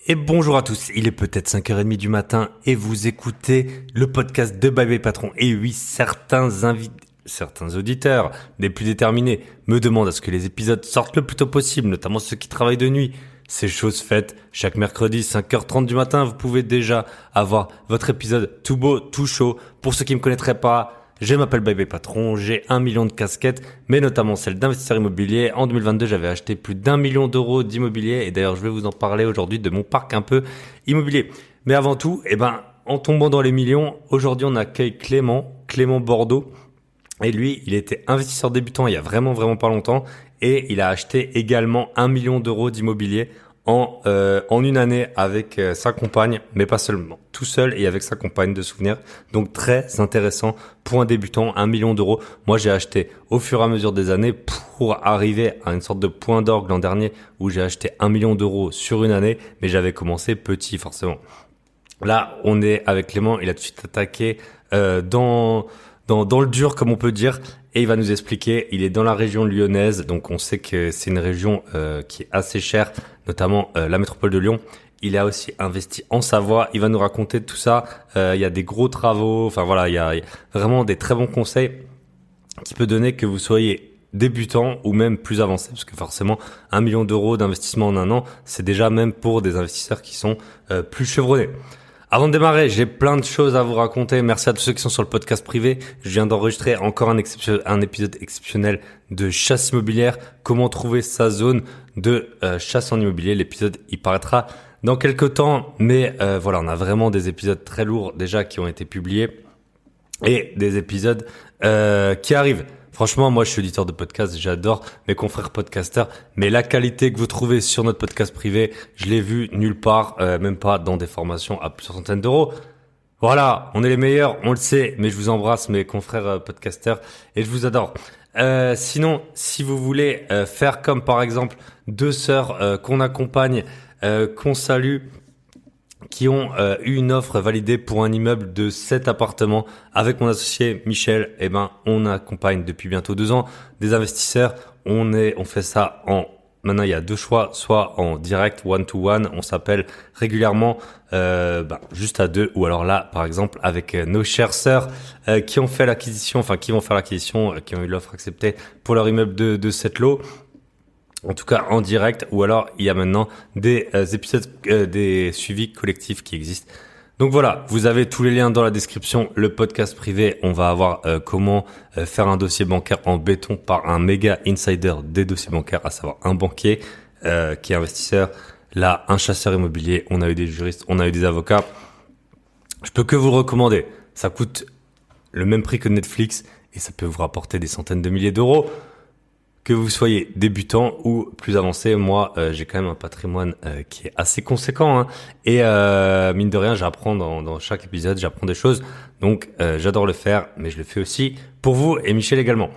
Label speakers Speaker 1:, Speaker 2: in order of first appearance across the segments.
Speaker 1: Et bonjour à tous, il est peut-être 5h30 du matin et vous écoutez le podcast de Bye Bye Patron. Et oui, certains auditeurs, les plus déterminés, me demandent à ce que les épisodes sortent le plus tôt possible, notamment ceux qui travaillent de nuit. C'est chose faite, chaque mercredi 5h30 du matin, vous pouvez déjà avoir votre épisode tout beau, tout chaud. Pour ceux qui ne me connaîtraient pas, je m'appelle Bye Bye Patron, j'ai 1 million de casquettes, mais notamment celle d'investisseur immobilier. En 2022, j'avais acheté plus d'1 million d'euros d'immobilier et d'ailleurs, je vais vous en parler aujourd'hui de mon parc un peu immobilier. Mais avant tout, en tombant dans les millions, aujourd'hui, on accueille Clément Bordeaux. Et lui, il était investisseur débutant il y a vraiment pas longtemps et il a acheté également 1 million d'euros d'immobilier en une année avec sa compagne, mais pas seulement, tout seul et avec sa compagne de souvenirs. Donc très intéressant pour un débutant, 1 million d'euros. Moi, j'ai acheté au fur et à mesure des années pour arriver à une sorte de point d'orgue l'an dernier où j'ai acheté 1 million d'euros sur une année, mais j'avais commencé petit forcément. Là, on est avec Clément, il a tout de suite attaqué dans le dur, comme on peut dire, et il va nous expliquer. Il est dans la région lyonnaise, donc on sait que c'est une région qui est assez chère, notamment la métropole de Lyon. Il a aussi investi en Savoie. Il va nous raconter tout ça. Il y a des gros travaux. Enfin voilà, il y a vraiment des très bons conseils qui peut donner que vous soyez débutant ou même plus avancé, parce que forcément 1 million d'euros d'investissement en un an, c'est déjà même pour des investisseurs qui sont plus chevronnés. Avant de démarrer, j'ai plein de choses à vous raconter. Merci à tous ceux qui sont sur le podcast privé. Je viens d'enregistrer encore un épisode exceptionnel de chasse immobilière. Comment trouver sa zone de chasse en immobilier. L'épisode, il paraîtra dans quelques temps. Mais voilà, on a vraiment des épisodes très lourds déjà qui ont été publiés. Et des épisodes qui arrivent. Franchement, moi, je suis auditeur de podcast, j'adore mes confrères podcasteurs, mais la qualité que vous trouvez sur notre podcast privé, je l'ai vu nulle part, même pas dans des formations à plusieurs centaines d'euros. Voilà, on est les meilleurs, on le sait, mais je vous embrasse, mes confrères podcasteurs, et je vous adore. Sinon, si vous voulez faire comme par exemple deux sœurs qu'on accompagne, qu'on salue, qui ont eu une offre validée pour un immeuble de 7 appartements avec mon associé Michel, on accompagne depuis bientôt 2 ans des investisseurs. On fait ça maintenant il y a deux choix, soit en direct one-to-one, on s'appelle régulièrement juste à deux, ou alors là par exemple avec nos chères sœurs qui vont faire l'acquisition, qui ont eu l'offre acceptée pour leur immeuble de 7 lots. En tout cas en direct, ou alors il y a maintenant des épisodes, des suivis collectifs qui existent. Donc voilà, vous avez tous les liens dans la description. Le podcast privé, on va avoir comment faire un dossier bancaire en béton par un méga insider des dossiers bancaires, à savoir un banquier qui est investisseur, là un chasseur immobilier, on a eu des juristes, on a eu des avocats. Je peux que vous le recommander. Ça coûte le même prix que Netflix et ça peut vous rapporter des centaines de milliers d'euros. Que vous soyez débutant ou plus avancé, moi j'ai quand même un patrimoine qui est assez conséquent, hein, et mine de rien j'apprends dans chaque épisode, j'apprends des choses, donc j'adore le faire, mais je le fais aussi pour vous et Michel également.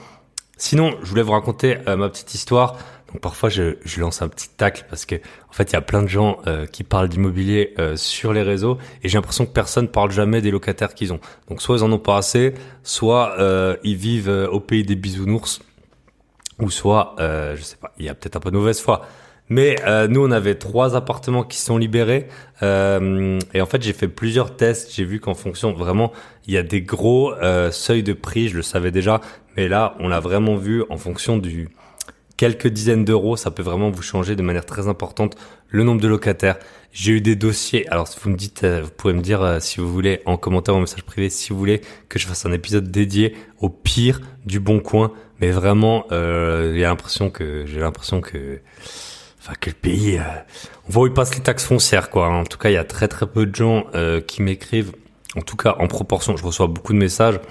Speaker 1: Sinon, je voulais vous raconter ma petite histoire. Donc parfois je lance un petit tacle parce que en fait il y a plein de gens qui parlent d'immobilier sur les réseaux et j'ai l'impression que personne parle jamais des locataires qu'ils ont. Donc soit ils en ont pas assez, soit ils vivent au pays des bisounours. Ou soit, je sais pas, il y a peut-être un peu de mauvaise foi. Mais nous, on avait 3 appartements qui sont libérés. Et en fait, j'ai fait plusieurs tests. J'ai vu qu'en fonction, vraiment, il y a des gros seuils de prix. Je le savais déjà. Mais là, on l'a vraiment vu en fonction du quelques dizaines d'euros. Ça peut vraiment vous changer de manière très importante le nombre de locataires. J'ai eu des dossiers. Alors, si vous me dites, vous pouvez me dire si vous voulez en commentaire ou en message privé, si vous voulez que je fasse un épisode dédié au pire du Bon Coin. Mais vraiment, j'ai l'impression que le pays, on voit où il passe les taxes foncières, quoi. En tout cas, il y a très peu de gens qui m'écrivent. En tout cas, en proportion, je reçois beaucoup de messages,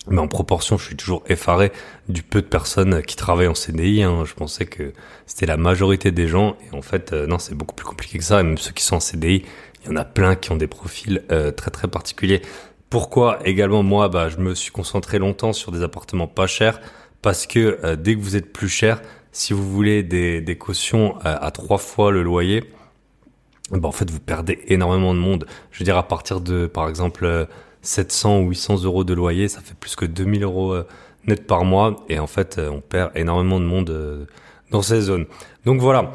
Speaker 1: mais en proportion, je suis toujours effaré du peu de personnes qui travaillent en CDI. Hein. Je pensais que c'était la majorité des gens, et en fait, non, c'est beaucoup plus compliqué que ça. Et même ceux qui sont en CDI, il y en a plein qui ont des profils très particuliers. Pourquoi également moi, je me suis concentré longtemps sur des appartements pas chers. Parce que dès que vous êtes plus cher, si vous voulez des cautions à 3 fois le loyer, en fait vous perdez énormément de monde. Je veux dire, à partir de par exemple 700 ou 800 euros de loyer, ça fait plus que 2000 euros net par mois. Et en fait on perd énormément de monde dans ces zones. Donc voilà,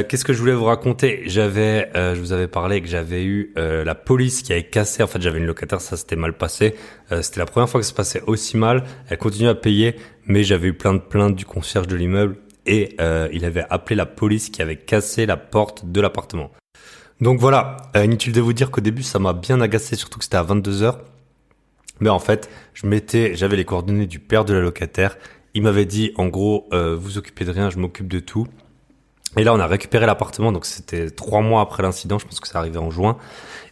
Speaker 1: qu'est-ce que je voulais vous raconter? Je vous avais parlé que j'avais eu la police qui avait cassé. En fait, j'avais une locataire, ça s'était mal passé. C'était la première fois que ça se passait aussi mal. Elle continuait à payer, mais j'avais eu plein de plaintes du concierge de l'immeuble et il avait appelé la police qui avait cassé la porte de l'appartement. Donc voilà, inutile de vous dire qu'au début, ça m'a bien agacé, surtout que c'était à 22h. Mais en fait, j'avais les coordonnées du père de la locataire. Il m'avait dit, en gros, vous occupez de rien, je m'occupe de tout. Et là, on a récupéré l'appartement. Donc, c'était 3 mois après l'incident. Je pense que ça arrivait en juin.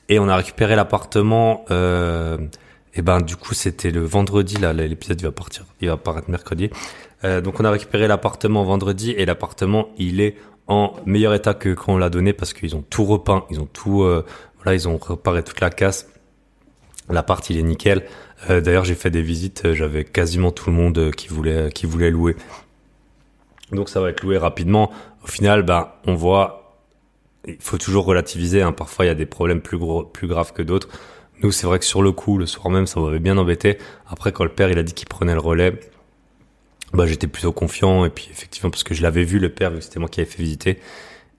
Speaker 1: Et on a récupéré l'appartement. Et ben, du coup, c'était le vendredi. Là, l'épisode il va apparaître mercredi. Donc, on a récupéré l'appartement vendredi. Et l'appartement, il est en meilleur état que quand on l'a donné parce qu'ils ont tout repeint. Ils ont tout, voilà, ils ont réparé toute la casse. L'appart, il est nickel. D'ailleurs, j'ai fait des visites. J'avais quasiment tout le monde qui voulait louer. Donc, ça va être loué rapidement. Au final, ben, on voit, il faut toujours relativiser. Hein. Parfois, il y a des problèmes plus graves que d'autres. Nous, c'est vrai que sur le coup, le soir même, ça m'avait bien embêté. Après, quand le père, il a dit qu'il prenait le relais, bah, j'étais plutôt confiant. Et puis, effectivement, parce que je l'avais vu, le père, vu que c'était moi qui avais fait visiter.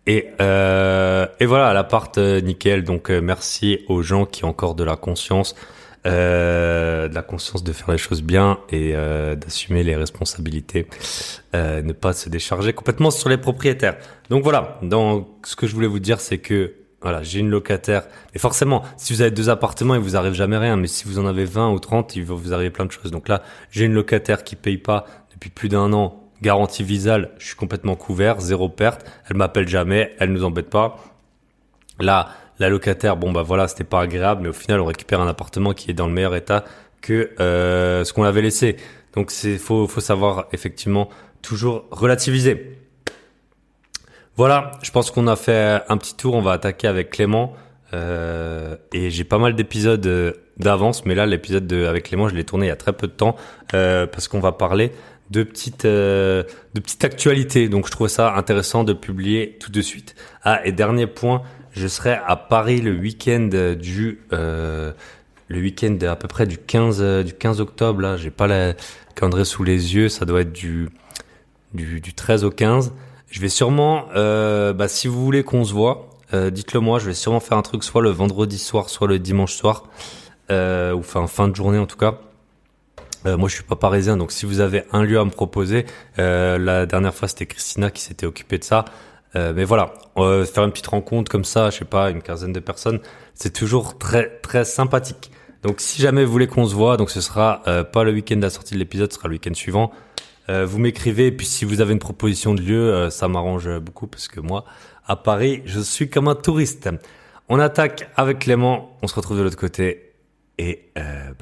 Speaker 1: Et voilà, l'appart, nickel. Donc, merci aux gens qui ont encore de la conscience de faire les choses bien et d'assumer les responsabilités, ne pas se décharger complètement sur les propriétaires. Donc voilà, donc ce que je voulais vous dire, c'est que voilà, j'ai une locataire. Et forcément, si vous avez 2 appartements, il vous arrive jamais rien. Mais si vous en avez 20 ou 30, il va vous arriver plein de choses. Donc là, j'ai une locataire qui paye pas depuis plus d'1 an. Garantie Visal, je suis complètement couvert, 0 perte. Elle m'appelle jamais, elle nous embête pas. Là, la locataire, bon bah voilà, c'était pas agréable, mais au final, on récupère un appartement qui est dans le meilleur état que ce qu'on avait laissé. Donc faut savoir effectivement toujours relativiser. Voilà, je pense qu'on a fait un petit tour. On va attaquer avec Clément. Et j'ai pas mal d'épisodes d'avance, mais là, l'épisode avec Clément, je l'ai tourné il y a très peu de temps parce qu'on va parler de petites actualités. Donc, je trouvais ça intéressant de publier tout de suite. Ah, et dernier point, je serai à Paris le week-end le week-end à peu près du 15 octobre. Là, j'ai pas le calendrier sous les yeux. Ça doit être du 13 au 15. Je vais sûrement, si vous voulez qu'on se voit, dites-le moi. Je vais sûrement faire un truc soit le vendredi soir, soit le dimanche soir, ou enfin fin de journée en tout cas. Moi, je suis pas parisien, donc si vous avez un lieu à me proposer, la dernière fois c'était Christina qui s'était occupée de ça. Mais voilà, on va faire une petite rencontre comme ça, je sais pas, une quinzaine de personnes. C'est toujours très très sympathique. Donc si jamais vous voulez qu'on se voit, donc ce sera pas le week-end de la sortie de l'épisode, ce sera le week-end suivant. Vous m'écrivez et puis si vous avez une proposition de lieu, ça m'arrange beaucoup parce que moi, à Paris, je suis comme un touriste. On attaque avec Clément, on se retrouve de l'autre côté et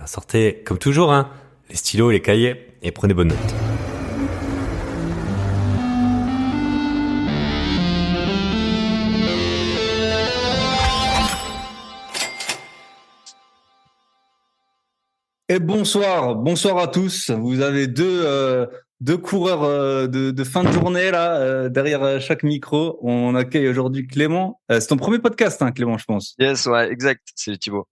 Speaker 1: sortez comme toujours, hein, les stylos, les cahiers et prenez bonne note.
Speaker 2: Et bonsoir à tous. Vous avez deux coureurs de fin de journée là derrière chaque micro. On accueille aujourd'hui Clément. C'est ton premier podcast, hein, Clément, je pense.
Speaker 3: Yes, ouais, exact. C'est Thibaut.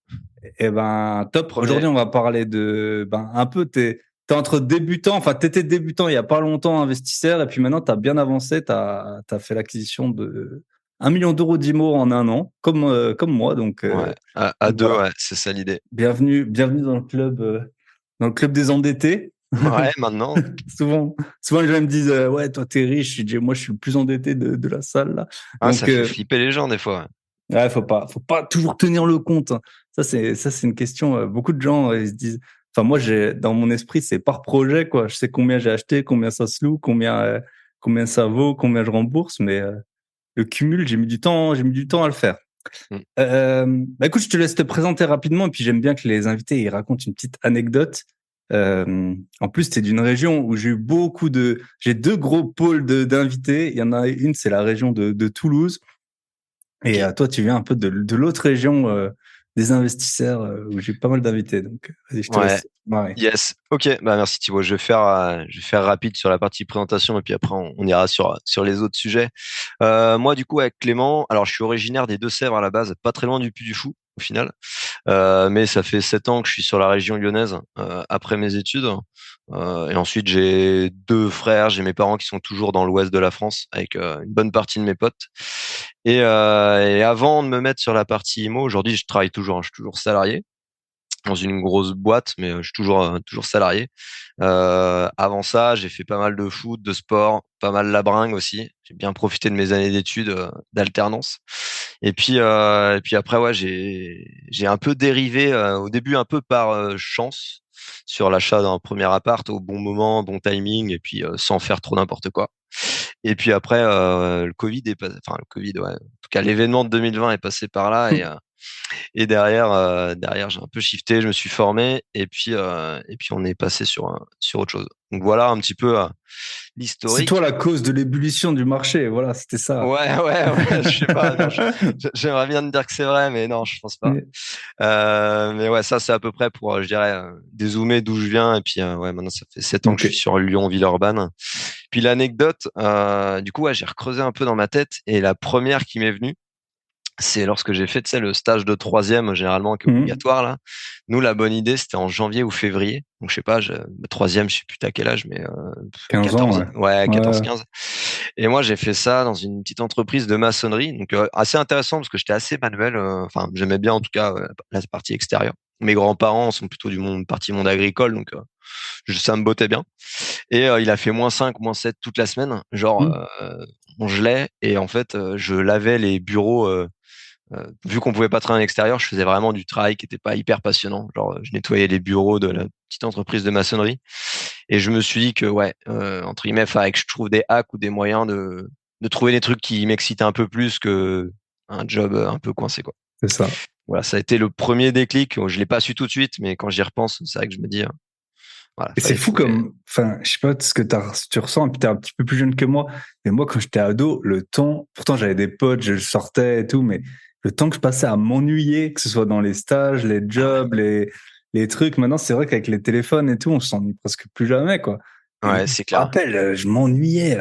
Speaker 2: Eh ben top.
Speaker 3: Premier.
Speaker 2: Aujourd'hui, on va parler de un peu t'es entre débutants. Enfin, t'étais débutant il y a pas longtemps, investisseur, et puis maintenant t'as bien avancé. T'as fait l'acquisition de 1 million d'euros d'IMO en 1 an, comme moi. Donc
Speaker 3: Ouais, à deux,
Speaker 2: voilà.
Speaker 3: ouais, c'est ça l'idée.
Speaker 2: Bienvenue dans le club des endettés.
Speaker 3: Ouais, maintenant.
Speaker 2: souvent les gens me disent ouais, toi t'es riche. Je dis moi je suis le plus endetté de la salle là.
Speaker 3: Ah,
Speaker 2: Donc
Speaker 3: ça fait flipper les gens des fois.
Speaker 2: ouais, faut pas toujours tenir le compte. Ça c'est une question. Beaucoup de gens ils se disent. Enfin moi j'ai dans mon esprit c'est par projet quoi. Je sais combien j'ai acheté, combien ça se loue, combien ça vaut, combien je rembourse, mais le cumul j'ai mis du temps à le faire. Écoute, je te laisse te présenter rapidement et puis j'aime bien que les invités ils racontent une petite anecdote. En plus, c'est d'une région où j'ai 2 gros pôles d'invités. Il y en a une, c'est la région de Toulouse. Et toi, tu viens un peu de l'autre région des investisseurs où j'ai pas mal d'invités. Donc, vas-y, je te laisse. Ouais.
Speaker 3: Yes. Ok. Bah, merci Thibaut. Je vais faire rapide sur la partie présentation et puis après on ira sur les autres sujets. Moi, du coup, avec Clément, alors je suis originaire des Deux-Sèvres à la base, pas très loin du Puy du Fou. au final. Mais ça fait 7 ans que je suis sur la région lyonnaise après mes études. Et ensuite, j'ai 2 frères, j'ai mes parents qui sont toujours dans l'ouest de la France avec une bonne partie de mes potes. Et avant de me mettre sur la partie IMO, aujourd'hui, je travaille toujours, hein, je suis toujours salarié dans une grosse boîte, mais je suis toujours salarié. Avant ça, j'ai fait pas mal de foot, de sport, pas mal la bringue aussi. J'ai bien profité de mes années d'études, d'alternance. Et puis après, ouais, j'ai un peu dérivé au début un peu par chance sur l'achat d'un premier appart au bon moment, bon timing, et puis sans faire trop n'importe quoi. Et puis après, le Covid est passé, enfin le Covid, ouais. En tout cas, l'événement de 2020 est passé par là et derrière, j'ai un peu shifté, je me suis formé et puis on est passé sur autre chose. Donc voilà un petit peu
Speaker 2: C'est toi
Speaker 3: l'historique.
Speaker 2: la cause de l'ébullition du marché. Voilà, c'était ça.
Speaker 3: Ouais, je sais pas. Non, j'aimerais bien te dire que c'est vrai, mais non, je pense pas. Mais ouais, ça c'est à peu près pour, je dirais, dézoomer d'où je viens. Et puis ouais, maintenant ça fait 7 ans que
Speaker 2: Ok.
Speaker 3: je suis sur Lyon, Villeurbanne. Puis l'anecdote, du coup, ouais, j'ai recreusé un peu dans ma tête et la première qui m'est venue. C'est lorsque j'ai fait, tu sais, le stage de troisième, généralement, qui est
Speaker 2: Mhm.
Speaker 3: obligatoire, là. Nous, la bonne idée, c'était en janvier ou février. Donc, je sais pas, le troisième, je sais plus à quel âge, mais
Speaker 2: 15 ans,
Speaker 3: 14,
Speaker 2: ouais.
Speaker 3: ouais,
Speaker 2: Ouais.
Speaker 3: 14-15. Et moi, j'ai fait ça dans une petite entreprise de maçonnerie. Donc, assez intéressant parce que j'étais assez manuel. Enfin, j'aimais bien, en tout cas, la partie extérieure. Mes grands-parents sont plutôt partie monde agricole, donc ça me bottait bien. Et il a fait -5, -7 toute la semaine. Genre,
Speaker 2: Mhm.
Speaker 3: on gelait et en fait, je lavais les bureaux. Vu qu'on pouvait pas travailler en extérieur, je faisais vraiment du travail qui était pas hyper passionnant. Genre, je nettoyais les bureaux de la petite entreprise de maçonnerie. Et je me suis dit que, ouais, entre guillemets, il fallait que je trouve des hacks ou des moyens de trouver des trucs qui m'excitent un peu plus que un job un peu coincé, quoi.
Speaker 2: C'est ça.
Speaker 3: Voilà, ça a été le premier déclic. Je l'ai pas su tout de suite, mais quand j'y repense, c'est vrai que je me dis, voilà,
Speaker 2: Et c'est
Speaker 3: fallait
Speaker 2: fou
Speaker 3: trouver.
Speaker 2: comme, enfin, je sais pas ce que tu ressens, et puis t'es un petit peu plus jeune que moi. Mais moi, quand j'étais ado, le temps, pourtant j'avais des potes, je sortais et tout, mais le temps que je passais à m'ennuyer, que ce soit dans les stages, les
Speaker 3: Ah ouais.
Speaker 2: jobs, les trucs, maintenant, c'est vrai qu'avec les téléphones et tout, on s'ennuie presque plus jamais, quoi. Et
Speaker 3: Ouais,
Speaker 2: je
Speaker 3: c'est
Speaker 2: me
Speaker 3: clair.
Speaker 2: rappelle, je m'ennuyais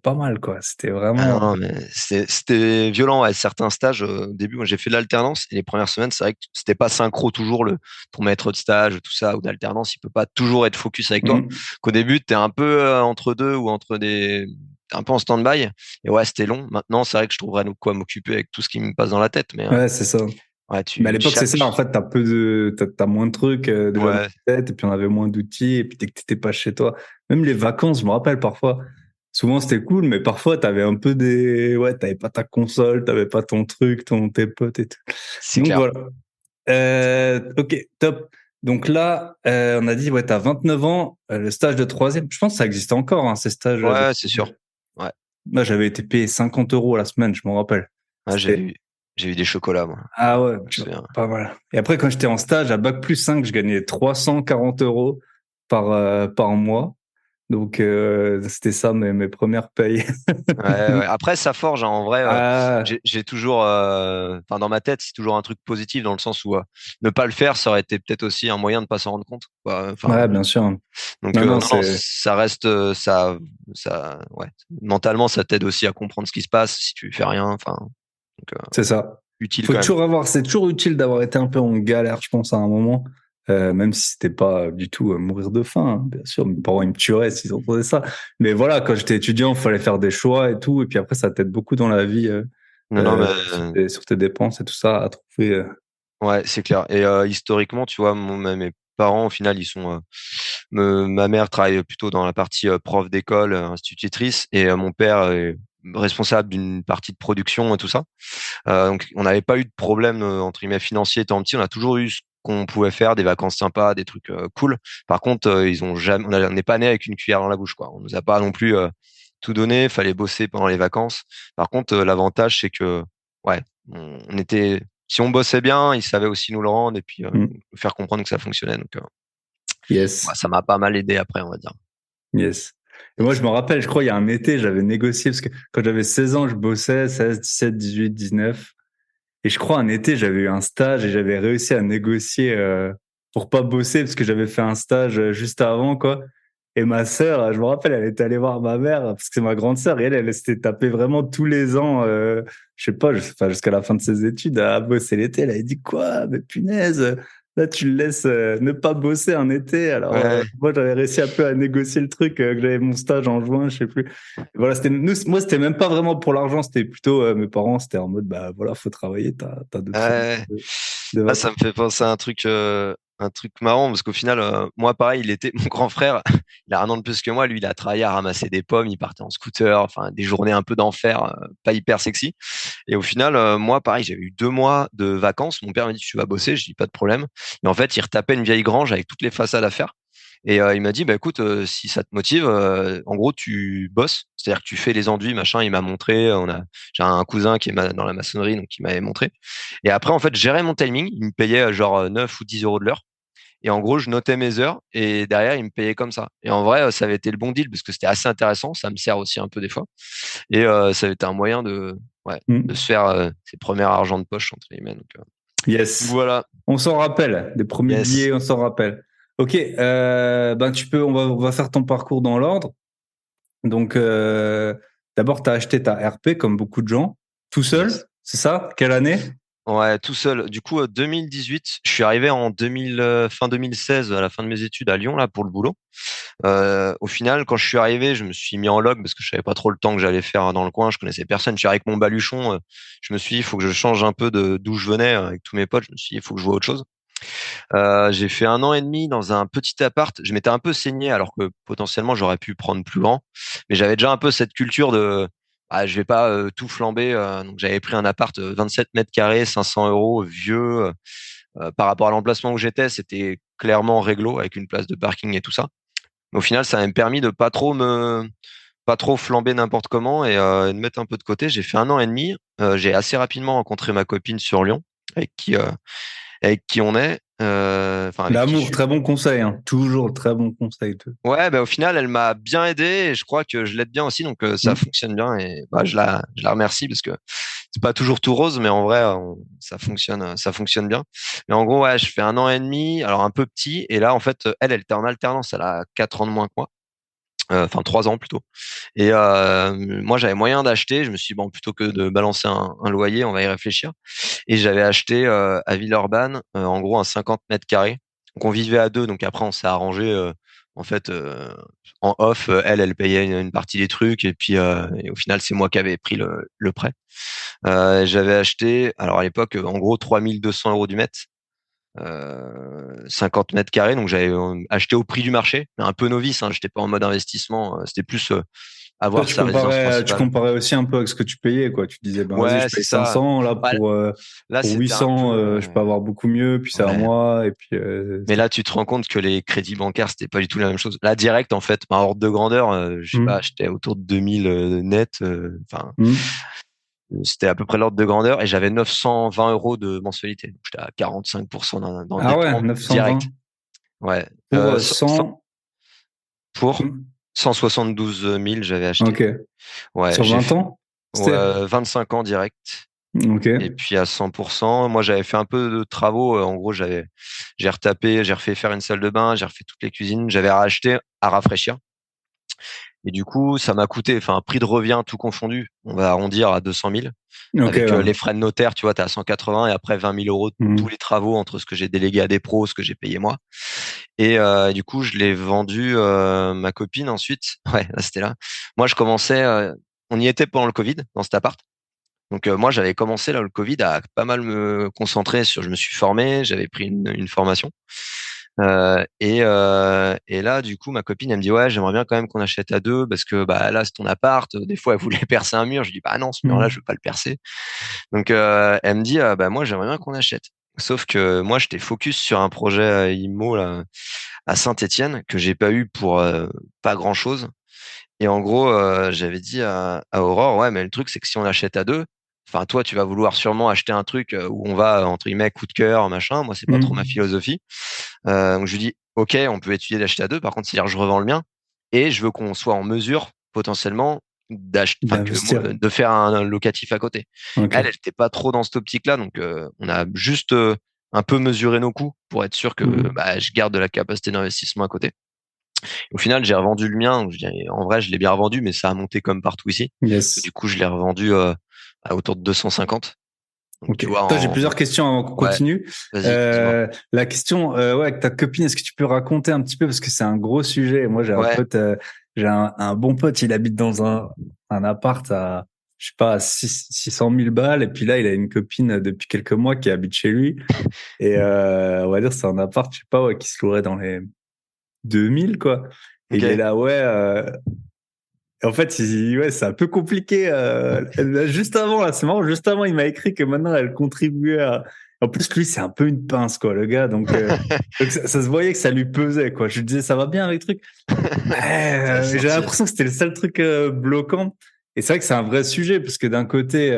Speaker 2: pas mal, quoi. C'était
Speaker 3: Ah
Speaker 2: vraiment,
Speaker 3: non, mais c'était violent, ouais. Certains stages, au début, moi j'ai fait de l'alternance et les premières semaines, c'est vrai que c'était pas synchro toujours ton maître de stage, tout ça, ou d'alternance, il peut pas toujours être focus avec toi.
Speaker 2: Mhm.
Speaker 3: Qu'au début, t'es un peu entre deux ou t'es un peu en stand-by. Et ouais, c'était long. Maintenant, c'est vrai que je trouverais de quoi m'occuper avec tout ce qui me passe dans la tête, mais
Speaker 2: Ouais, c'est ça.
Speaker 3: ouais,
Speaker 2: Mais à l'époque, c'est ça, en fait, t'as moins de trucs déjà dans
Speaker 3: ouais,
Speaker 2: ta tête, et puis on avait moins d'outils, et puis dès que t'étais pas chez toi, même les vacances, je me rappelle parfois, souvent c'était cool, mais parfois t'avais un peu ouais, t'avais pas ta console, t'avais pas ton truc, tes potes et tout.
Speaker 3: c'est
Speaker 2: Donc
Speaker 3: clair.
Speaker 2: voilà. Ok, top. Donc là, on a dit, ouais, t'as 29 ans, le stage de troisième, je pense que ça existe encore, hein, ces stages de
Speaker 3: Ouais, c'est sûr.
Speaker 2: troisième.
Speaker 3: Ouais,
Speaker 2: Moi, j'avais été payé 50 € à la semaine, je me rappelle.
Speaker 3: ouais, j'ai eu des chocolats, moi.
Speaker 2: Ah ouais,
Speaker 3: Je me
Speaker 2: tu vois,
Speaker 3: souviens.
Speaker 2: pas mal. Et après, quand j'étais en stage à Bac+5, je gagnais 340 € par mois. Donc, c'était ça mes premières payes.
Speaker 3: Ouais, ouais. Après, ça forge, hein, en vrai.
Speaker 2: Ah,
Speaker 3: J'ai toujours, enfin, dans ma tête, c'est toujours un truc positif dans le sens où ne pas le faire, ça aurait été peut-être aussi un moyen de pas s'en rendre compte, quoi. Enfin,
Speaker 2: ouais, bien sûr.
Speaker 3: donc
Speaker 2: Non, non,
Speaker 3: non, non,
Speaker 2: c'est
Speaker 3: ça reste, ouais. Mentalement, ça t'aide aussi à comprendre ce qui se passe si tu fais rien. Enfin, donc
Speaker 2: c'est ça.
Speaker 3: utile quand même.
Speaker 2: C'est toujours utile d'avoir été un peu en galère, je pense, à un moment. Même si c'était pas du tout mourir de faim, hein, bien sûr. Mes parents, ils me tueraient s'ils entendaient ça. Mais voilà, quand j'étais étudiant, il fallait faire des choix et tout. Et puis après, ça t'aide beaucoup dans la vie,
Speaker 3: Non, non, mais
Speaker 2: sur tes dépenses et tout ça, à trouver.
Speaker 3: ouais, c'est clair. Et historiquement, tu vois, mes parents, au final, ma mère travaille plutôt dans la partie prof d'école, institutrice, et mon père est responsable d'une partie de production et tout ça. Donc, on n'avait pas eu de problème entre guillemets financier étant petit. On a toujours eu ce qu'on pouvait faire, des vacances sympas, des trucs cool. Par contre, ils ont jamais, on n'est pas né avec une cuillère dans la bouche, quoi. On nous a pas non plus tout donné. Fallait bosser pendant les vacances. Par contre, l'avantage, c'est que, ouais, on était, si on bossait bien, ils savaient aussi nous le rendre et puis
Speaker 2: Hmm.
Speaker 3: nous faire comprendre que ça fonctionnait. Donc, ouais,
Speaker 2: Yes.
Speaker 3: ça m'a pas mal aidé après, on va dire.
Speaker 2: Yes. Et moi, je me rappelle, je crois, il y a un été, j'avais négocié, parce que quand j'avais 16 ans, je bossais, 16, 17, 18, 19. Et je crois, un été, j'avais eu un stage et j'avais réussi à négocier pour pas bosser, parce que j'avais fait un stage juste avant, quoi. Et ma sœur, je me rappelle, elle était allée voir ma mère parce que c'est ma grande sœur et elle s'était tapée vraiment tous les ans, je sais pas, enfin, jusqu'à la fin de ses études à bosser l'été. Elle avait dit quoi? Mais punaise, là tu le laisses ne pas bosser un été. Alors
Speaker 3: Ouais.
Speaker 2: moi j'avais réussi un peu à négocier le truc que j'avais mon stage en juin, je sais plus. Et voilà, moi c'était même pas vraiment pour l'argent, c'était plutôt mes parents, c'était en mode bah voilà, faut travailler, t'as deux trois mois
Speaker 3: Ouais.
Speaker 2: de
Speaker 3: Ah, ça
Speaker 2: vacances.
Speaker 3: me fait penser à un truc marrant parce qu'au final, moi, pareil, mon grand frère, il a un an de plus que moi. Lui, il a travaillé à ramasser des pommes, il partait en scooter, enfin, des journées un peu d'enfer, pas hyper sexy. Et au final, moi, pareil, j'avais eu 2 mois de vacances. Mon père m'a dit, tu vas bosser. Je dis, pas de problème. Et en fait, il retapait une vieille grange avec toutes les façades à faire. Et il m'a dit, bah écoute, si ça te motive, en gros, tu bosses, c'est-à-dire que tu fais les enduits, machin. Il m'a montré. J'ai un cousin qui est dans la maçonnerie, donc il m'avait montré. Et après, en fait, je gérais mon timing. Il me payait genre 9 ou 10 euros de l'heure. Et en gros, je notais mes heures et derrière, il me payait comme ça. Et en vrai, ça avait été le bon deal parce que c'était assez intéressant. Ça me sert aussi un peu des fois. Et ça avait été un moyen ouais, de se faire ses premiers argent de poche, entre guillemets.
Speaker 2: Yes.
Speaker 3: Voilà.
Speaker 2: On s'en rappelle. Des premiers
Speaker 3: Yes.
Speaker 2: billets, on s'en rappelle. Ok. Ben on va faire ton parcours dans l'ordre. Donc, d'abord, tu as acheté ta RP comme beaucoup de gens, tout seul,
Speaker 3: Yes.
Speaker 2: c'est ça? Quelle année?
Speaker 3: Ouais, tout seul. Du coup, 2018, je suis arrivé en 2000, fin 2016, à la fin de mes études à Lyon, là, pour le boulot. Au final, quand je suis arrivé, je me suis mis en log parce que je savais pas trop le temps que j'allais faire dans le coin. Je connaissais personne. Je suis arrivé avec mon baluchon. Je me suis dit, il faut que je change un peu d'où je venais avec tous mes potes. Je me suis dit, il faut que je vois autre chose. J'ai fait 1 an et demi dans un petit appart. Je m'étais un peu saigné alors que potentiellement j'aurais pu prendre plus grand, mais j'avais déjà un peu cette culture de je vais pas tout flamber. Donc j'avais pris un appart 27 mètres carrés, 500 euros, vieux. Par rapport à l'emplacement où j'étais, c'était clairement réglo avec une place de parking et tout ça. Mais au final, ça m'a permis de pas trop flamber n'importe comment et de mettre un peu de côté. J'ai fait 1 an et demi. J'ai assez rapidement rencontré ma copine sur Lyon, avec qui euh, avec qui on est, enfin avec qui je
Speaker 2: L'amour,
Speaker 3: suis.
Speaker 2: très bon conseil, hein. Toujours très bon conseil.
Speaker 3: Ouais, bah, au final, elle m'a bien aidé et je crois que je l'aide bien aussi, donc ça
Speaker 2: Hmm.
Speaker 3: fonctionne bien et bah, je la remercie parce que c'est pas toujours tout rose, mais en vrai, ça fonctionne bien. Mais en gros, ouais, je fais 1 an et demi, alors un peu petit, et là, en fait, elle était en alternance, elle a 4 ans de moins que moi, enfin 3 ans plutôt. Et moi, j'avais moyen d'acheter. Je me suis dit, bon, plutôt que de balancer un loyer, on va y réfléchir. Et j'avais acheté à Villeurbanne, en gros, un 50 mètres carrés. Donc on vivait à deux. Donc après, on s'est arrangé. En fait, en off, elle payait une partie des trucs. Et puis, et au final, c'est moi qui avais pris le prêt. J'avais acheté, alors à l'époque, en gros, 3 200 € du mètre. 50 mètres carrés, donc j'avais acheté au prix du marché, mais un peu novice, hein, j'étais pas en mode investissement, c'était plus
Speaker 2: Toi,
Speaker 3: avoir sa résidence
Speaker 2: tu
Speaker 3: principale.
Speaker 2: comparais aussi un peu avec ce que tu payais, quoi. Tu disais, ben vas-y,
Speaker 3: Ouais,
Speaker 2: je
Speaker 3: c'est
Speaker 2: paye
Speaker 3: ça.
Speaker 2: 500, là
Speaker 3: Ouais, là,
Speaker 2: pour
Speaker 3: c'était un
Speaker 2: 800,
Speaker 3: peu.
Speaker 2: je peux avoir beaucoup mieux, puis c'est à
Speaker 3: Ouais.
Speaker 2: moi, et puis
Speaker 3: Mais là, tu te rends compte que les crédits bancaires, c'était pas du tout la même chose. Là, direct, en fait, par ordre de grandeur, je sais pas,
Speaker 2: Hmm.
Speaker 3: j'étais autour de 2000 net. Enfin,
Speaker 2: Hmm.
Speaker 3: c'était à peu près l'ordre de grandeur et j'avais 920 € de mensualité. Donc, j'étais à 45%
Speaker 2: Ah ouais,
Speaker 3: d'endettement direct.
Speaker 2: 920
Speaker 3: Ouais.
Speaker 2: pour 100.
Speaker 3: Pour
Speaker 2: Hmm.
Speaker 3: 172 000, j'avais acheté.
Speaker 2: Ok.
Speaker 3: Ouais,
Speaker 2: Sur 20 ans? C'était?
Speaker 3: 25 ans direct.
Speaker 2: Ok.
Speaker 3: Et puis à 100%, moi j'avais fait un peu de travaux. En gros, j'ai retapé, j'ai refait faire une salle de bain, j'ai refait toutes les cuisines, j'avais racheté à rafraîchir. Et du coup, ça m'a coûté, enfin, prix de revient tout confondu, on va arrondir à 200 000.
Speaker 2: Ok,
Speaker 3: Avec
Speaker 2: ouais.
Speaker 3: les frais de notaire, tu vois, t'es à 180 et après 20 000 € de tous
Speaker 2: Hmm.
Speaker 3: les travaux entre ce que j'ai délégué à des pros, ce que j'ai payé moi. Et du coup, je l'ai vendu ma copine ensuite. Ouais, là, c'était là. Moi, je commençais. On y était pendant le Covid dans cet appart. Donc moi, j'avais commencé là le Covid à pas mal me concentrer sur. Je me suis formé, j'avais pris une formation. Et là, du coup, ma copine, elle me dit ouais, j'aimerais bien quand même qu'on achète à deux parce que bah là, c'est ton appart. Des fois, elle voulait percer un mur. Je dis bah non, ce mur-là, je
Speaker 2: Hmm.
Speaker 3: veux pas le percer. Donc elle me dit bah moi, j'aimerais bien qu'on achète. Sauf que moi, j'étais focus sur un projet IMO là à Saint-Étienne que j'ai pas eu pour pas grand-chose. Et en gros, j'avais dit à Aurore, ouais, mais le truc, c'est que si on achète à deux, enfin, toi, tu vas vouloir sûrement acheter un truc où on va, entre guillemets, coup de cœur, machin. Moi, c'est pas trop ma
Speaker 2: Hmm.
Speaker 3: philosophie. Donc, je lui dis, OK, on peut étudier d'acheter à deux. Par contre, c'est-à-dire, je revends le mien et je veux qu'on soit en mesure, potentiellement, d'acheter, enfin,
Speaker 2: D'investir.
Speaker 3: de faire un locatif à côté. Elle,
Speaker 2: Ok.
Speaker 3: elle était pas trop dans cette optique-là. Donc, on a juste un peu mesuré nos coûts pour être sûr que
Speaker 2: Hmm.
Speaker 3: bah, je garde de la capacité d'investissement à côté. Au final, j'ai revendu le mien. En vrai, je l'ai bien revendu, mais ça a monté comme partout ici.
Speaker 2: Yes.
Speaker 3: Du coup, je l'ai revendu à autour de 250. Donc,
Speaker 2: Ok.
Speaker 3: tu vois,
Speaker 2: Toi, j'ai plusieurs questions avant qu'on
Speaker 3: ouais,
Speaker 2: continue.
Speaker 3: vas-y, dis-moi.
Speaker 2: La question, ouais, avec ta copine, est-ce que tu peux raconter un petit peu parce que c'est un gros sujet. Moi, j'ai un
Speaker 3: Ouais,
Speaker 2: pote, j'ai un bon pote, il habite dans un appart à, je sais pas, 600 000 balles. Et puis là, il a une copine depuis quelques mois qui habite chez lui. Et on va dire, c'est un appart, je sais pas, ouais, qui se louerait dans les 2000, quoi. Et il est
Speaker 3: ok.
Speaker 2: là, ouais. En fait, ouais, c'est un peu compliqué. Là, juste avant, là, c'est marrant. Juste avant, il m'a écrit que maintenant, elle contribuait à. En plus, lui, c'est un peu une pince, quoi, le gars. Donc ça se voyait que ça lui pesait, quoi. Je lui disais, ça va bien avec le truc. Ouais,
Speaker 3: Ça va
Speaker 2: j'ai
Speaker 3: sortir.
Speaker 2: l'impression que c'était le seul truc bloquant. Et c'est vrai que c'est un vrai sujet, parce que d'un côté,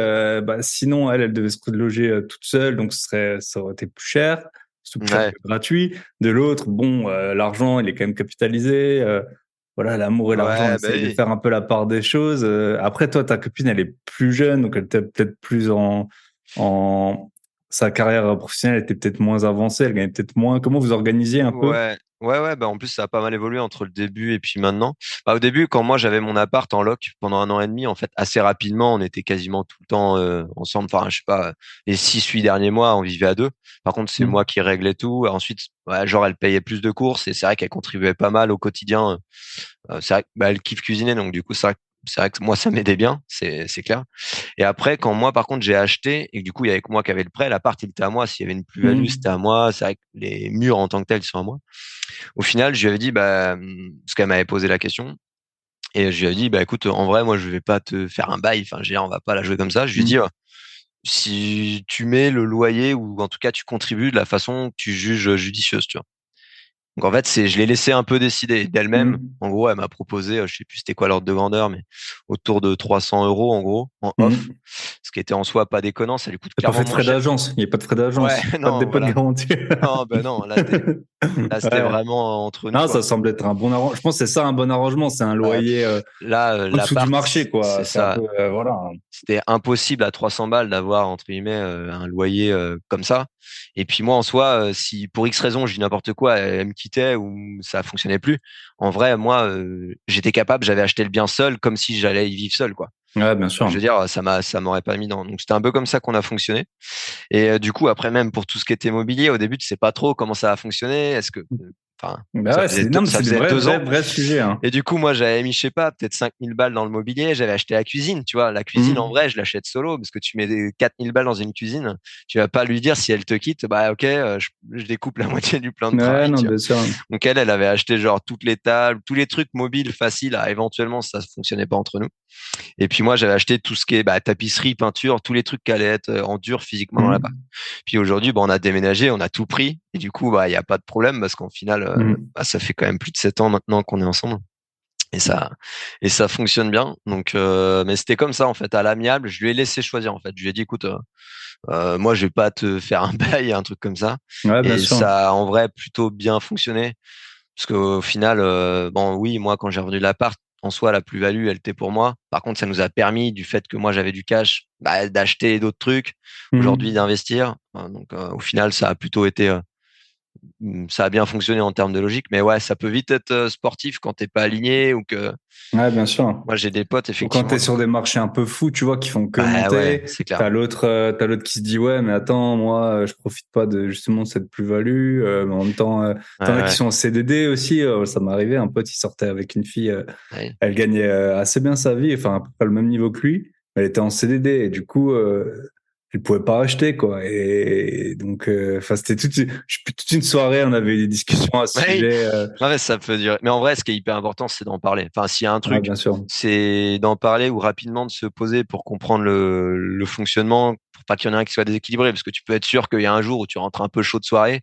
Speaker 2: bah, sinon, elle devait se loger toute seule, donc ça aurait été plus cher, surtout plus cher
Speaker 3: Ouais,
Speaker 2: que gratuit. De l'autre, bon, l'argent, il est quand même capitalisé. Voilà, l'amour et l'argent, on
Speaker 3: ouais, bah
Speaker 2: essaye de
Speaker 3: oui.
Speaker 2: faire un peu la part des choses. Après, toi, ta copine, elle est plus jeune, donc elle était peut-être plus en sa carrière professionnelle était peut-être moins avancée, elle gagnait peut-être moins. Comment vous organisiez un peu?
Speaker 3: Ouais. Bah en plus, ça a pas mal évolué entre le début et puis maintenant. Bah, au début, quand moi j'avais mon appart en loc pendant 1 an et demi, en fait, assez rapidement, on était quasiment tout le temps ensemble. Enfin, je sais pas, les 6, 8 derniers mois, on vivait à deux. Par contre, c'est moi
Speaker 2: Hmm.
Speaker 3: qui réglais tout. Ensuite, ouais, genre, elle payait plus de courses et c'est vrai qu'elle contribuait pas mal au quotidien. C'est vrai que bah, elle kiffe cuisiner, donc du coup, c'est vrai que moi, ça m'aidait bien, c'est clair. Et après, quand moi, par contre, j'ai acheté, et que du coup, il y avait que moi qui avait le prêt, l'appart, il était à moi. S'il y avait une plus-value, c'était
Speaker 2: Hmm.
Speaker 3: à moi. C'est vrai que les murs en tant que tels sont à moi. Au final, je lui avais dit, bah, parce qu'elle m'avait posé la question, et je lui avais dit, bah, écoute, en vrai, moi, je vais pas te faire un bail. Enfin, je veux dire, on va pas la jouer comme ça. Je lui ai dit,
Speaker 2: Hmm.
Speaker 3: si tu mets le loyer ou en tout cas, tu contribues de la façon que tu juges judicieuse, tu vois. Donc en fait, je l'ai laissé un peu décider d'elle-même.
Speaker 2: Hmm.
Speaker 3: En gros, elle m'a proposé, je sais plus c'était quoi l'ordre de grandeur, mais autour de 300 euros en gros en off,
Speaker 2: Hmm.
Speaker 3: ce qui était en soi pas déconnant. Ça lui coûte
Speaker 2: T'as pas
Speaker 3: clairement
Speaker 2: fait de
Speaker 3: moins
Speaker 2: frais
Speaker 3: cher.
Speaker 2: d'agence. Il n'y a pas de frais
Speaker 3: Ouais,
Speaker 2: d'agence. Pas de
Speaker 3: non,
Speaker 2: dépôt de
Speaker 3: voilà.
Speaker 2: garantie.
Speaker 3: Non, ben non, là c'était
Speaker 2: Ouais.
Speaker 3: vraiment entre nous
Speaker 2: Non,
Speaker 3: quoi.
Speaker 2: ça semble être un bon arrangement. Je pense que c'est ça un bon arrangement. C'est un
Speaker 3: Bah,
Speaker 2: loyer
Speaker 3: là,
Speaker 2: en dessous du
Speaker 3: l'appart,
Speaker 2: marché, quoi.
Speaker 3: c'est
Speaker 2: C'est un
Speaker 3: ça.
Speaker 2: peu, voilà.
Speaker 3: C'était impossible à 300 balles d'avoir entre guillemets un loyer comme ça. Et puis moi en soi, si pour X raison je dis n'importe quoi, elle me quittait ou ça fonctionnait plus, en vrai moi j'étais capable, j'avais acheté le bien seul comme si j'allais y vivre seul quoi.
Speaker 2: Ouais, bien sûr.
Speaker 3: Je veux dire ça m'aurait pas mis dans. Donc c'était un peu comme ça qu'on a fonctionné. Et du coup après même pour tout ce qui était immobilier, au début tu sais pas trop comment ça a fonctionné. Est-ce que enfin
Speaker 2: Bah ouais, non, mais
Speaker 3: ça
Speaker 2: c'est des
Speaker 3: faisait
Speaker 2: vrais,
Speaker 3: 2 ans.
Speaker 2: vrais, vrais sujets, hein.
Speaker 3: Et du coup, moi, j'avais mis, je sais pas, peut-être 5 000 balles dans le mobilier. J'avais acheté la cuisine, tu vois. La cuisine, en
Speaker 2: Hmm.
Speaker 3: vrai, je l'achète solo parce que tu mets 4 000 balles dans une cuisine. Tu vas pas lui dire si elle te quitte, bah, ok, je découpe la moitié du plan de
Speaker 2: Ouais,
Speaker 3: travail,
Speaker 2: non,
Speaker 3: tu vois.
Speaker 2: bien sûr.
Speaker 3: Donc, elle avait acheté genre toutes les tables, tous les trucs mobiles faciles à éventuellement, ça fonctionnait pas entre nous. Et puis, moi, j'avais acheté tout ce qui est, bah, tapisserie, peinture, tous les trucs qui allaient être en dur physiquement dans l'appart.
Speaker 2: Hmm.
Speaker 3: Puis aujourd'hui, bah, on a déménagé, on a tout pris. Et du coup, bah, il y a pas de problème parce qu'en final,
Speaker 2: Hmm.
Speaker 3: bah, ça fait quand même plus de 7 ans maintenant qu'on est ensemble et ça fonctionne bien. Donc mais c'était comme ça en fait à l'amiable, je lui ai laissé choisir en fait. Je lui ai dit écoute moi je vais pas te faire un bail un truc comme ça
Speaker 2: Ouais, bien
Speaker 3: et
Speaker 2: sûr.
Speaker 3: ça a en vrai plutôt bien fonctionné parce qu'au final bon oui, moi quand j'ai revendu l'appart en soi la plus-value elle était pour moi. Par contre, ça nous a permis du fait que moi j'avais du cash bah, d'acheter d'autres trucs, aujourd'hui
Speaker 2: Hmm.
Speaker 3: d'investir. Donc au final ça a plutôt été ça a bien fonctionné en termes de logique, mais ouais, ça peut vite être sportif quand t'es pas aligné ou que
Speaker 2: Ouais, bien sûr.
Speaker 3: moi j'ai des potes
Speaker 2: Ou quand
Speaker 3: effectivement.
Speaker 2: t'es sur des marchés un peu fous, tu vois, qui font que
Speaker 3: Bah ouais,
Speaker 2: monter,
Speaker 3: c'est clair.
Speaker 2: t'as l'autre qui se dit ouais, mais attends, moi, je profite pas de justement de cette plus-value. Mais en même temps,
Speaker 3: Ouais,
Speaker 2: t'en as qui
Speaker 3: ouais,
Speaker 2: sont en CDD aussi. Ça m'est arrivé, un pote, il sortait avec une fille,
Speaker 3: ouais.
Speaker 2: elle gagnait assez bien sa vie, enfin à peu près le même niveau que lui, mais elle était en CDD et du coup, elle pouvait pas acheter quoi. Et donc, enfin c'était toute une soirée, on avait eu des discussions à ce
Speaker 3: Ouais,
Speaker 2: sujet.
Speaker 3: ouais, ça peut durer. Mais en vrai, ce qui est hyper important, c'est d'en parler. Enfin, s'il y a un
Speaker 2: Ouais,
Speaker 3: truc,
Speaker 2: bien sûr.
Speaker 3: c'est d'en parler ou rapidement de se poser pour comprendre le fonctionnement, pour pas qu'il y en ait un qui soit déséquilibré, parce que tu peux être sûr qu'il y a un jour où tu rentres un peu chaud de soirée.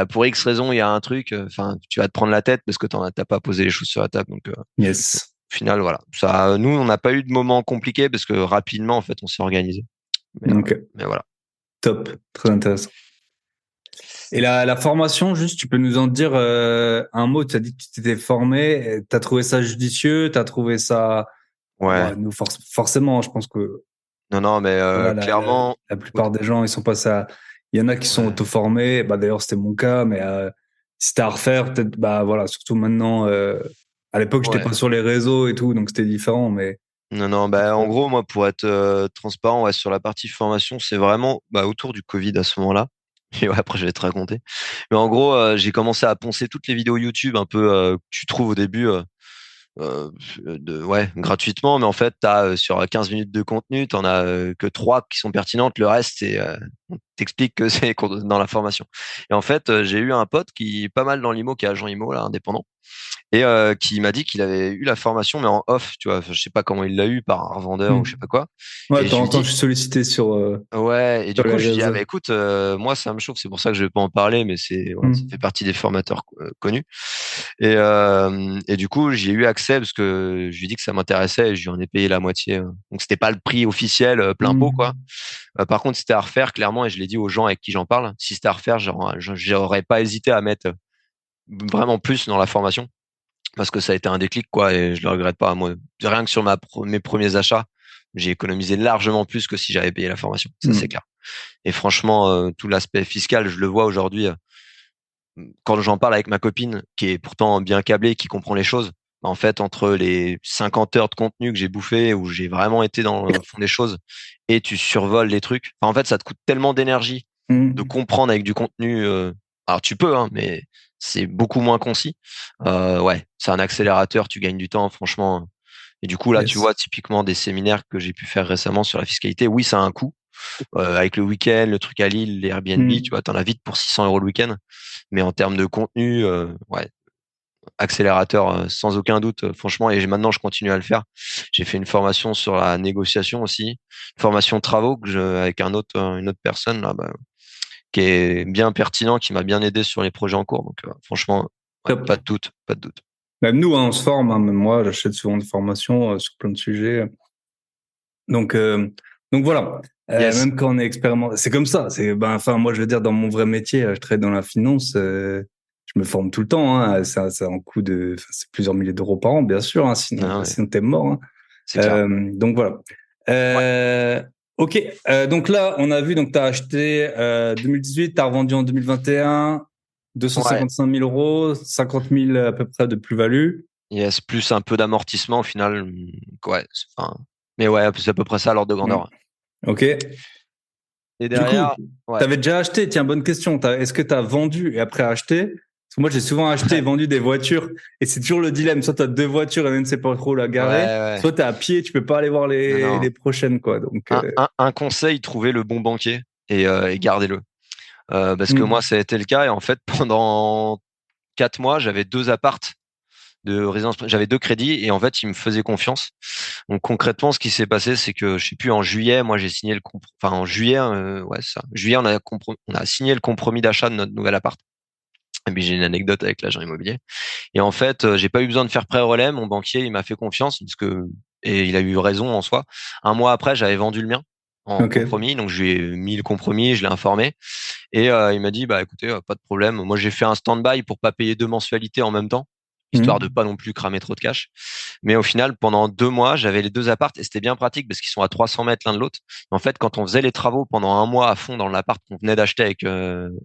Speaker 3: Pour X raison, il y a un truc, enfin, tu vas te prendre la tête parce que t'as pas posé les choses sur la table. Donc,
Speaker 2: Yes.
Speaker 3: au final, voilà. Ça, nous, on n'a pas eu de moment compliqué parce que rapidement, en fait, on s'est organisé.
Speaker 2: Donc,
Speaker 3: Mais voilà.
Speaker 2: top, très intéressant. Et la formation, juste, tu peux nous en dire un mot. Tu as dit que tu t'étais formé. Tu as trouvé ça judicieux? Tu as trouvé ça...
Speaker 3: Ouais.
Speaker 2: Bon, nous, forcément, je pense que
Speaker 3: Non, non, mais
Speaker 2: voilà,
Speaker 3: clairement,
Speaker 2: la plupart des gens, ils sont passés à... Il y en a qui sont
Speaker 3: ouais,
Speaker 2: auto-formés. Bah, d'ailleurs, c'était mon cas, mais c'était à refaire, peut-être, bah voilà, surtout maintenant. À l'époque, j'étais
Speaker 3: Ouais.
Speaker 2: pas sur les réseaux et tout, donc c'était différent, mais.
Speaker 3: Non, bah, en gros, moi, pour être transparent, ouais, sur la partie formation, c'est vraiment autour du Covid à ce moment-là. Et ouais, après, je vais te raconter. Mais en gros, j'ai commencé à poncer toutes les vidéos YouTube un peu que tu trouves au début. Gratuitement, mais en fait, sur 15 minutes de contenu, t'en as que 3 qui sont pertinentes, le reste, on t'explique que c'est dans la formation. Et en fait, j'ai eu un pote qui est pas mal dans l'IMO, qui est agent IMO, là, indépendant, et qui m'a dit qu'il avait eu la formation, mais en off, tu vois, je sais pas comment il l'a eu, par un revendeur ou je sais pas quoi.
Speaker 2: Ouais,
Speaker 3: Et
Speaker 2: de
Speaker 3: je
Speaker 2: temps
Speaker 3: lui
Speaker 2: en temps,
Speaker 3: dis,
Speaker 2: je suis sollicité sur
Speaker 3: ouais, et du
Speaker 2: les
Speaker 3: coup, je lui dis, ah
Speaker 2: réseaux.
Speaker 3: bah écoute, moi ça me chauffe, c'est pour ça que je vais pas en parler, mais ça fait partie des formateurs connus. Et du coup, j'y ai eu accès parce que je lui ai dit que ça m'intéressait et je lui en ai payé la moitié. Donc c'était pas le prix officiel plein pot, quoi. Par contre, c'était à refaire clairement, et je l'ai dit aux gens avec qui j'en parle, si c'était à refaire, j'aurais pas hésité à mettre vraiment plus dans la formation parce que ça a été un déclic, quoi, et je le regrette pas. Moi, rien que sur mes premiers achats, j'ai économisé largement plus que si j'avais payé la formation. Ça, c'est clair. Et franchement, tout l'aspect fiscal, je le vois aujourd'hui. Quand j'en parle avec ma copine, qui est pourtant bien câblée, qui comprend les choses, en fait, entre les 50 heures de contenu que j'ai bouffé, où j'ai vraiment été dans le fond des choses, et tu survoles les trucs, enfin, en fait, ça te coûte tellement d'énergie de comprendre avec du contenu. Alors, tu peux, hein, mais c'est beaucoup moins concis. Ouais, c'est un accélérateur, tu gagnes du temps, franchement. Et du coup, là, tu
Speaker 2: Yes.
Speaker 3: vois, typiquement des séminaires que j'ai pu faire récemment sur la fiscalité, oui, ça a un coût. Avec le week-end, le truc à Lille, les Airbnb, tu vois, t'en as vite pour 600 € le week-end. Mais en termes de contenu, ouais, accélérateur sans aucun doute, franchement. Et maintenant, je continue à le faire. J'ai fait une formation sur la négociation aussi, une formation travaux avec une autre personne là, qui est bien pertinent, qui m'a bien aidé sur les projets en cours. Donc, franchement, ouais,
Speaker 2: Top.
Speaker 3: pas de doute, pas de doute.
Speaker 2: Même nous, hein, on se forme. Hein, même moi, j'achète souvent des formations sur plein de sujets. Donc, donc voilà.
Speaker 3: Yes.
Speaker 2: Même quand on est expérimenté, c'est comme ça. Enfin, moi, je veux dire, dans mon vrai métier, je travaille dans la finance. Je me forme tout le temps. Hein, c'est un coût c'est plusieurs milliers d'euros par an, bien sûr. Hein,
Speaker 3: Ah ouais,
Speaker 2: sinon t'es mort. Hein.
Speaker 3: c'est clair.
Speaker 2: Donc voilà.
Speaker 3: Ouais.
Speaker 2: Ok. Donc là, on a vu. Donc t'as acheté 2018, t'as revendu en 2021,
Speaker 3: Ouais.
Speaker 2: 255 000 euros, 50 000 à peu près de plus-value.
Speaker 3: Yes, plus un peu d'amortissement au final. Ouais. Enfin, mais ouais, c'est à peu près ça l'ordre de grandeur.
Speaker 2: Ok.
Speaker 3: Et
Speaker 2: Du coup,
Speaker 3: derrière, ouais.
Speaker 2: t'avais déjà acheté, tiens, bonne question. Est-ce que t'as vendu et après acheté? Parce que moi, j'ai souvent acheté et vendu des voitures et c'est toujours le dilemme. Soit t'as deux voitures et même c'est pas trop la
Speaker 3: Ouais,
Speaker 2: garer,
Speaker 3: ouais.
Speaker 2: soit t'es à pied, tu peux pas aller voir
Speaker 3: Non,
Speaker 2: les
Speaker 3: non.
Speaker 2: prochaines, quoi. Donc,
Speaker 3: Un conseil, trouvez le bon banquier et gardez-le. Parce que moi,
Speaker 2: hmm.
Speaker 3: ça a été le cas. Et en fait, pendant 4 mois, j'avais 2 appartes de résidence, j'avais 2 crédits et en fait, ils me faisaient confiance. Donc concrètement, ce qui s'est passé, c'est que je sais plus, en juillet, moi, j'ai signé enfin en juillet, ouais, ça. Juillet, on a signé le compromis d'achat de notre nouvel appart. Et puis j'ai une anecdote avec l'agent immobilier. Et en fait, j'ai pas eu besoin de faire prêt relais. Mon banquier, il m'a fait confiance et il a eu raison en soi. Un mois après, j'avais vendu le mien en
Speaker 2: Ok.
Speaker 3: compromis. Donc, je lui ai mis le compromis, je l'ai informé. Et il m'a dit, bah écoutez, pas de problème. Moi, j'ai fait un stand-by pour pas payer 2 mensualités en même temps, histoire de
Speaker 2: Hmm.
Speaker 3: pas non plus cramer trop de cash. Mais au final, pendant 2 mois, j'avais les 2 appartes et c'était bien pratique parce qu'ils sont à 300 mètres l'un de l'autre. En fait, quand on faisait les travaux pendant un mois à fond dans l'appart qu'on venait d'acheter avec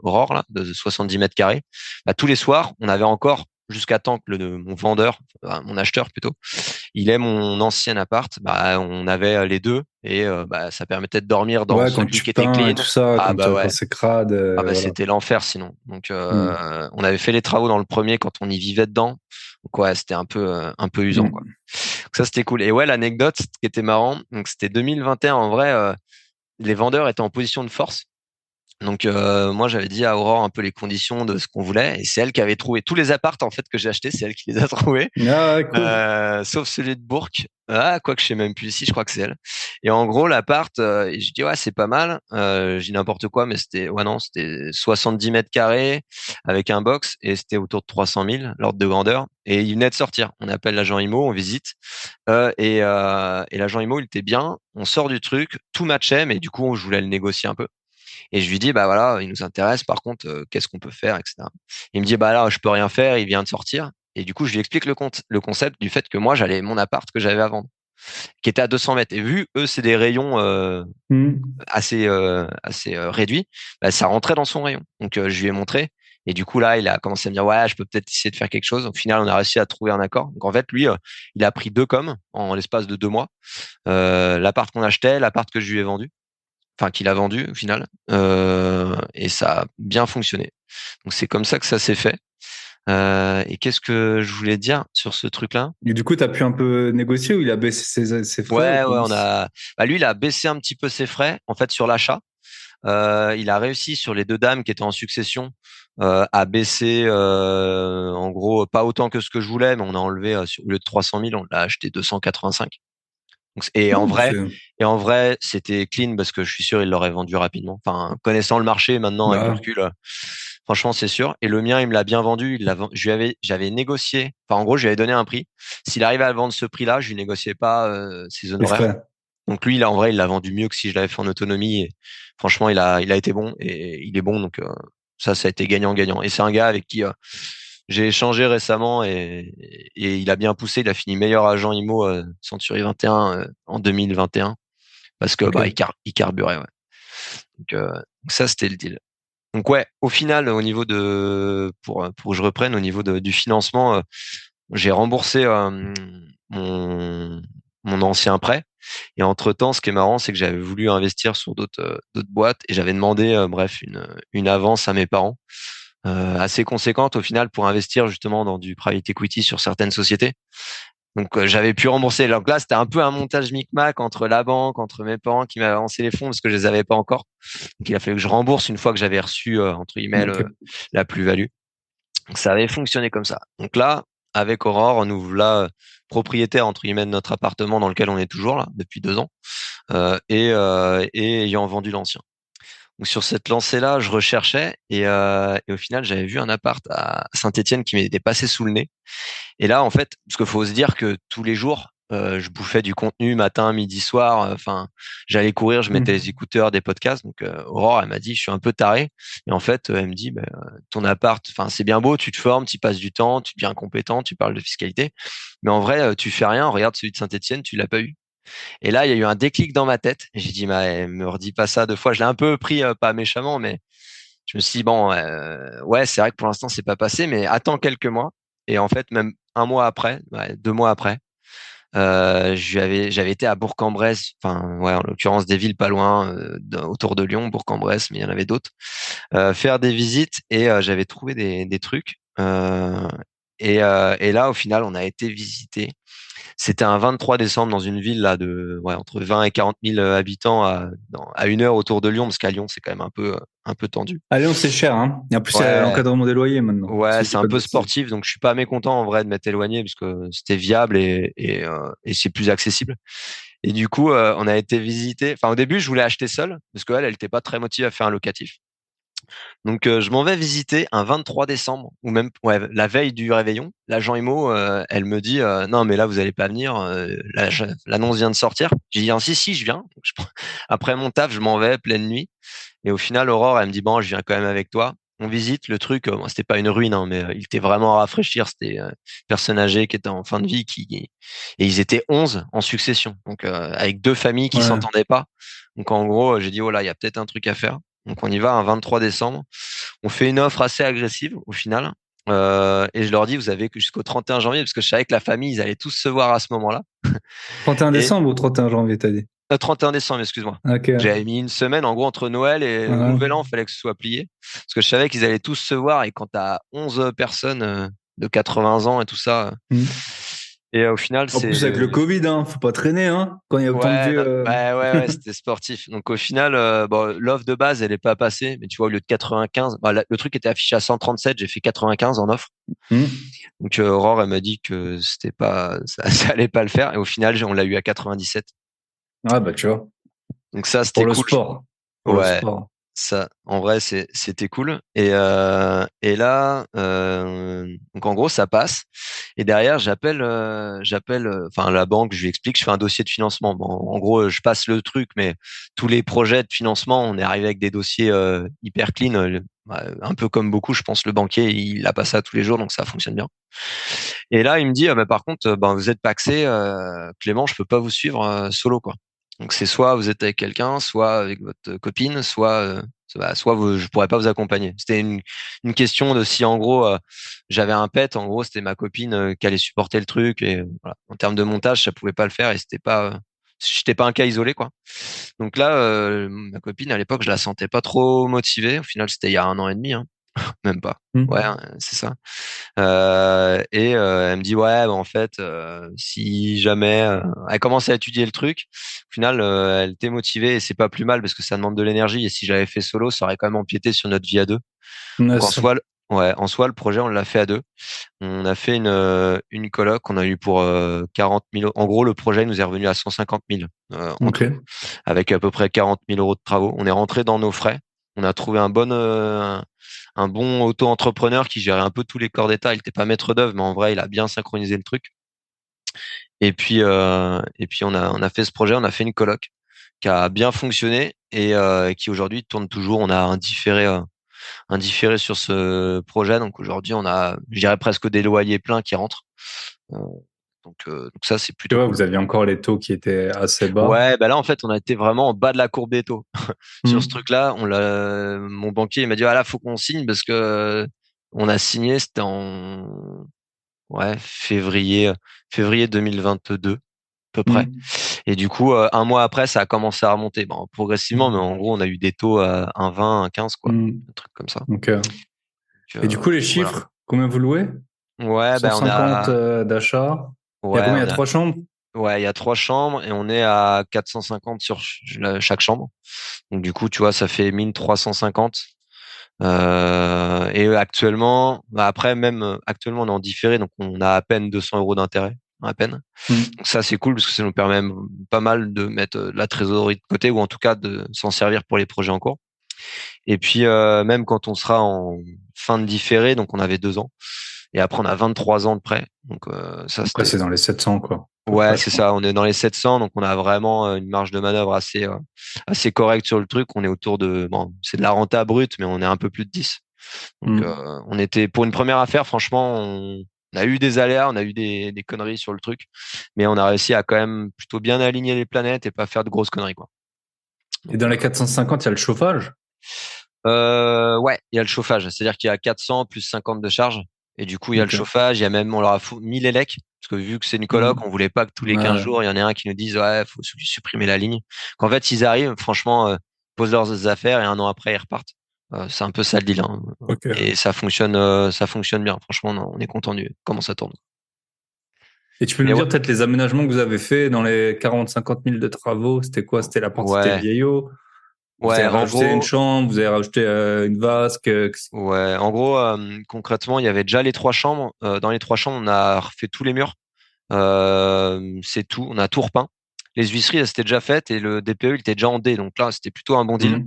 Speaker 3: Aurore, là, de 70 mètres carrés, bah, tous les soirs, on avait encore jusqu'à temps que mon vendeur, mon acheteur plutôt, il est mon ancien appart, bah, on avait les deux et bah, ça permettait de dormir dans
Speaker 2: Ouais, quand
Speaker 3: celui qui
Speaker 2: tu
Speaker 3: était
Speaker 2: peins et
Speaker 3: clean.
Speaker 2: tout ça,
Speaker 3: Ah bah
Speaker 2: quand
Speaker 3: ouais,
Speaker 2: c'est crade,
Speaker 3: ah bah
Speaker 2: voilà.
Speaker 3: c'était l'enfer sinon. Donc
Speaker 2: Hmm.
Speaker 3: on avait fait les travaux dans le premier quand on y vivait dedans. Donc ouais, c'était un peu usant quoi.
Speaker 2: Hmm.
Speaker 3: Donc ça c'était cool. Et ouais, l'anecdote qui était marrant, donc c'était 2021 en vrai, les vendeurs étaient en position de force. Donc moi j'avais dit à Aurore un peu les conditions de ce qu'on voulait et c'est elle qui avait trouvé tous les appartes en fait que j'ai achetés, c'est elle qui les a trouvés.
Speaker 2: Ah, ouais, cool.
Speaker 3: Sauf celui de Bourg. Ah, quoi que je sais même plus ici, je crois que c'est elle. Et en gros, l'appart, et je dis, ouais, c'est pas mal. Je dis n'importe quoi, mais ouais, non, c'était 70 mètres carrés avec un box et c'était autour de 300 000, l'ordre de grandeur. Et il venait de sortir. On appelle l'agent IMO, on visite. Et l'agent IMO, il était bien. On sort du truc, tout matchait, mais du coup, je voulais le négocier un peu. Et je lui dis, bah voilà, il nous intéresse, par contre, qu'est-ce qu'on peut faire, etc. Il me dit, bah là, je peux rien faire, il vient de sortir. Et du coup, je lui explique le concept du fait que moi, j'allais mon appart que j'avais à vendre, qui était à 200 mètres. Et vu, eux, c'est des rayons
Speaker 2: Hmm.
Speaker 3: assez réduits, bah, ça rentrait dans son rayon. Donc, je lui ai montré. Et du coup, là, il a commencé à me dire, ouais, je peux peut-être essayer de faire quelque chose. Au final, on a réussi à trouver un accord. Donc, en fait, lui, il a pris 2 coms en l'espace de 2 mois. L'appart qu'on achetait, l'appart que je lui ai vendu, enfin, qu'il a vendu au final. Et ça a bien fonctionné. Donc, c'est comme ça que ça s'est fait. Et qu'est-ce que je voulais dire sur ce truc-là?
Speaker 2: Et du coup, tu as pu un peu négocier ou il a baissé ses frais ou
Speaker 3: Ouais,
Speaker 2: comment
Speaker 3: on a. Bah, lui, il a baissé un petit peu ses frais, en fait, sur l'achat. Il a réussi sur les 2 dames qui étaient en succession à baisser, en gros, pas autant que ce que je voulais, mais on a enlevé au lieu de 300 000, on l'a acheté 285. Donc,
Speaker 2: Non, c'est...
Speaker 3: en vrai, c'était clean parce que je suis sûr il l'aurait vendu rapidement. Enfin, connaissant le marché maintenant avec du
Speaker 2: Bah,
Speaker 3: recul, franchement, c'est sûr. Et le mien, il me l'a bien vendu. J'avais négocié. Enfin, en gros, je lui avais donné un prix. S'il arrivait à le vendre ce prix-là, je lui négociais pas ses
Speaker 2: les
Speaker 3: honoraires.
Speaker 2: frais.
Speaker 3: Donc lui, là, en vrai, il l'a vendu mieux que si je l'avais fait en autonomie. Et franchement, il a été bon et il est bon. Donc ça a été gagnant-gagnant. Et c'est un gars avec qui j'ai échangé récemment et il a bien poussé. Il a fini meilleur agent IMO Century 21 en 2021 parce que
Speaker 2: Ok.
Speaker 3: bah il carburait. Ouais. Donc ça, c'était le deal. Donc ouais, au final, au niveau de pour que je reprenne au niveau du financement, j'ai remboursé mon mon ancien prêt. Et entre-temps, ce qui est marrant, c'est que j'avais voulu investir sur d'autres boîtes et j'avais demandé, bref, une avance à mes parents assez conséquente au final pour investir justement dans du private equity sur certaines sociétés. Donc j'avais pu rembourser. Donc là, c'était un peu un montage micmac entre la banque, entre mes parents qui m'avaient avancé les fonds parce que je les avais pas encore. Donc il a fallu que je rembourse une fois que j'avais reçu entre guillemets
Speaker 2: Ok.
Speaker 3: la plus-value. Donc ça avait fonctionné comme ça. Donc là, avec Aurore, nous voilà propriétaires entre guillemets de notre appartement dans lequel on est toujours là depuis 2 ans et ayant vendu l'ancien. Donc sur cette lancée-là, je recherchais et au final, j'avais vu un appart à Saint-Étienne qui m'était passé sous le nez. Et là, en fait, parce qu'il faut se dire que tous les jours, je bouffais du contenu matin, midi, soir. Enfin, j'allais courir, je mettais les écouteurs, des podcasts. Donc Aurore, elle m'a dit, je suis un peu taré. Et en fait, elle me dit, bah, ton appart, enfin, c'est bien beau, tu te formes, tu passes du temps, tu deviens compétent, tu parles de fiscalité. Mais en vrai, tu fais rien. Regarde celui de Saint-Étienne, tu l'as pas eu. Et là, il y a eu un déclic dans ma tête. J'ai dit, mais me redis pas ça 2 fois. Je l'ai un peu pris, pas méchamment, mais je me suis dit, bon, ouais, c'est vrai que pour l'instant, c'est pas passé, mais attends quelques mois. Et en fait, même un mois après, ouais, 2 mois après, j'avais été à Bourg-en-Bresse, enfin, ouais, en l'occurrence des villes pas loin, autour de Lyon, Bourg-en-Bresse, mais il y en avait d'autres, faire des visites et j'avais trouvé des trucs. Et là, au final, on a été visiter. C'était un 23 décembre dans une ville là de ouais, entre 20 et 40 000 habitants à 1 heure autour de Lyon, parce qu'à Lyon, c'est quand même un peu tendu.
Speaker 2: À Lyon, c'est cher, hein. Et en plus, il y a
Speaker 3: Ouais,
Speaker 2: l'encadrement des loyers maintenant.
Speaker 3: ouais,
Speaker 2: Si je dis
Speaker 3: c'est un
Speaker 2: pas de
Speaker 3: peu
Speaker 2: bêtises.
Speaker 3: sportif, donc je suis pas mécontent en vrai de m'être éloigné parce que c'était viable et c'est plus accessible. Et du coup, on a été visiter. Enfin, au début, je voulais acheter seul parce qu'elle, elle était pas très motivée à faire un locatif. Donc, je m'en vais visiter un 23 décembre ou même ouais, la veille du réveillon. L'agent IMO, elle me dit non, mais là, vous allez pas venir. L'annonce vient de sortir. J'ai dit ah, si, je viens. Donc, après mon taf, je m'en vais pleine nuit. Et au final, Aurore, elle me dit bon, je viens quand même avec toi. On visite le truc. Bon, c'était pas une ruine, hein, mais il était vraiment à rafraîchir. C'était personnes âgées qui étaient en fin de vie, et ils étaient 11 en succession. Donc avec 2 familles qui
Speaker 2: Ouais.
Speaker 3: s'entendaient pas. Donc en gros, j'ai dit oh là, il y a peut-être un truc à faire. Donc on y va un 23 décembre. On fait une offre assez agressive au final. Et je leur dis vous avez que jusqu'au 31 janvier parce que je savais que la famille ils allaient tous se voir à ce moment-là.
Speaker 2: 31
Speaker 3: Et
Speaker 2: décembre ou 31 janvier, t'as dit?
Speaker 3: 31 décembre, excuse-moi.
Speaker 2: Ok.
Speaker 3: J'avais mis une semaine, en gros, entre Noël et le
Speaker 2: Ouais.
Speaker 3: Nouvel An, il fallait que ce soit plié. Parce que je savais qu'ils allaient tous se voir et quand t'as 11 personnes de 80 ans et tout ça.
Speaker 2: Hmm.
Speaker 3: Et au final,
Speaker 2: En plus, avec le Covid, hein, faut pas traîner, hein, quand il y a autant de
Speaker 3: Ouais,
Speaker 2: vieux.
Speaker 3: bah ouais, c'était sportif. Donc au final, bon, l'offre de base, elle est pas passée. Mais tu vois, au lieu de 95, bah, le truc était affiché à 137, j'ai fait 95 en offre.
Speaker 2: Hmm.
Speaker 3: Donc Aurore, elle m'a dit que c'était pas, ça allait pas le faire. Et au final, on l'a eu à 97.
Speaker 2: Ah, bah, tu vois.
Speaker 3: Donc ça,
Speaker 2: Pour
Speaker 3: c'était
Speaker 2: le
Speaker 3: cool.
Speaker 2: sport. Pour le
Speaker 3: Ouais,
Speaker 2: sport.
Speaker 3: ça, en vrai, c'était cool. Et là, donc en gros, ça passe. Et derrière, enfin la banque, je lui explique, je fais un dossier de financement. Bon, en gros, je passe le truc, mais tous les projets de financement, on est arrivé avec des dossiers hyper clean, un peu comme beaucoup. Je pense le banquier, il a pas ça tous les jours, donc ça fonctionne bien. Et là, il me dit, ah, bah, par contre, ben vous êtes paxé, Clément, je peux pas vous suivre solo, quoi. Donc c'est soit vous êtes avec quelqu'un, soit avec votre copine, soit Soit je pourrais pas vous accompagner. C'était une question de si en gros j'avais un pet, en gros c'était ma copine qui allait supporter le truc et voilà. En termes de montage, ça pouvait pas le faire et j'étais pas un cas isolé quoi. Donc là, ma copine à l'époque, je la sentais pas trop motivée. Au final, c'était il y a 1 an et demi, hein. Même pas. Ouais, hein, c'est ça. Elle me dit ouais, bah, en fait, si jamais elle commence à étudier le truc, au final, elle était motivée et c'est pas plus mal parce que ça demande de l'énergie. Et si j'avais fait solo, ça aurait quand même empiété sur notre vie à deux.
Speaker 2: Ouais,
Speaker 3: Donc en soi, le projet, on l'a fait à deux. On a fait une coloc, on a eu pour 40 000. En gros, le projet nous est revenu à 150 000 en tout, avec à peu près 40 000 euros de travaux. On est rentré dans nos frais. On a trouvé un bon auto-entrepreneur qui gérait un peu tous les corps d'état. Il n'était pas maître d'œuvre, mais en vrai, il a bien synchronisé le truc. Et puis on a fait ce projet, on a fait une coloc qui a bien fonctionné et qui aujourd'hui tourne toujours. On a un différé sur ce projet. Donc aujourd'hui, on a, je dirais presque des loyers pleins qui rentrent. Euh, donc ça, c'est
Speaker 2: Tu
Speaker 3: plutôt
Speaker 2: vois,
Speaker 3: cool.
Speaker 2: vous aviez encore les taux qui étaient assez bas.
Speaker 3: Ouais, bah là, en fait, on a été vraiment en bas de la courbe des taux. Sur ce truc-là, mon banquier, il m'a dit, ah là, faut qu'on signe parce que on a signé, c'était ouais, février 2022, à peu près. Et du coup, un mois après, ça a commencé à remonter. Bon, progressivement, mais en gros, on a eu des taux à 1,20, 1,15, quoi. Un truc comme ça.
Speaker 2: Donc, et du coup, les
Speaker 3: Voilà.
Speaker 2: chiffres, combien vous louez?
Speaker 3: Ouais, ben
Speaker 2: 150 d'achat. Il y a
Speaker 3: ouais,
Speaker 2: combien? Il y a 3 chambres?
Speaker 3: ouais, il y a 3 chambres et on est à 450 sur chaque chambre. Donc du coup, tu vois, ça fait 1 350. Et actuellement, bah après même actuellement, on est en différé, donc on a à peine 200 euros d'intérêt, à peine. Donc ça, c'est cool parce que ça nous permet même pas mal de mettre de la trésorerie de côté ou en tout cas de s'en servir pour les projets en cours. Et puis même quand on sera en fin de différé, donc on avait 2 ans. Et après, on a 23 ans de prêt. Donc, ça,
Speaker 2: Après,
Speaker 3: c'était.
Speaker 2: c'est dans les 700, quoi. À peu
Speaker 3: Ouais,
Speaker 2: près,
Speaker 3: c'est
Speaker 2: je crois.
Speaker 3: ça. On est dans les 700. Donc, on a vraiment une marge de manœuvre assez correcte sur le truc. On est autour bon, c'est de la renta brute, mais on est un peu plus de 10. Donc, on était, pour une première affaire, franchement, on a eu des aléas, on a eu des conneries sur le truc. Mais on a réussi à quand même plutôt bien aligner les planètes et pas faire de grosses conneries, quoi.
Speaker 2: Et
Speaker 3: Donc,
Speaker 2: dans les 450, il y a le chauffage?
Speaker 3: ouais, il y a le chauffage. C'est-à-dire qu'il y a 400 plus 50 de charge. Et du coup, il y a le
Speaker 2: Ok.
Speaker 3: chauffage. Il y a même, on leur a mis les lecs. Parce que vu que c'est une coloc, on voulait pas que tous les 15
Speaker 2: Ouais.
Speaker 3: jours, il y en ait un qui nous dise, ouais, faut supprimer la ligne. Qu'en fait, ils arrivent, franchement, posent leurs affaires et 1 an après, ils repartent. C'est un peu ça le deal, hein.
Speaker 2: Ok.
Speaker 3: Et ça fonctionne bien. Franchement, on est content du comment ça tourne.
Speaker 2: Et tu peux
Speaker 3: Mais
Speaker 2: nous
Speaker 3: ouais,
Speaker 2: dire peut-être les aménagements que vous avez fait dans les 40-50 000 de travaux? C'était quoi? C'était la partie
Speaker 3: ouais,
Speaker 2: vieillot? Vous avez
Speaker 3: ouais. En
Speaker 2: rajouté une
Speaker 3: gros,
Speaker 2: chambre? Vous avez rajouté une vasque?
Speaker 3: ouais, en gros, concrètement, il y avait déjà les 3 chambres. Dans les 3 chambres, on a refait tous les murs. C'est tout. On a tout repeint. Les huisseries, elles s'étaient déjà faites et le DPE, il était déjà en D. Donc là, c'était plutôt un bon deal.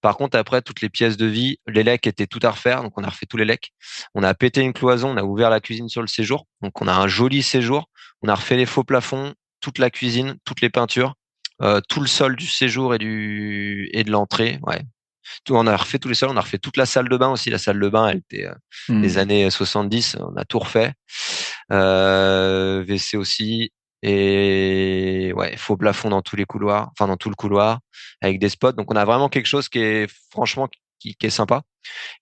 Speaker 3: Par contre, après, toutes les pièces de vie, les lecs étaient tout à refaire. Donc, on a refait tous les lecs. On a pété une cloison. On a ouvert la cuisine sur le séjour. Donc, on a un joli séjour. On a refait les faux plafonds, toute la cuisine, toutes les peintures, tout le sol du séjour et de l'entrée. Ouais. On a refait tous les sols. On a refait toute la salle de bain aussi. La salle de bain, elle était des années 70. On a tout refait. WC aussi. Et ouais, faux plafond dans tous les couloirs, enfin dans tout le couloir, avec des spots. Donc on a vraiment quelque chose qui est franchement qui est sympa.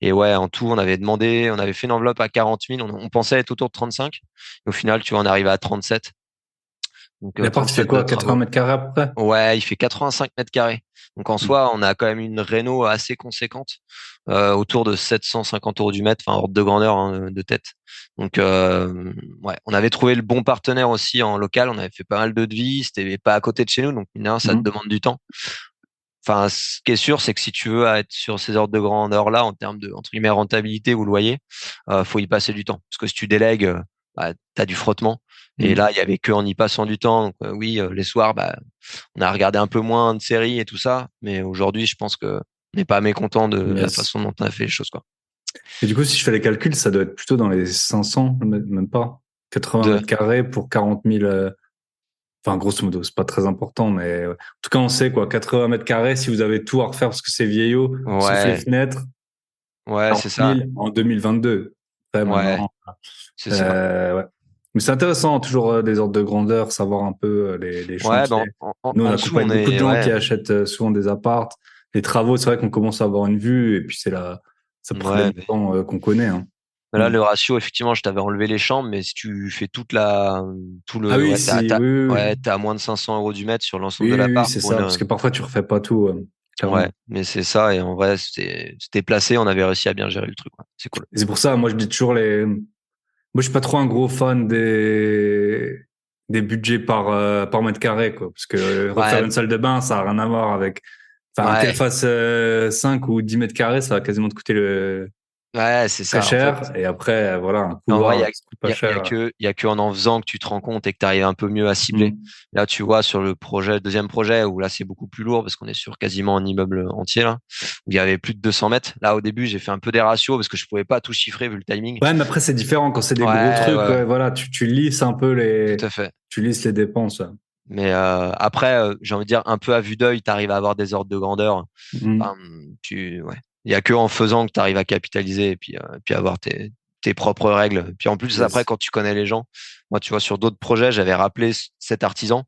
Speaker 3: Et ouais, en tout, on avait fait une enveloppe à 40 000. On pensait être autour de 35. Et au final, tu vois, on est arrivé à 37. Donc
Speaker 2: L'appart, il fait
Speaker 3: 37 de
Speaker 2: quoi? 80
Speaker 3: travaux.
Speaker 2: mètres carrés à peu près?
Speaker 3: Ouais, il fait 85 mètres carrés. Donc en soi, on a quand même une réno assez conséquente, autour de 750 euros du mètre, enfin ordre de grandeur, hein, de tête. Donc ouais, on avait trouvé le bon partenaire aussi en local. On avait fait pas mal de devis. C'était pas à côté de chez nous, donc mine de rien, ça te demande du temps. Enfin, ce qui est sûr, c'est que si tu veux être sur ces ordres de grandeur-là, en termes de entre guillemets rentabilité ou loyer, faut y passer du temps. Parce que si tu délègues, bah, t'as du frottement. Et là, il y avait que en y passant du temps. Donc, oui, les soirs, bah, on a regardé un peu moins de séries et tout ça. Mais aujourd'hui, je pense que on n'est pas mécontent de la
Speaker 2: Yes.
Speaker 3: façon dont on a fait les choses, quoi.
Speaker 2: Et du coup, si je fais les calculs, ça doit être plutôt dans les 500, même pas. 80
Speaker 3: De,
Speaker 2: mètres carrés pour 40 000. Enfin, grosso modo, c'est pas très important, mais en tout cas, on sait quoi. 80 mètres carrés, si vous avez tout à refaire parce que c'est vieillot, sauf les
Speaker 3: ouais,
Speaker 2: fenêtres,
Speaker 3: ouais,
Speaker 2: 40
Speaker 3: c'est ça.
Speaker 2: 000 en 2022. Après,
Speaker 3: Ouais,
Speaker 2: maintenant,
Speaker 3: c'est ça.
Speaker 2: ouais. Mais c'est intéressant, toujours des ordres de grandeur, savoir un peu les
Speaker 3: Ouais, ben
Speaker 2: chantiers. Nous, on
Speaker 3: en dessous,
Speaker 2: accompagne
Speaker 3: on
Speaker 2: beaucoup de
Speaker 3: est,
Speaker 2: gens qui
Speaker 3: ouais,
Speaker 2: achètent souvent des apparts. les travaux, c'est vrai qu'on commence à avoir une vue et puis ça prend
Speaker 3: Ouais,
Speaker 2: des temps qu'on connaît. Hein.
Speaker 3: là, le ratio, effectivement, je t'avais enlevé les chambres, mais si tu fais tout
Speaker 2: Ah oui,
Speaker 3: ouais,
Speaker 2: si, oui, oui, oui.
Speaker 3: ouais, t'es à moins de 500 euros du mètre sur l'ensemble
Speaker 2: Oui,
Speaker 3: de
Speaker 2: oui, oui,
Speaker 3: l'appart
Speaker 2: c'est
Speaker 3: pour
Speaker 2: ça. Parce que parfois, tu refais pas tout,
Speaker 3: ouais,
Speaker 2: clairement.
Speaker 3: mais c'est ça, et en vrai, c'était placé, on avait réussi à bien gérer le truc, ouais. C'est cool.
Speaker 2: Et c'est pour ça, moi, je dis toujours moi, je suis pas trop un gros fan des budgets par mètre carré, quoi. Parce que refaire
Speaker 3: Ouais,
Speaker 2: une salle de bain, ça a rien à voir avec, enfin, qu'elle
Speaker 3: ouais,
Speaker 2: fasse 5 ou 10 mètres carrés, ça va quasiment te coûter
Speaker 3: ouais, c'est
Speaker 2: très
Speaker 3: ça. En fait,
Speaker 2: cher. Et après, voilà, un
Speaker 3: en vrai,
Speaker 2: couloir, ça coûte pas cher.
Speaker 3: il y a que en faisant que tu te rends compte et que tu arrives un peu mieux à cibler.
Speaker 2: Mm.
Speaker 3: Là, tu vois, sur le deuxième projet, où là, c'est beaucoup plus lourd parce qu'on est sur quasiment un immeuble entier, là, où il y avait plus de 200 mètres. Là, au début, j'ai fait un peu des ratios parce que je pouvais pas tout chiffrer vu le timing.
Speaker 2: Ouais, mais après, c'est différent quand c'est des gros
Speaker 3: Ouais,
Speaker 2: trucs.
Speaker 3: ouais, ouais,
Speaker 2: Ouais, voilà, tu lisses un peu
Speaker 3: tout à fait.
Speaker 2: tu lisses les dépenses. Ouais.
Speaker 3: Mais après, j'ai envie de dire, un peu à vue d'œil, tu arrives à avoir des ordres de grandeur.
Speaker 2: Mm.
Speaker 3: Enfin, ouais. Il y a que en faisant que tu arrives à capitaliser et puis avoir tes propres règles. Puis en plus, après,
Speaker 2: Yes.
Speaker 3: quand tu connais les gens, moi, tu vois, sur d'autres projets, j'avais rappelé cet artisan.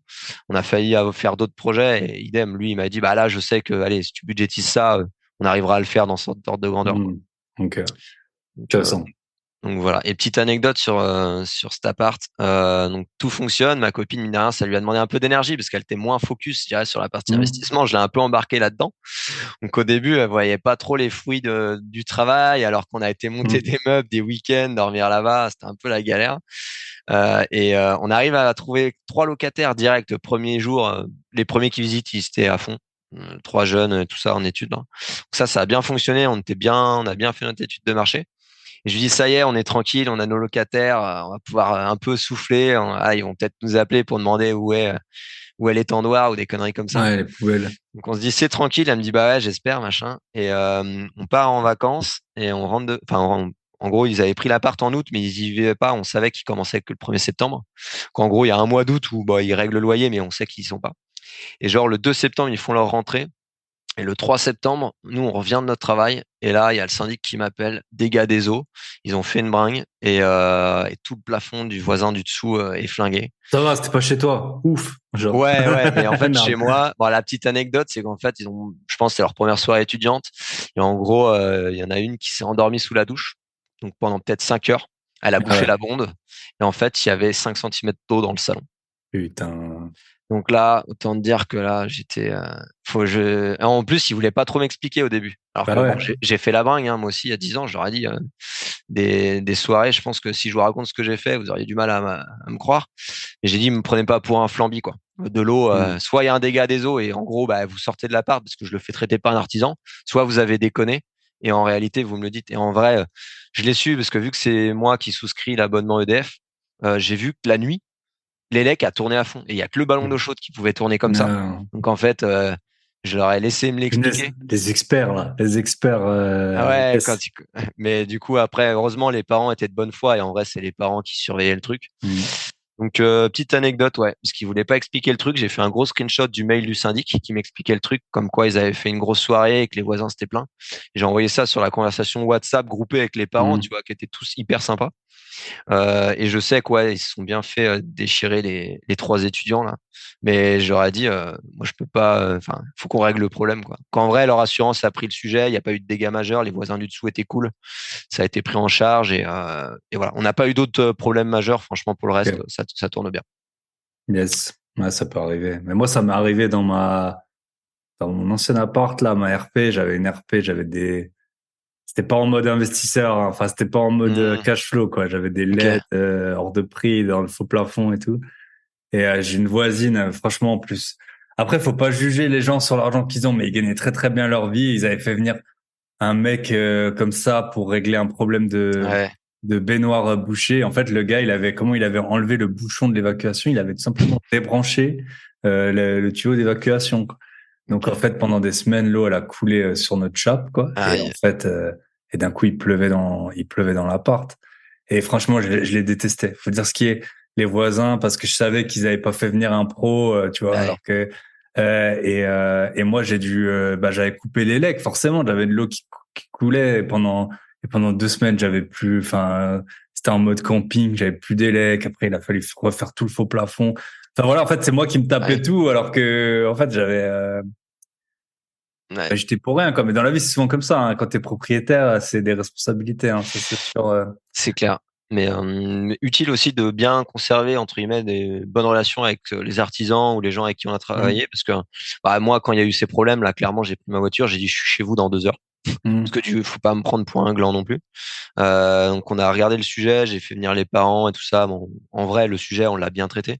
Speaker 3: On a failli faire d'autres projets et idem, lui, il m'a dit, bah là, je sais que, allez, si tu budgétises ça, on arrivera à le faire dans ce ordre de grandeur, quoi.
Speaker 2: Mm. Donc,
Speaker 3: Donc,
Speaker 2: intéressant.
Speaker 3: donc voilà. Et petite anecdote sur cet appart. Donc tout fonctionne. Ma copine, mine de rien, ça lui a demandé un peu d'énergie parce qu'elle était moins focus, je dirais, sur la partie
Speaker 2: Mm.
Speaker 3: investissement. Je l'ai un peu embarqué là-dedans. Donc au début, elle voyait pas trop les fruits du travail, alors qu'on a été monter
Speaker 2: Mm.
Speaker 3: des meubles, des week-ends, dormir là-bas, c'était un peu la galère. On arrive à trouver 3 locataires directs le premier jour. Les premiers qui visitent, ils étaient à fond. 3 jeunes, tout ça en études, là. Donc ça a bien fonctionné. On a bien fait notre étude de marché. Et je lui dis, ça y est, on est tranquille, on a nos locataires, on va pouvoir un peu souffler. Ils vont peut-être nous appeler pour demander où est l'étendoir ou des conneries comme ça.
Speaker 2: Ouais, les poubelles.
Speaker 3: Donc on se dit, c'est tranquille. Elle me dit, bah ouais, j'espère, machin. Et on part en vacances et on rentre en gros, ils avaient pris l'appart en août, mais ils y vivaient pas. On savait qu'ils commençaient que le 1er septembre. Qu'en gros, il y a un mois d'août où bah, ils règlent le loyer, mais on sait qu'ils y sont pas. Et genre, le 2 septembre, ils font leur rentrée. Et le 3 septembre, nous, on revient de notre travail. Et là, il y a le syndic qui m'appelle, dégâts des eaux. Ils ont fait une bringue et tout le plafond du voisin du dessous est flingué.
Speaker 2: Ça va, c'était pas chez toi. Ouf, genre.
Speaker 3: Ouais, ouais, mais en fait, chez
Speaker 2: Merde.
Speaker 3: moi, bon, la petite anecdote, c'est qu'en fait, je pense, que c'est leur première soirée étudiante. Et en gros, il y en a une qui s'est endormie sous la douche. Donc, pendant peut-être 5 heures, elle a
Speaker 2: Ah
Speaker 3: bouché
Speaker 2: ouais.
Speaker 3: la bonde. Et en fait, il y avait 5 centimètres d'eau dans le salon.
Speaker 2: Putain.
Speaker 3: Donc là, autant te dire que là, en plus, ils voulaient pas trop m'expliquer au début. Alors
Speaker 2: Bah
Speaker 3: que bon,
Speaker 2: ouais.
Speaker 3: j'ai fait la bringue, hein, moi aussi, il y a 10 ans, j'aurais dit des soirées. Je pense que si je vous raconte ce que j'ai fait, vous auriez du mal à me croire. Et j'ai dit, me prenez pas pour un flambi, quoi. De l'eau,
Speaker 2: Mm.
Speaker 3: soit il y a un dégât des eaux et en gros, bah, vous sortez de l'appart parce que je le fais traiter par un artisan, soit vous avez déconné et en réalité, vous me le dites. Et en vrai, je l'ai su parce que vu que c'est moi qui souscris l'abonnement EDF, j'ai vu que la nuit, l'élec a tourné à fond et il y a que le ballon d'eau chaude qui pouvait tourner comme ça.
Speaker 2: Non.
Speaker 3: Donc en fait, je leur ai laissé me
Speaker 2: Punaise,
Speaker 3: l'expliquer.
Speaker 2: les experts, là. Les experts,
Speaker 3: Ah ouais,
Speaker 2: yes.
Speaker 3: mais du coup après, heureusement, les parents étaient de bonne foi et en vrai, c'est les parents qui surveillaient le truc.
Speaker 2: Mm.
Speaker 3: Donc petite anecdote, ouais, parce qu'ils voulaient pas expliquer le truc, j'ai fait un gros screenshot du mail du syndic qui m'expliquait le truc, comme quoi ils avaient fait une grosse soirée et que les voisins s'étaient plaints. Et j'ai envoyé ça sur la conversation WhatsApp groupée avec les parents, tu
Speaker 2: Mm.
Speaker 3: vois, qui étaient tous hyper sympas. Et je sais quoi, ils se sont bien fait déchirer les 3 étudiants là. Mais j'aurais dit, moi je peux pas. Enfin, faut qu'on règle le problème quoi. Qu'en vrai, leur assurance a pris le sujet, il n'y a pas eu de dégâts majeurs, les voisins du dessous étaient cool, ça a été pris en charge et voilà. On n'a pas eu d'autres problèmes majeurs. Franchement, pour le reste,
Speaker 2: Ok.
Speaker 3: ça tourne bien.
Speaker 2: Yes. Ouais, ça peut arriver. Mais moi, ça m'est arrivé dans mon ancien appart, là, ma RP, j'avais une RP, c'était pas en mode investisseur, hein. Enfin, c'était pas en mode
Speaker 3: Mmh,
Speaker 2: cash flow, quoi. J'avais des
Speaker 3: ok.
Speaker 2: LED hors de prix dans le faux plafond et tout. Et j'ai une voisine, franchement, en plus. Après, faut pas juger les gens sur l'argent qu'ils ont, mais ils gagnaient très très bien leur vie. Ils avaient fait venir un mec comme ça pour régler un problème
Speaker 3: Ouais.
Speaker 2: de baignoire bouchée. En fait, le gars, il avait enlevé le bouchon de l'évacuation, il avait tout simplement débranché le tuyau d'évacuation, quoi. Donc en
Speaker 3: Ok.
Speaker 2: fait, pendant des semaines, l'eau elle a coulé sur notre chape, quoi. Et en
Speaker 3: Aïe.
Speaker 2: fait, et d'un coup, il pleuvait dans l'appart. Et franchement, je les détestais. Faut dire ce qui est les voisins parce que je savais qu'ils avaient pas fait venir un pro, tu vois,
Speaker 3: Ouais.
Speaker 2: alors que et moi j'avais coupé les legs forcément, j'avais de l'eau qui coulait et pendant 2 semaines j'avais plus, enfin c'était en mode camping, j'avais plus d'élec. Après il a fallu refaire tout le faux plafond. Enfin voilà, en fait c'est moi qui me tapais
Speaker 3: Ouais.
Speaker 2: tout alors que en fait
Speaker 3: Ouais.
Speaker 2: J'étais pour rien, quoi. Mais dans la vie, c'est souvent comme ça, hein. Quand t'es propriétaire, c'est des responsabilités, hein. Ça, c'est sûr.
Speaker 3: C'est clair. Mais utile aussi de bien conserver, entre guillemets, des bonnes relations avec les artisans ou les gens avec qui on a travaillé. Parce que moi, quand il y a eu ces problèmes, là, clairement, j'ai pris ma voiture, j'ai dit, je suis chez vous dans 2 heures. Parce que tu faut pas me prendre pour un gland non plus. Donc on a regardé le sujet, j'ai fait venir les parents et tout ça. Bon, en vrai, le sujet, on l'a bien traité.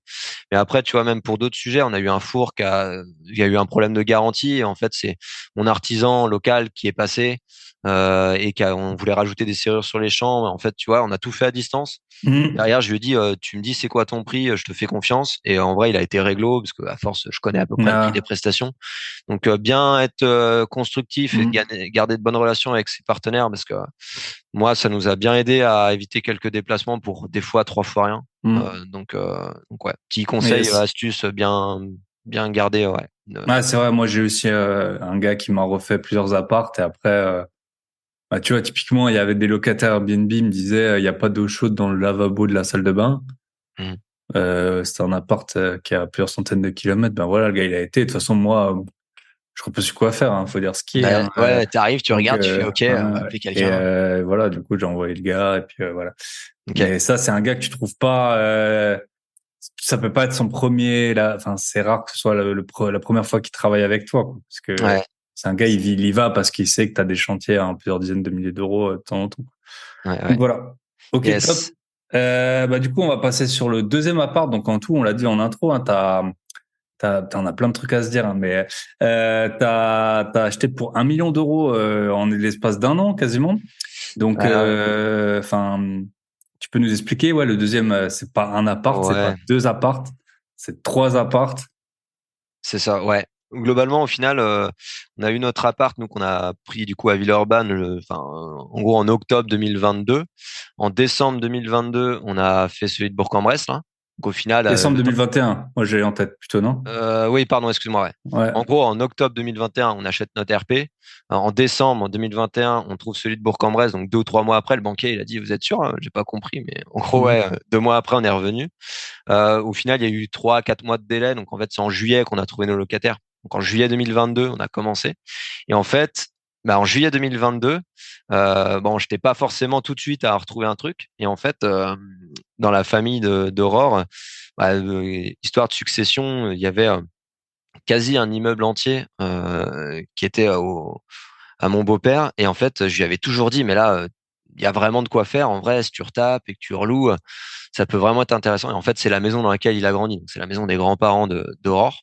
Speaker 3: Mais après, tu vois, même pour d'autres sujets, on a eu un four il y a eu un problème de garantie. Et en fait, c'est mon artisan local qui est passé et on voulait rajouter des serrures sur les champs. En fait, tu vois, on a tout fait à distance. Derrière, je lui ai dit, tu me dis c'est quoi ton prix, je te fais confiance. Et en vrai, il a été réglo parce que à force, je connais à peu près le prix des prestations. Donc bien être constructif et garder de bonnes relations avec ses partenaires parce que moi, ça nous a bien aidé à éviter quelques déplacements pour des fois 3 fois rien. Donc ouais, petit conseil, astuce bien gardé, ouais.
Speaker 2: Ouais, c'est vrai. Moi, j'ai aussi un gars qui m'a refait plusieurs apparts et après, tu vois, typiquement, il y avait des locataires Airbnb, ils me disaient, il n'y a pas d'eau chaude dans le lavabo de la salle de bain. C'était un appart qui a plusieurs centaines de kilomètres. Ben voilà, le gars, il a été. De toute façon, moi, je ne sais pas su quoi faire. Faut dire ce qui est.
Speaker 3: Ouais, t'arrives, tu
Speaker 2: Donc,
Speaker 3: regardes, tu fais OK, on va appeler quelqu'un.
Speaker 2: Et voilà, du coup, j'ai envoyé le gars et puis voilà.
Speaker 3: Okay.
Speaker 2: Mais ça, c'est un gars que tu trouves pas. Ça peut pas être son premier. Enfin, c'est rare que ce soit la première fois qu'il travaille avec toi, quoi, parce que c'est un gars, il y va parce qu'il sait que tu as des chantiers à plusieurs dizaines de milliers d'euros de temps en temps. Donc voilà. Ok, top. Du coup, on va passer sur le deuxième appart. Donc en tout, on l'a dit en intro, hein, t'en as plein de trucs à se dire, hein, mais t'as acheté pour 1 million d'euros en l'espace d'1 an quasiment. Donc, tu peux nous expliquer, le deuxième, c'est pas un appart, c'est pas 2 apparts, c'est 3 apparts.
Speaker 3: C'est ça, ouais. Globalement, au final, on a eu notre appart, nous, qu'on a pris du coup à Villeurbanne, en gros en octobre 2022. En décembre 2022, on a fait celui de Bourg-en-Bresse, là. Donc au final,
Speaker 2: décembre 2021, moi j'ai en tête plutôt, non?
Speaker 3: Oui, pardon, excuse-moi. Ouais. En gros, en octobre 2021, on achète notre RP. En décembre 2021, on trouve celui de Bourg-en-Bresse. Donc 2 ou 3 mois après, le banquier il a dit, vous êtes sûr? J'ai pas compris, mais en gros, 2 mois après, on est revenu. Au final, il y a eu 3-4 mois de délai. Donc en fait, c'est en juillet qu'on a trouvé nos locataires. Donc en juillet 2022, on a commencé. Et en fait, en juillet 2022, j'étais pas forcément tout de suite à retrouver un truc. Et en fait, dans la famille d'Aurore, histoire de succession, il y avait quasi un immeuble entier qui était à mon beau-père. Et en fait, je lui avais toujours dit, mais là, il y a vraiment de quoi faire. En vrai, si tu retapes et que tu reloues, ça peut vraiment être intéressant. Et en fait, c'est la maison dans laquelle il a grandi. Donc, c'est la maison des grands-parents d'Aurore.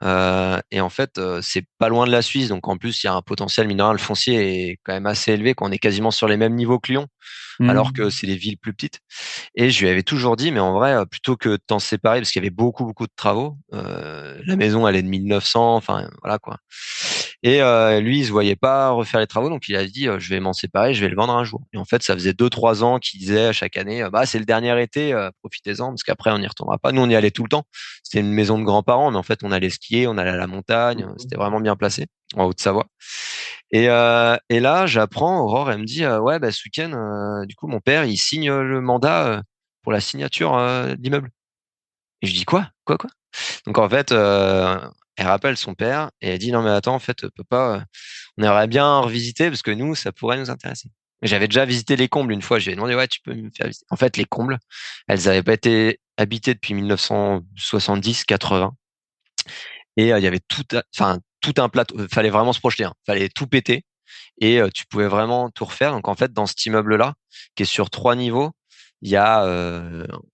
Speaker 3: Et en fait, c'est pas loin de la Suisse. Donc, en plus, il y a un potentiel minéral foncier est quand même assez élevé, qu'on est quasiment sur les mêmes niveaux que Lyon, alors que c'est des villes plus petites. Et je lui avais toujours dit, mais en vrai, plutôt que de t'en séparer, parce qu'il y avait beaucoup de travaux, la maison, elle est de 1900, enfin, voilà, quoi. Et lui, il se voyait pas refaire les travaux, donc il a dit, je vais m'en séparer, je vais le vendre un jour. Et en fait, ça faisait 2-3 ans qu'il disait à chaque année, c'est le dernier été, profitez-en, parce qu'après, on n'y retournera pas. Nous, on y allait tout le temps. C'était une maison de grands-parents, mais en fait, on allait skier, on allait à la montagne, c'était vraiment bien placé, en Haute-Savoie. Et là, j'apprends, Aurore, elle me dit, ce week-end, du coup, mon père, il signe le mandat pour la signature de l'immeuble. Et je dis, quoi? Donc, en fait, elle rappelle son père et elle dit, non, mais attends, en fait, papa, on aimerait bien revisiter parce que nous, ça pourrait nous intéresser. J'avais déjà visité les combles une fois. Je lui ai demandé, ouais, tu peux me faire visiter. En fait, les combles, elles n'avaient pas été habitées depuis 1970-80. Et il y avait tout un plateau. Fallait vraiment se projeter. Fallait tout péter. Et tu pouvais vraiment tout refaire. Donc, en fait, dans cet immeuble-là, qui est sur 3 niveaux, il y a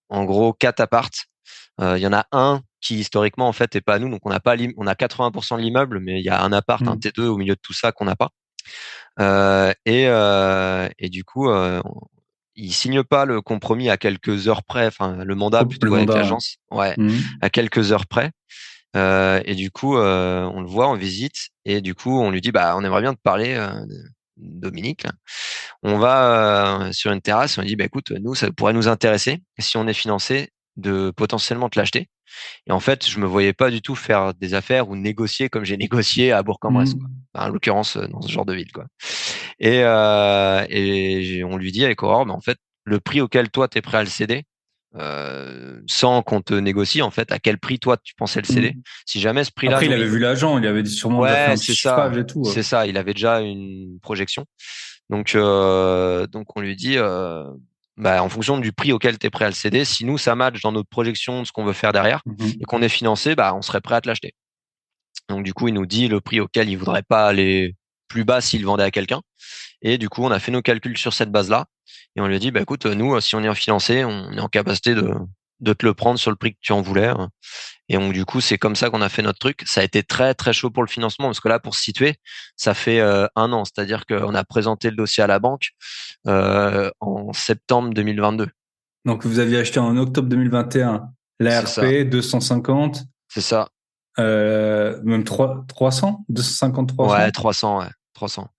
Speaker 3: en gros 4 appartes. Il y en a un qui historiquement en fait est pas à nous, donc on a 80% de l'immeuble, mais il y a un appart, un T2 au milieu de tout ça qu'on n'a pas. Et du coup, il signe pas le compromis à quelques heures près, enfin le mandat plutôt avec l'agence, à quelques heures près. Et du coup, on le voit, on visite, et du coup, on lui dit, on aimerait bien te parler, Dominique. On va sur une terrasse, on lui dit, écoute, nous, ça pourrait nous intéresser, si on est financé, de potentiellement te l'acheter. Et en fait, je me voyais pas du tout faire des affaires ou négocier comme j'ai négocié à Bourg-en-Bresse, en l'occurrence dans ce genre de ville, quoi. Et on lui dit avec Aurore, en fait, le prix auquel toi t'es prêt à le céder, sans qu'on te négocie en fait à quel prix toi tu pensais le céder. Si jamais ce prix-là,
Speaker 2: Après, il avait vu l'agent, il avait sûrement déjà fait un petit chiffrage et tout.
Speaker 3: c'est ça, il avait déjà une projection. Donc on lui dit, en fonction du prix auquel tu es prêt à le céder, si nous ça match dans notre projection de ce qu'on veut faire derrière et qu'on est financé, on serait prêt à te l'acheter. Donc du coup, il nous dit le prix auquel il voudrait pas aller plus bas s'il vendait à quelqu'un. Et du coup, on a fait nos calculs sur cette base-là. Et on lui a dit, écoute, nous, si on est financé, on est en capacité de te le prendre sur le prix que tu en voulais. Et donc, du coup, c'est comme ça qu'on a fait notre truc. Ça a été très, très chaud pour le financement parce que là, pour se situer, ça fait 1 an. C'est-à-dire qu'on a présenté le dossier à la banque en septembre 2022.
Speaker 2: Donc, vous aviez acheté en octobre 2021 l'ARP 250.
Speaker 3: C'est ça.
Speaker 2: Même 300 250, 300.
Speaker 3: Ouais, 300, ouais. 300.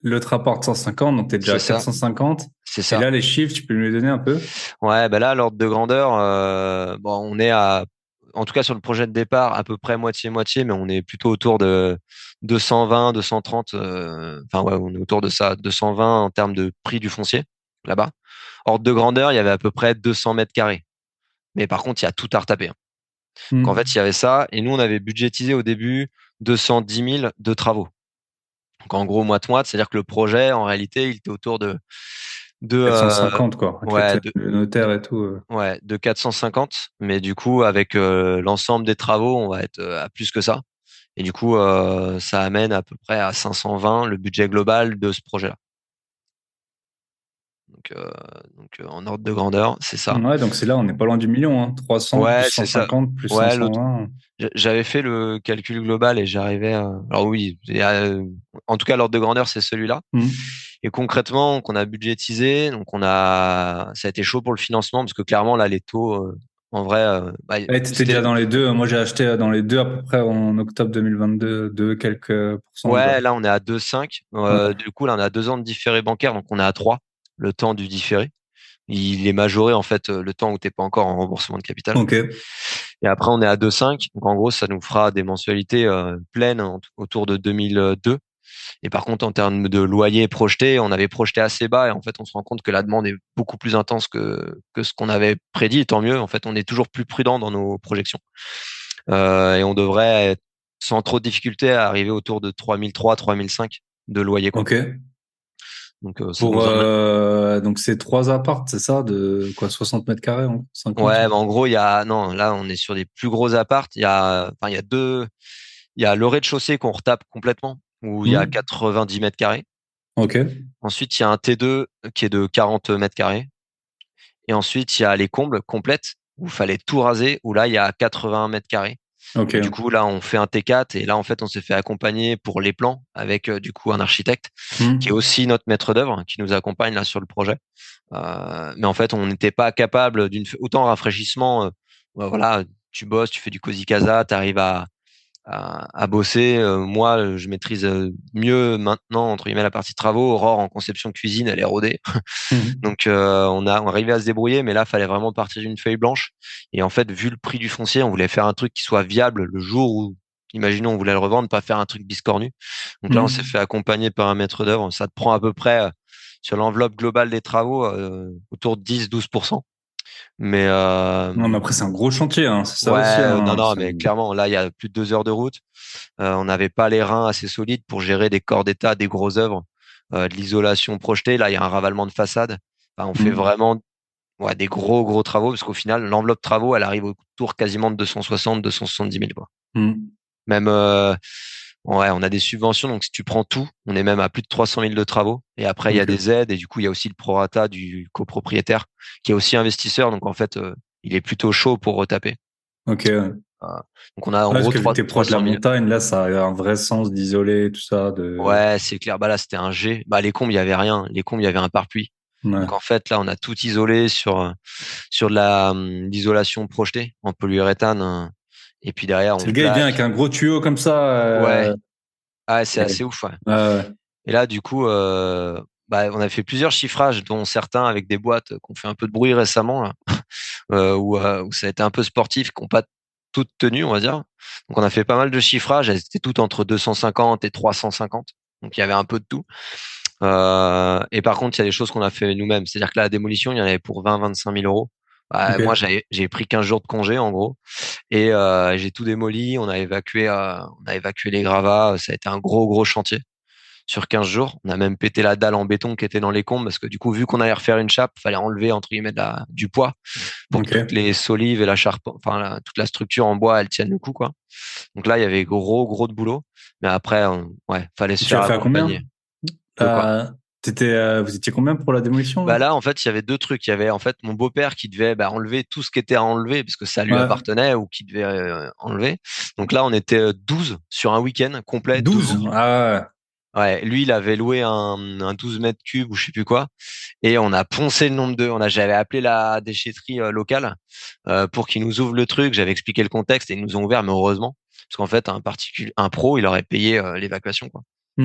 Speaker 2: L'autre rapporte 150, donc tu es déjà à 450.
Speaker 3: C'est ça.
Speaker 2: Et là, les chiffres, tu peux me les donner un peu?
Speaker 3: Ouais, là, l'ordre de grandeur, on est en tout cas sur le projet de départ, à peu près moitié-moitié, mais on est plutôt autour de 220, 230, on est autour de ça, 220 en termes de prix du foncier, là-bas. Ordre de grandeur, il y avait à peu près 200 mètres carrés. Mais par contre, il y a tout à retaper. Donc, en fait, il y avait ça, et nous, on avait budgétisé au début 210 000 de travaux. Donc, en gros, moite-moite, c'est-à-dire que le projet, en réalité, il était autour de
Speaker 2: 450, quoi. Avec le notaire et tout.
Speaker 3: Ouais, de 450. Mais du coup, avec l'ensemble des travaux, on va être à plus que ça. Et du coup, ça amène à peu près à 520 le budget global de ce projet-là. Donc en ordre de grandeur, c'est ça.
Speaker 2: Ouais, donc c'est là, on n'est pas loin du million, hein. 300 plus 150 plus 520.
Speaker 3: J'avais fait le calcul global et j'arrivais à... Alors oui, en tout cas, l'ordre de grandeur, c'est celui-là. Et concrètement, qu'on a budgétisé, donc ça a été chaud pour le financement parce que clairement, là, les taux, en vrai...
Speaker 2: t'étais déjà dans les deux. Moi, j'ai acheté dans les deux à peu près en octobre 2022, 2 quelques pourcents.
Speaker 3: Ouais, là, on est à 2,5. Du coup, là, on a 2 ans de différé bancaire, donc on est à 3, le temps du différé. Il est majoré, en fait, le temps où t'es pas encore en remboursement de capital.
Speaker 2: Okay.
Speaker 3: Et après, on est à 2,5. Donc, en gros, ça nous fera des mensualités pleines autour de 2002. Et par contre, en termes de loyer projeté, on avait projeté assez bas. Et en fait, on se rend compte que la demande est beaucoup plus intense que ce qu'on avait prédit. Et tant mieux. En fait, on est toujours plus prudent dans nos projections. Et on devrait être, sans trop de difficulté, arriver autour de 3003, 3005 de loyer.
Speaker 2: Ok. Donc, donc c'est 3 apparts, c'est ça, de quoi, 60 mètres carrés, 50?
Speaker 3: Ouais, en gros, là, on est sur des plus gros apparts. Il y a le rez-de-chaussée qu'on retape complètement, où il y a 90 mètres carrés.
Speaker 2: Ok.
Speaker 3: Ensuite, il y a un T2 qui est de 40 mètres carrés. Et ensuite, il y a les combles complètes, où il fallait tout raser, où là, il y a 80 mètres carrés.
Speaker 2: Okay.
Speaker 3: Du coup, là, on fait un T4 et là, en fait, on s'est fait accompagner pour les plans avec du coup un architecte qui est aussi notre maître d'œuvre qui nous accompagne là sur le projet. Mais en fait, on n'était pas capable autant rafraîchissement. Voilà, tu bosses, tu fais du cosy casa, tu arrives à bosser. Moi, je maîtrise mieux maintenant entre guillemets la partie travaux. Aurore en conception cuisine, elle est rodée. Donc on arrivait à se débrouiller, mais là, fallait vraiment partir d'une feuille blanche. Et en fait, vu le prix du foncier, on voulait faire un truc qui soit viable le jour où, imaginons, on voulait le revendre, pas faire un truc biscornu. Donc là, on s'est fait accompagner par un maître d'œuvre. Ça te prend à peu près sur l'enveloppe globale des travaux autour de 10-12%. Mais
Speaker 2: non, mais après c'est un gros chantier, hein, c'est ça
Speaker 3: ouais,
Speaker 2: aussi. Hein,
Speaker 3: non, mais clairement, là, il y a plus de 2 heures de route. On n'avait pas les reins assez solides pour gérer des corps d'état, des grosses œuvres, de l'isolation projetée. Là, il y a un ravalement de façade. On fait vraiment des gros travaux parce qu'au final, l'enveloppe travaux, elle arrive autour quasiment de 260-270 000. Quoi. Même, on a des subventions. Donc, si tu prends tout, on est même à plus de 300 000 de travaux. Et après, il y a des aides. Et du coup, il y a aussi le prorata du copropriétaire qui est aussi investisseur. Donc, en fait, il est plutôt chaud pour retaper.
Speaker 2: Ok.
Speaker 3: Donc, on a en gros
Speaker 2: 300 000. De la montagne, là, ça a un vrai sens d'isoler, tout ça.
Speaker 3: Ouais, c'est clair. Là, c'était un G. Les combles, il y avait rien. Les combles, il y avait un pare-pluie. Ouais. Donc en fait là on a tout isolé sur de l'isolation projetée en polyuréthane et puis derrière
Speaker 2: c'est le gars il vient avec un gros tuyau comme ça.
Speaker 3: Ouais. Ah c'est assez ouf. Ouais.
Speaker 2: Ouais.
Speaker 3: Et là du coup on a fait plusieurs chiffrages dont certains avec des boîtes qui ont fait un peu de bruit récemment là, où ça a été un peu sportif, qui n'ont pas toutes tenues on va dire. Donc on a fait pas mal de chiffrages, elles étaient toutes entre 250 et 350. Donc il y avait un peu de tout. Et par contre, il y a des choses qu'on a fait nous-mêmes. C'est-à-dire que la démolition, il y en avait pour 20-25 000 euros.
Speaker 2: Ok.
Speaker 3: Moi, j'ai pris 15 jours de congé, en gros, et j'ai tout démoli. On a évacué les gravats. Ça a été un gros chantier sur 15 jours. On a même pété la dalle en béton qui était dans les combes parce que du coup, vu qu'on allait refaire une chape, fallait enlever entre guillemets du poids pour que toutes
Speaker 2: Ok.
Speaker 3: les solives et la charpente, enfin toute la structure en bois, elle tienne le coup, quoi. Donc là, il y avait gros de boulot. Mais après, ouais, fallait se
Speaker 2: Tu
Speaker 3: faire
Speaker 2: as fait à
Speaker 3: accompagner.
Speaker 2: combien?
Speaker 3: De quoi?
Speaker 2: Vous étiez combien pour la démolition,
Speaker 3: Bah
Speaker 2: là?
Speaker 3: là, en fait, il y avait deux trucs. Il y avait en fait mon beau-père qui devait enlever tout ce qui était à enlever parce que ça lui
Speaker 2: Ouais.
Speaker 3: appartenait ou qui devait enlever. Donc là, on était 12 sur un week-end complet,
Speaker 2: 12.
Speaker 3: toujours.
Speaker 2: Ah
Speaker 3: Ouais, lui, il avait loué un 12 mètres cubes ou je sais plus quoi. Et on a poncé le nombre j'avais appelé la déchetterie locale pour qu'ils nous ouvrent le truc. J'avais expliqué le contexte et ils nous ont ouvert, mais heureusement, parce qu'en fait, un pro, il aurait payé l'évacuation, quoi.
Speaker 2: ouais.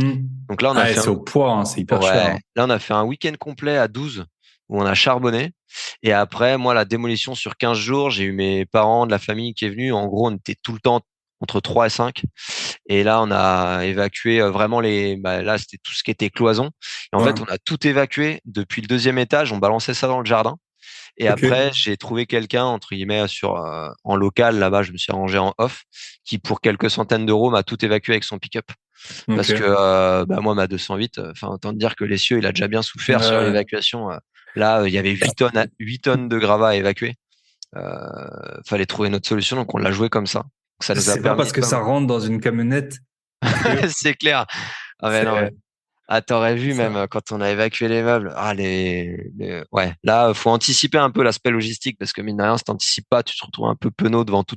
Speaker 3: Donc là, on a
Speaker 2: Ah, et
Speaker 3: fait
Speaker 2: c'est au poids, hein, c'est hyper cher,
Speaker 3: ouais,
Speaker 2: hein.
Speaker 3: là, on a fait un week-end complet à 12 où on a charbonné. Et après, moi, la démolition sur 15 jours, j'ai eu mes parents de la famille qui est venue. En gros, on était tout le temps entre 3 et 5. Et là, on a évacué vraiment là, c'était tout ce qui était cloison. Et en fait,
Speaker 2: Ouais.
Speaker 3: on a tout évacué depuis le deuxième étage. On balançait ça dans le jardin. Et
Speaker 2: Ok.
Speaker 3: après, j'ai trouvé quelqu'un, entre guillemets, en local, là-bas, je me suis arrangé en off, qui, pour quelques centaines d'euros, m'a tout évacué avec son pick-up.
Speaker 2: Ok.
Speaker 3: Parce que, moi, ma 208, enfin, autant te dire que l'essieu, il a déjà bien souffert sur
Speaker 2: Ouais.
Speaker 3: l'évacuation. Là, il y avait 8 tonnes de gravats à évacuer. Fallait trouver une autre solution, donc on l'a joué comme ça. Ça nous a
Speaker 2: C'est pas
Speaker 3: permis
Speaker 2: parce que
Speaker 3: pas
Speaker 2: ça
Speaker 3: mal.
Speaker 2: rentre dans une camionnette que
Speaker 3: C'est clair. Ah mais non,
Speaker 2: c'est
Speaker 3: ah, t'aurais vu même
Speaker 2: ça.
Speaker 3: quand on a évacué les meubles. Ouais, là, faut anticiper un peu l'aspect logistique parce que mine de rien, si t'anticipes pas, tu te retrouves un peu penaud devant tout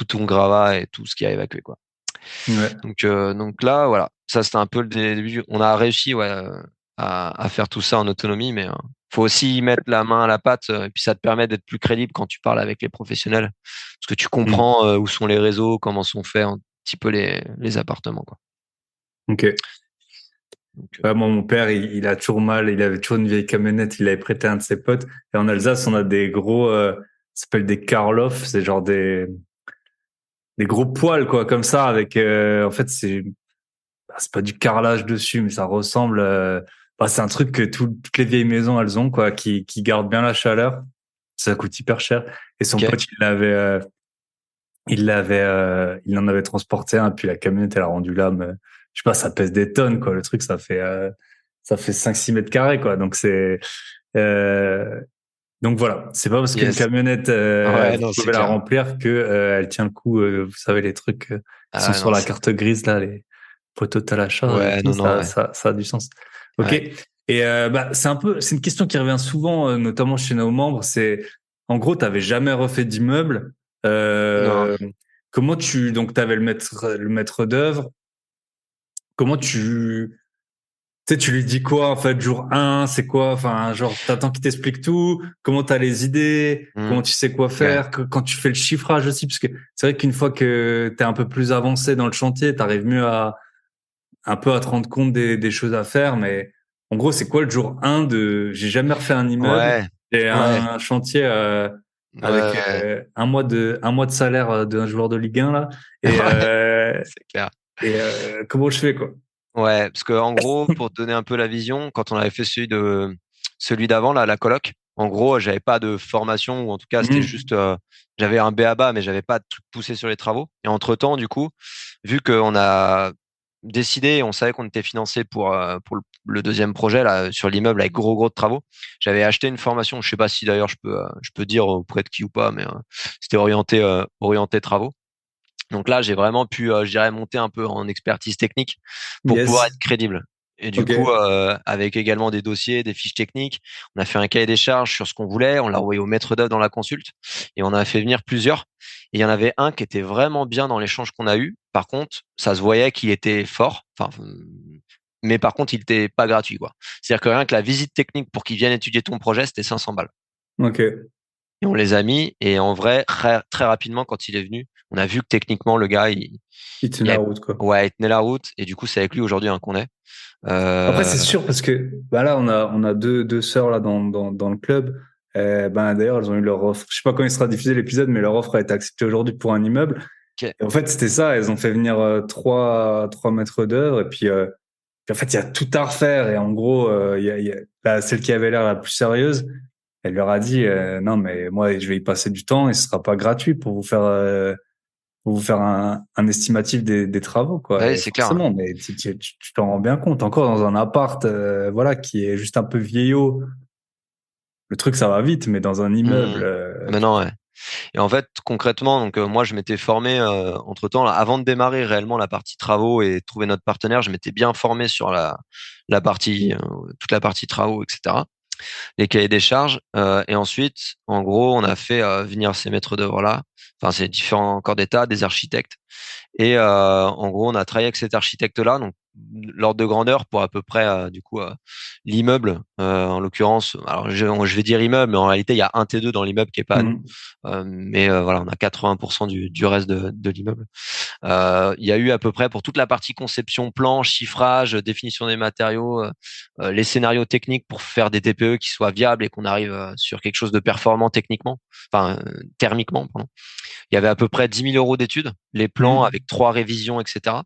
Speaker 3: ton gravat et tout ce qui a évacué, quoi.
Speaker 2: Ouais.
Speaker 3: Donc là, voilà, ça c'était un peu le début. On a réussi, ouais, à faire tout ça en autonomie, mais faut aussi y mettre la main à la pâte et puis ça te permet d'être plus crédible quand tu parles avec les professionnels parce que tu
Speaker 2: Hmm.
Speaker 3: comprends où sont les réseaux, comment sont faits un petit peu les appartements, quoi.
Speaker 2: Ok.
Speaker 3: Donc,
Speaker 2: Ouais, moi, mon père, il a toujours mal. Il avait toujours une vieille camionnette. Il avait prêté à un de ses potes. Et en Alsace, on a des gros, ça s'appelle des Karloff. C'est genre des gros poils, quoi, comme ça, avec, en fait, c'est pas du carrelage dessus, mais ça ressemble, c'est un truc que toutes les vieilles maisons, elles ont, quoi, qui gardent bien la chaleur. Ça coûte hyper cher. Et son
Speaker 3: ok.
Speaker 2: pote, il en avait transporté un, puis la camionnette, elle a rendu l'âme. Je sais pas, ça pèse des tonnes, quoi. Le truc, ça fait 5-6 mètres carrés, quoi. Euh, donc voilà. C'est pas parce qu'une
Speaker 3: Yes.
Speaker 2: camionnette,
Speaker 3: Ouais,
Speaker 2: vous
Speaker 3: non, c'est
Speaker 2: pouvez la
Speaker 3: clair.
Speaker 2: remplir que, elle tient le coup. Vous savez, les trucs qui sont
Speaker 3: Ah
Speaker 2: sur
Speaker 3: non,
Speaker 2: la
Speaker 3: c'est
Speaker 2: carte grise, là, les poteaux de la charge et
Speaker 3: ouais,
Speaker 2: tout,
Speaker 3: non, non,
Speaker 2: ça,
Speaker 3: ouais,
Speaker 2: ça, ça a du sens. OK.
Speaker 3: ouais.
Speaker 2: Et, c'est une question qui revient souvent, notamment chez nos membres. C'est, en gros, t'avais jamais refait d'immeuble.
Speaker 3: Non.
Speaker 2: Euh, Comment donc t'avais le maître d'œuvre. Comment tu sais, tu lui dis quoi, en fait, jour 1, c'est quoi? Enfin, genre, t'attends qu'il t'explique tout. Comment t'as les idées?
Speaker 3: Hmm.
Speaker 2: Comment tu sais quoi
Speaker 3: Ouais.
Speaker 2: faire? Quand tu fais le chiffrage aussi, parce que c'est vrai qu'une fois que t'es un peu plus avancé dans le chantier, t'arrives mieux un peu à te rendre compte des choses à faire. Mais en gros, c'est quoi le jour 1 j'ai jamais refait un immeuble.
Speaker 3: Ouais.
Speaker 2: J'ai
Speaker 3: Ouais.
Speaker 2: un chantier, avec,
Speaker 3: Ouais.
Speaker 2: un mois de salaire d'un joueur de Ligue 1, là. Et,
Speaker 3: Ouais.
Speaker 2: euh,
Speaker 3: C'est clair.
Speaker 2: comment je fais, quoi?
Speaker 3: Ouais, parce que en gros, pour te donner un peu la vision, quand on avait fait celui d'avant, là, la coloc, en gros, j'avais pas de formation, ou en tout cas, c'était
Speaker 2: Mhm.
Speaker 3: juste, j'avais un B.A.B.A., mais j'avais pas de truc poussé sur les travaux. Et entre-temps, du coup, vu qu'on a décidé, on savait qu'on était financé pour le deuxième projet, là, sur l'immeuble avec gros de travaux, j'avais acheté une formation. Je sais pas si d'ailleurs je peux dire auprès de qui ou pas, mais c'était orienté travaux. Donc là, j'ai vraiment pu, je dirais, monter un peu en expertise technique pour pouvoir
Speaker 2: Yes.
Speaker 3: être crédible. Et du coup,
Speaker 2: Ok.
Speaker 3: avec également des dossiers, des fiches techniques, on a fait un cahier des charges sur ce qu'on voulait, on l'a envoyé au maître d'œuvre dans la consulte et on a fait venir plusieurs. Et il y en avait un qui était vraiment bien dans l'échange qu'on a eu. Par contre, ça se voyait qu'il était fort. Enfin, mais par contre, il était pas gratuit, quoi. C'est-à-dire que rien que la visite technique pour qu'il vienne étudier ton projet, c'était 500 balles.
Speaker 2: Ok.
Speaker 3: Et on les a mis. Et en vrai, très rapidement, quand il est venu, on a vu que techniquement, le gars,
Speaker 2: Il tient
Speaker 3: il
Speaker 2: la
Speaker 3: avait-
Speaker 2: route, quoi.
Speaker 3: ouais, il tenait la route. Et du coup, c'est avec lui aujourd'hui qu'on est.
Speaker 2: Après, c'est
Speaker 3: Euh,
Speaker 2: sûr parce que là, on a deux sœurs là dans le club. D'ailleurs, elles ont eu leur offre. Je sais pas quand il sera diffusé l'épisode, mais leur offre a été acceptée aujourd'hui pour un immeuble.
Speaker 3: ok.
Speaker 2: Et en fait, c'était ça. Elles ont fait venir trois maîtres d'œuvre et puis Puis en fait, il y a tout à refaire. Et en gros, celle qui avait l'air la plus sérieuse, elle leur a dit non, mais moi, je vais y passer du temps et ce sera pas gratuit pour vous faire un estimatif des travaux, quoi.
Speaker 3: Ouais,
Speaker 2: Et
Speaker 3: c'est clair.
Speaker 2: forcément, mais tu t'en rends bien compte. Encore dans un appart, voilà, qui est juste un peu vieillot. Le truc, ça va vite, mais dans un immeuble,
Speaker 3: Maintenant, ouais. Et en fait, concrètement, donc moi, je m'étais formé entre-temps, là, avant de démarrer réellement la partie travaux et trouver notre partenaire, je m'étais bien formé sur la partie, toute la partie travaux, etc. Les cahiers des charges. Et ensuite, en gros, on a fait venir ces maîtres d'œuvre là, enfin ces différents corps d'état, des architectes. Et en gros, on a travaillé avec cet architecte-là, donc l'ordre de grandeur pour à peu près du coup l'immeuble, en l'occurrence. Alors je vais dire immeuble, mais en réalité il y a un T2 dans l'immeuble qui est pas à nous. Mais voilà, on a 80% du reste de l'immeuble. Il y a eu à peu près pour toute la partie conception, plan, chiffrage, définition des matériaux, les scénarios techniques pour faire des TPE qui soient viables et qu'on arrive sur quelque chose de performant techniquement, enfin thermiquement, pardon. Il y avait à peu près 10 000 euros d'études, les plans avec 3 révisions, etc.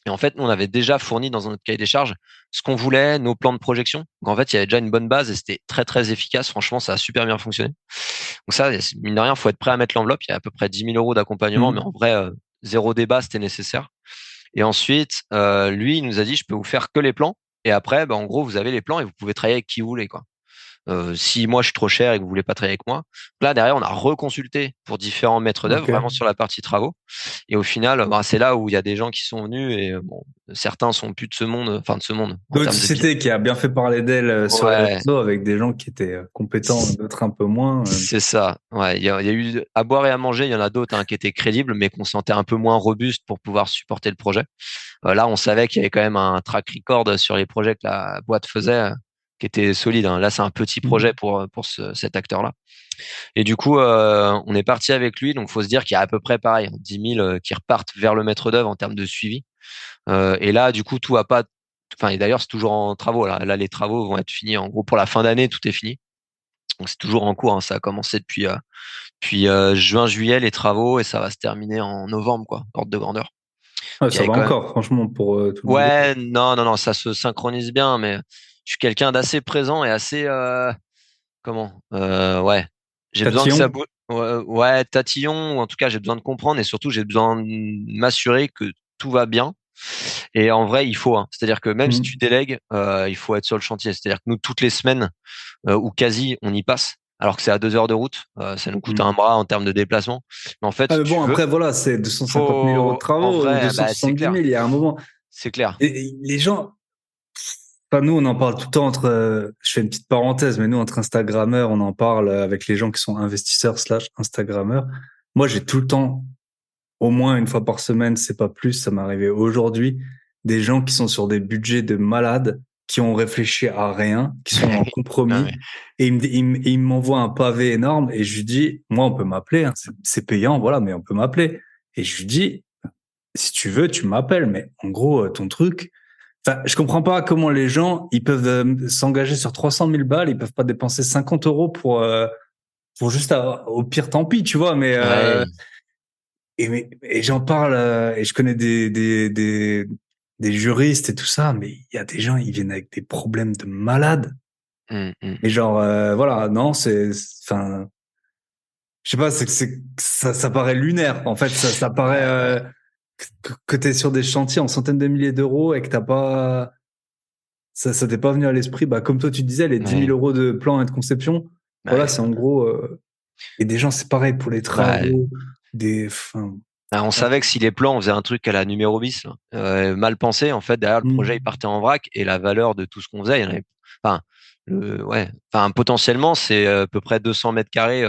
Speaker 3: Et en fait, nous, on avait déjà fourni dans notre cahier des charges ce qu'on voulait, nos plans de projection. Donc, en fait, il y avait déjà une bonne base et c'était très, très efficace. Franchement, ça a super bien fonctionné. Donc ça, mine de rien, faut être prêt à mettre l'enveloppe. Il y a à peu près 10 000 euros d'accompagnement, mais en vrai, zéro débat, c'était nécessaire. Et ensuite, lui, il nous a dit, je peux vous faire que les plans. Et après, en gros, vous avez les plans et vous pouvez travailler avec qui vous voulez, quoi. Si moi je suis trop cher et que vous voulez pas travailler avec moi, là derrière on a reconsulté pour différents maîtres d'œuvre,
Speaker 2: ok.
Speaker 3: vraiment sur la partie travaux. Et au final, c'est là où il y a des gens qui sont venus et bon, certains sont plus de ce monde, enfin de ce monde en
Speaker 2: D'autres
Speaker 3: termes de
Speaker 2: sociétés qui a bien fait parler d'elle sur les
Speaker 3: ouais,
Speaker 2: réseaux avec des gens qui étaient compétents, d'autres un peu moins.
Speaker 3: c'est ça. Ouais, il y a eu à boire et à manger. Il y en a d'autres qui étaient crédibles, mais qu'on sentait un peu moins robustes pour pouvoir supporter le projet. Là, on savait qu'il y avait quand même un track record sur les projets que la boîte faisait, qui était solide. Là, c'est un petit projet pour cet acteur-là. Et du coup, on est parti avec lui. Donc, faut se dire qu'il y a à peu près pareil, 10 000 qui repartent vers le maître d'œuvre en termes de suivi. Et là, du coup, tout va pas. Enfin, et d'ailleurs, c'est toujours en travaux. Là, les travaux vont être finis. En gros, pour la fin d'année, tout est fini. Donc, c'est toujours en cours. Ça a commencé depuis juin, juillet, les travaux, et ça va se terminer en novembre, quoi, ordre de grandeur.
Speaker 2: Ouais,
Speaker 3: Il y
Speaker 2: ça
Speaker 3: avait
Speaker 2: va
Speaker 3: quand même.
Speaker 2: encore, franchement, pour tout le monde.
Speaker 3: Ouais, non, non, non, ça se synchronise bien, mais je suis quelqu'un d'assez présent et assez comment ouais, j'ai besoin que ça
Speaker 2: Tatillon.
Speaker 3: bouge. Ouais, ouais, tatillon, ou en tout cas j'ai besoin de comprendre et surtout j'ai besoin de m'assurer que tout va bien. Et en vrai, il faut, hein. C'est-à-dire que même si tu délègues, il faut être sur le chantier. C'est-à-dire que nous, toutes les semaines ou quasi, on y passe. Alors que c'est à 2 heures de route, ça nous coûte un bras en termes de déplacement. Mais en fait,
Speaker 2: Ah,
Speaker 3: si
Speaker 2: mais
Speaker 3: tu
Speaker 2: bon,
Speaker 3: veux,
Speaker 2: après, voilà, c'est 250 000 euros de
Speaker 3: faut, en
Speaker 2: travaux ou
Speaker 3: vrai, c'est
Speaker 2: 270
Speaker 3: clair,
Speaker 2: 000, il y a un moment.
Speaker 3: c'est clair.
Speaker 2: Et les gens, enfin, nous, on en parle tout le temps entre, je fais une petite parenthèse, mais nous, entre Instagrammeurs, on en parle avec les gens qui sont investisseurs slash Instagrammeurs. Moi, j'ai tout le temps, au moins une fois par semaine, c'est pas plus, ça m'est arrivé aujourd'hui, des gens qui sont sur des budgets de malades, qui ont réfléchi à rien, qui sont en
Speaker 3: Non,
Speaker 2: compromis,
Speaker 3: mais,
Speaker 2: et ils m'envoient un pavé énorme, et je lui dis, moi, on peut m'appeler, hein, c'est payant, voilà, mais on peut m'appeler. Et je lui dis, si tu veux, tu m'appelles, mais en gros, ton truc, enfin, je comprends pas comment les gens, ils peuvent s'engager sur 300 000 balles, ils peuvent pas dépenser 50 euros pour juste, au pire, tant pis, tu vois, mais,
Speaker 3: ouais.
Speaker 2: et j'en parle, et je connais des juristes et tout ça, mais il y a des gens, ils viennent avec des problèmes de malades.
Speaker 3: Hum, hum.
Speaker 2: Et genre, voilà, non, enfin, je sais pas, ça paraît lunaire. En fait, ça paraît,
Speaker 3: Ouais,
Speaker 2: que t'es sur des chantiers en centaines de milliers d'euros et que t'as pas, ça t'est pas venu à l'esprit, bah, comme toi, tu disais, les 10 000
Speaker 3: ouais.
Speaker 2: euros de plan et de conception. Voilà,
Speaker 3: Ouais.
Speaker 2: c'est en gros, et des gens, c'est pareil pour les
Speaker 3: Bah,
Speaker 2: travaux, enfin,
Speaker 3: on savait que si les plans, on faisait un truc à la numéro bis, là, mal pensé, en fait, derrière le projet, il partait en vrac et la valeur de tout ce qu'on faisait, il y en avait, enfin, ouais, enfin, potentiellement, c'est à peu près 200 mètres carrés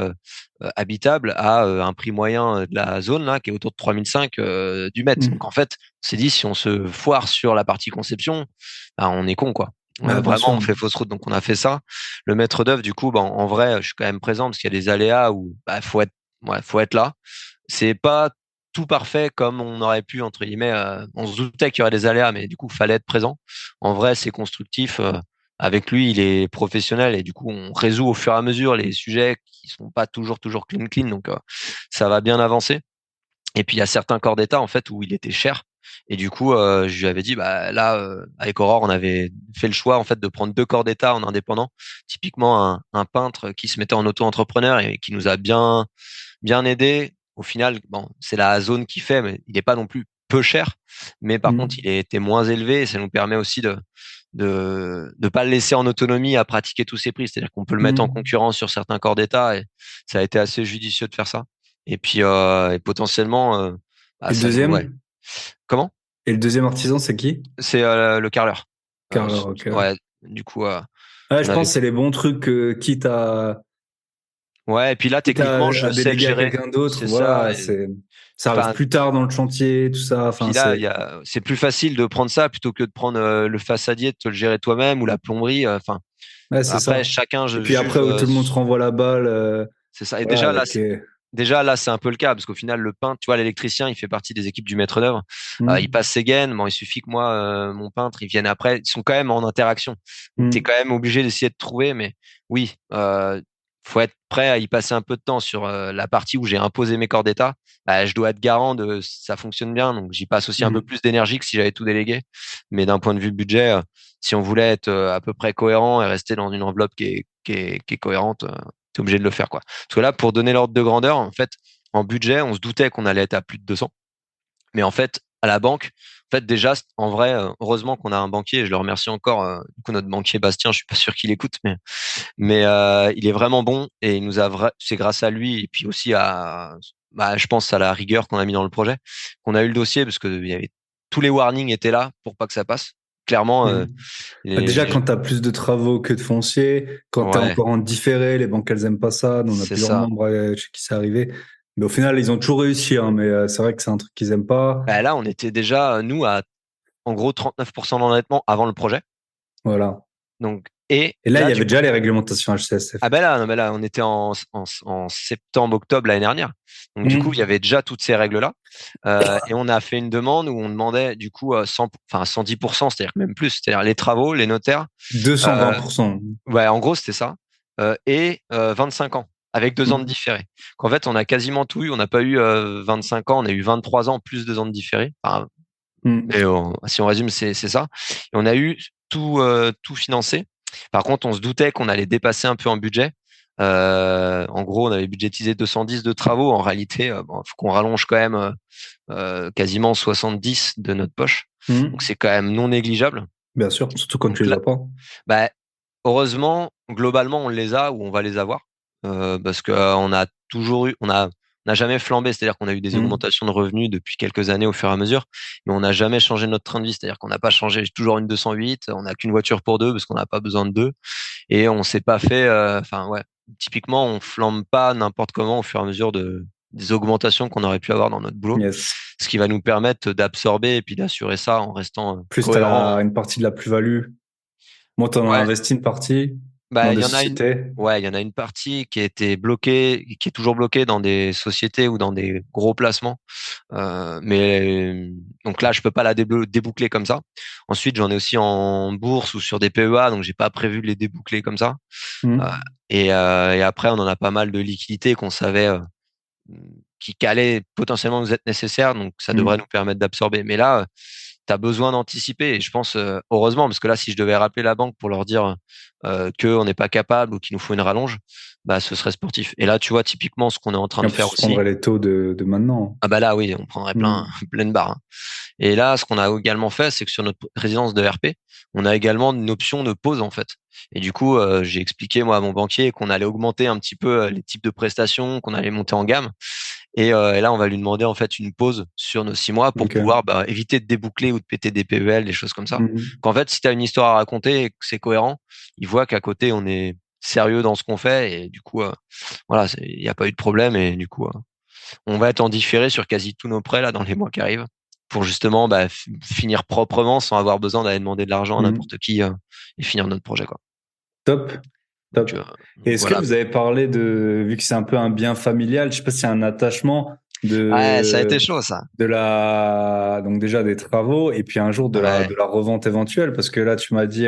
Speaker 3: habitables à un prix moyen de la zone, là, qui est autour de 3005 du mètre. Donc, en fait, on s'est dit, si on se foire sur la partie conception, bah, on est con, quoi.
Speaker 2: bah, bien
Speaker 3: Vraiment,
Speaker 2: sûr.
Speaker 3: on fait fausse route. Donc, on a fait ça. Le maître d'œuvre, du coup, bah, en vrai, je suis quand même présent parce qu'il y a des aléas où, bah, faut être là. C'est pas tout parfait comme on aurait pu entre guillemets. On se doutait qu'il y aurait des aléas, mais du coup, fallait être présent. En vrai, c'est constructif. Avec lui, il est professionnel et du coup, on résout au fur et à mesure les sujets qui sont pas toujours clean. Donc, ça va bien avancer. Et puis, il y a certains corps d'état en fait où il était cher. Et du coup, je lui avais dit, bah là, avec Aurore, on avait fait le choix en fait de prendre 2 corps d'état en indépendant. Typiquement, un peintre qui se mettait en auto-entrepreneur et qui nous a bien aidé. Au final, bon, c'est la zone qui fait, mais il n'est pas non plus peu cher. Mais par contre, il était moins élevé et ça nous permet aussi de pas le laisser en autonomie à pratiquer tous ses prix. C'est-à-dire qu'on peut le mettre en concurrence sur certains corps d'état et ça a été assez judicieux de faire ça. Et puis, et potentiellement,
Speaker 2: Et le
Speaker 3: ça nous, ouais.
Speaker 2: deuxième?
Speaker 3: Comment?
Speaker 2: Et le deuxième artisan, c'est qui?
Speaker 3: C'est le carreleur.
Speaker 2: Carreleur, ok.
Speaker 3: Ouais, du coup,
Speaker 2: Ouais,
Speaker 3: on
Speaker 2: je
Speaker 3: avait.
Speaker 2: pense que c'est les bons trucs,
Speaker 3: Ouais, et puis là,
Speaker 2: quitte
Speaker 3: techniquement,
Speaker 2: à
Speaker 3: je sais le
Speaker 2: déléguer à
Speaker 3: gérer.
Speaker 2: quelqu'un d'autre,
Speaker 3: C'est ça.
Speaker 2: voilà, ça arrive
Speaker 3: Enfin,
Speaker 2: plus tard dans le chantier, tout ça. Enfin,
Speaker 3: puis là, c'est plus facile de prendre ça plutôt que de prendre le façadier, de te le gérer toi-même ou la plomberie. Enfin,
Speaker 2: ouais, c'est
Speaker 3: après,
Speaker 2: ça.
Speaker 3: chacun
Speaker 2: Et
Speaker 3: je
Speaker 2: puis
Speaker 3: juge.
Speaker 2: après, où tout le monde se renvoie la balle,
Speaker 3: C'est ça. Et
Speaker 2: voilà,
Speaker 3: déjà là,
Speaker 2: avec.
Speaker 3: c'est un peu le cas parce qu'au final, le peintre, tu vois, l'électricien, il fait partie des équipes du maître d'œuvre. Il
Speaker 2: Hmm,
Speaker 3: passe ses gaines. Bon, il suffit que moi, mon peintre, il vienne après. Ils sont quand même en interaction. Donc, t'es
Speaker 2: hmm.
Speaker 3: quand même obligé d'essayer de trouver. Mais oui, faut être prêt à y passer un peu de temps sur la partie où j'ai imposé mes corps d'état. Bah, je dois être garant de ça fonctionne bien. Donc, j'y passe aussi un peu
Speaker 2: Hmm.
Speaker 3: plus d'énergie que si j'avais tout délégué. Mais d'un point de vue budget, si on voulait être à peu près cohérent et rester dans une enveloppe qui est cohérente, t'es obligé de le faire, quoi. Parce que là, pour donner l'ordre de grandeur, en fait, en budget, on se doutait qu'on allait être à plus de 200. Mais en fait, à la banque, en fait, déjà, en vrai, heureusement qu'on a un banquier, et je le remercie encore, du coup, notre banquier Bastien, je suis pas sûr qu'il écoute, mais il est vraiment bon et il nous a c'est grâce à lui et puis aussi je pense à la rigueur qu'on a mis dans le projet, qu'on a eu le dossier parce que il y avait tous les warnings étaient là pour pas que ça passe. Clairement,
Speaker 2: Hmm. Bah, déjà, quand tu as plus de travaux que de foncier, quand tu es
Speaker 3: ouais,
Speaker 2: encore en différé, les banques, elles aiment pas ça. Nous, on a
Speaker 3: c'est
Speaker 2: plusieurs
Speaker 3: ça.
Speaker 2: membres chez qui c'est arrivé. Mais au final, ils ont toujours réussi, hein, mais c'est vrai que c'est un truc qu'ils aiment pas.
Speaker 3: Bah, là, on était déjà, nous, à en gros 39% d'endettement avant le projet.
Speaker 2: Voilà.
Speaker 3: Donc, et
Speaker 2: Et là, il
Speaker 3: là,
Speaker 2: y
Speaker 3: du
Speaker 2: avait
Speaker 3: coup,
Speaker 2: déjà les réglementations HCSF.
Speaker 3: ah ben là, non, ben là, on était en septembre, octobre l'année dernière. Donc, du coup, il y
Speaker 2: Hmm.
Speaker 3: avait déjà toutes ces règles-là. Et on a fait une demande où on demandait, du coup, 110%, c'est-à-dire même plus, c'est-à-dire les travaux, les notaires. Euh,
Speaker 2: 220%.
Speaker 3: ouais, en gros, c'était ça. Et 25 ans, avec 2 ans de
Speaker 2: Hmm.
Speaker 3: différé. Qu'en fait, on a quasiment tout eu. On n'a pas eu 25 ans, on a eu 23 ans plus 2 ans de différé. Enfin,
Speaker 2: Hmm.
Speaker 3: mais si on résume, c'est ça. Et on a eu tout financé. Par contre, on se doutait qu'on allait dépasser un peu en budget. En gros, on avait budgétisé 210 de travaux. En réalité, bon, faut qu'on rallonge quand même quasiment 70 de notre poche. Donc
Speaker 2: Hmm.
Speaker 3: c'est quand même non négligeable.
Speaker 2: Bien sûr, surtout quand tu
Speaker 3: Donc
Speaker 2: les
Speaker 3: là,
Speaker 2: as pas.
Speaker 3: bah, heureusement, globalement, on les a ou on va les avoir parce que on a toujours eu, on n'a jamais flambé, c'est-à-dire qu'on a eu des
Speaker 2: Hmm.
Speaker 3: augmentations de revenus depuis quelques années au fur et à mesure, mais on n'a jamais changé notre train de vie, c'est-à-dire qu'on n'a pas changé. J'ai toujours une 208, on n'a qu'une voiture pour deux parce qu'on n'a pas besoin de deux et on s'est pas fait, enfin ouais, typiquement, on flambe pas n'importe comment au fur et à mesure des augmentations qu'on aurait pu avoir dans notre boulot,
Speaker 2: Yes.
Speaker 3: ce qui va nous permettre d'absorber et puis d'assurer ça en restant
Speaker 2: Plus tu
Speaker 3: cohérent.
Speaker 2: as une partie de la plus-value. Moi, tu en as
Speaker 3: Ouais,
Speaker 2: investi une partie dans
Speaker 3: bah,
Speaker 2: des sociétés.
Speaker 3: il y en a une partie qui a été bloquée, qui est toujours bloquée dans des sociétés ou dans des gros placements. Donc là, je peux pas la déboucler comme ça. Ensuite, j'en ai aussi en bourse ou sur des PEA, donc j'ai pas prévu de les déboucler comme ça. Euh,
Speaker 2: Hmm.
Speaker 3: et après, on en a pas mal de liquidités qu'on savait qui allaient potentiellement nous être nécessaires, donc ça devrait
Speaker 2: Hmm.
Speaker 3: nous permettre d'absorber. Mais là, tu as besoin d'anticiper. Et je pense, heureusement, parce que là, si je devais rappeler la banque pour leur dire qu'on n'est pas capable ou qu'il nous faut une rallonge, bah, ce serait sportif. Et là, tu vois, typiquement, ce qu'on est en train
Speaker 2: Et
Speaker 3: de
Speaker 2: en plus,
Speaker 3: faire
Speaker 2: tu prendrais
Speaker 3: aussi.
Speaker 2: les taux de maintenant.
Speaker 3: Ah bah là, oui, on prendrait
Speaker 2: Hmm.
Speaker 3: plein de barres, hein. Et là, ce qu'on a également fait, c'est que sur notre résidence de RP, on a également une option de pause, en fait. Et du coup, j'ai expliqué, moi, à mon banquier qu'on allait augmenter un petit peu les types de prestations, qu'on allait monter en gamme. Et là, on va lui demander en fait une pause sur nos 6 mois pour
Speaker 2: Ok.
Speaker 3: pouvoir éviter de déboucler ou de péter des PEL, des choses comme ça.
Speaker 2: Hmm.
Speaker 3: Qu'en fait, si tu as une histoire à raconter et que c'est cohérent, il voit qu'à côté, on est sérieux dans ce qu'on fait et du coup, voilà, il n'y a pas eu de problème et du coup, on va être en différé sur quasi tous nos prêts là dans les mois qui arrivent pour justement finir proprement sans avoir besoin d'aller demander de l'argent à
Speaker 2: Hmm.
Speaker 3: n'importe qui et finir notre projet, quoi.
Speaker 2: Top.
Speaker 3: Donc,
Speaker 2: Top. Et est-ce que
Speaker 3: voilà.
Speaker 2: vous avez parlé vu que c'est un peu un bien familial, je sais pas s'il y a un attachement
Speaker 3: Ouais, ça a été
Speaker 2: de,
Speaker 3: chaud ça.
Speaker 2: donc déjà des travaux et puis un jour
Speaker 3: Ouais.
Speaker 2: de la revente éventuelle, parce que là, tu m'as dit,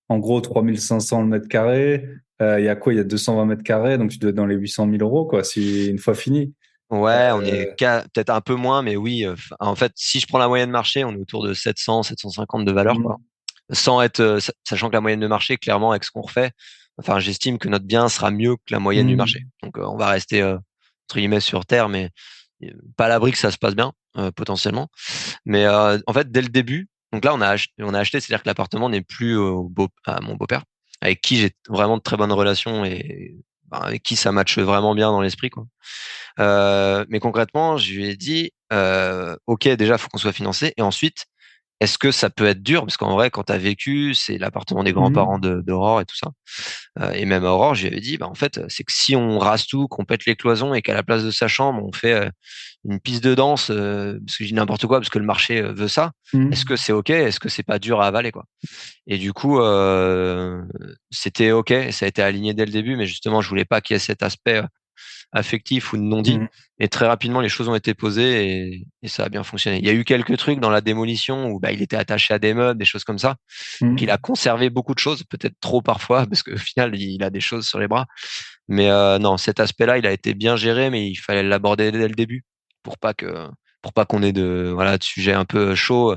Speaker 2: en gros, 3500 le mètre carré. Il y a quoi? Il y a 220 mètres carrés, donc tu dois être dans les 800 000 euros, quoi, si une fois fini.
Speaker 3: Ouais, on est
Speaker 2: Euh,
Speaker 3: peut-être un peu moins, mais oui. En fait, si je prends la moyenne marché, on est autour de 700, 750 de valeur, quoi.
Speaker 2: mm,
Speaker 3: Sans être, sachant que la moyenne de marché, clairement, avec ce qu'on refait, enfin, j'estime que notre bien sera mieux que la moyenne du marché.
Speaker 2: mm,
Speaker 3: Donc, on va rester entre guillemets sur terre, mais pas à l'abri que ça se passe bien, potentiellement. Mais en fait, dès le début, donc là, on a acheté, c'est-à-dire que l'appartement n'est plus à mon beau-père, avec qui j'ai vraiment de très bonnes relations et avec qui ça matche vraiment bien dans l'esprit, quoi. Mais concrètement, je lui ai dit, ok, déjà, faut qu'on soit financé, et ensuite, est-ce que ça peut être dur? Parce qu'en vrai, quand tu as vécu, c'est l'appartement des grands-parents
Speaker 2: mm,
Speaker 3: d'Aurore et tout ça. Et même à Aurore, je lui avais dit, bah, en fait, c'est que si on rase tout, qu'on pète les cloisons et qu'à la place de sa chambre, on fait une piste de danse, parce que je dis n'importe quoi, parce que le marché veut ça, est-ce que
Speaker 2: mm,
Speaker 3: c'est OK? Est-ce que c'est pas dur à avaler, quoi? Et du coup, c'était OK, ça a été aligné dès le début, mais justement, je voulais pas qu'il y ait cet aspect affectif ou de non-dit.
Speaker 2: mm,
Speaker 3: Et très rapidement, les choses ont été posées et ça a bien fonctionné. Il y a eu quelques trucs dans la démolition où bah, il était attaché à des meubles, des choses comme ça. Donc il a
Speaker 2: mm,
Speaker 3: conservé beaucoup de choses, peut-être trop parfois, parce qu'au final, il a des choses sur les bras. Mais non, cet aspect-là, il a été bien géré, mais il fallait l'aborder dès le début pour pas que pour pas qu'on ait de sujets un peu chauds.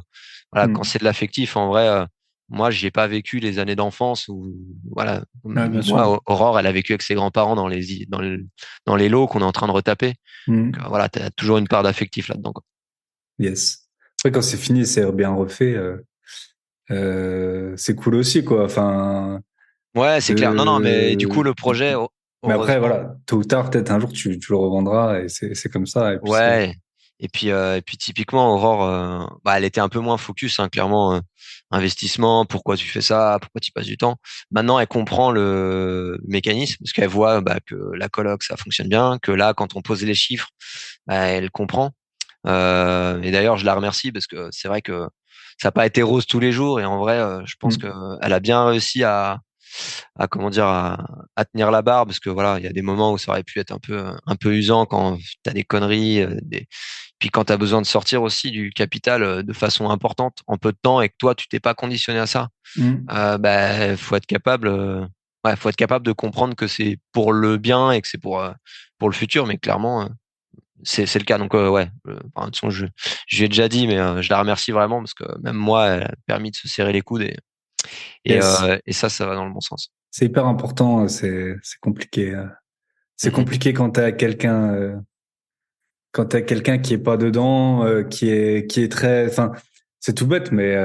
Speaker 3: Voilà, quand
Speaker 2: mm.
Speaker 3: c'est de l'affectif, en vrai, moi, j'y ai pas vécu les années d'enfance où voilà,
Speaker 2: Ouais, bien sûr.
Speaker 3: moi, Aurore, elle a vécu avec ses grands-parents dans les lots qu'on est en train de retaper. Donc,
Speaker 2: Mm.
Speaker 3: voilà, t'as toujours une part d'affectif là-dedans, quoi.
Speaker 2: Yes. Après, quand c'est fini, c'est bien refait. C'est cool aussi, quoi. Enfin,
Speaker 3: Ouais, c'est clair. Non, non, mais du coup,
Speaker 2: de...
Speaker 3: le projet,
Speaker 2: Mais après,
Speaker 3: heureusement.
Speaker 2: voilà, tôt ou tard, peut-être un jour, tu le revendras et c'est comme ça. Et puis c'est.
Speaker 3: Ouais. Et puis typiquement, Aurore, bah, elle était un peu moins focus, hein, clairement, investissement, pourquoi tu fais ça, pourquoi tu passes du temps. Maintenant, elle comprend le mécanisme, parce qu'elle voit bah, que la coloc, ça fonctionne bien, que là, quand on pose les chiffres, bah, elle comprend. Et d'ailleurs, je la remercie parce que c'est vrai que ça n'a pas été rose tous les jours, et en vrai, je pense que
Speaker 2: Mm.
Speaker 3: elle a bien réussi à comment dire à tenir la barre, parce que voilà, il y a des moments où ça aurait pu être un peu usant quand tu as des conneries, puis quand tu as besoin de sortir aussi du capital de façon importante en peu de temps et que toi tu t'es pas conditionné à ça,
Speaker 2: Mm.
Speaker 3: bah faut être capable ouais, faut être capable de comprendre que c'est pour le bien et que c'est pour le futur, mais clairement c'est le cas. Donc ouais, enfin, de toute façon, je lui ai déjà dit, mais je la remercie vraiment parce que même moi elle a permis de se serrer les coudes
Speaker 2: Yes.
Speaker 3: et ça va dans le bon sens.
Speaker 2: C'est hyper important. C'est compliqué.
Speaker 3: Mm,
Speaker 2: C'est
Speaker 3: mm.
Speaker 2: compliqué quand t'as quelqu'un qui est pas dedans, qui est très. Enfin, c'est tout bête, mais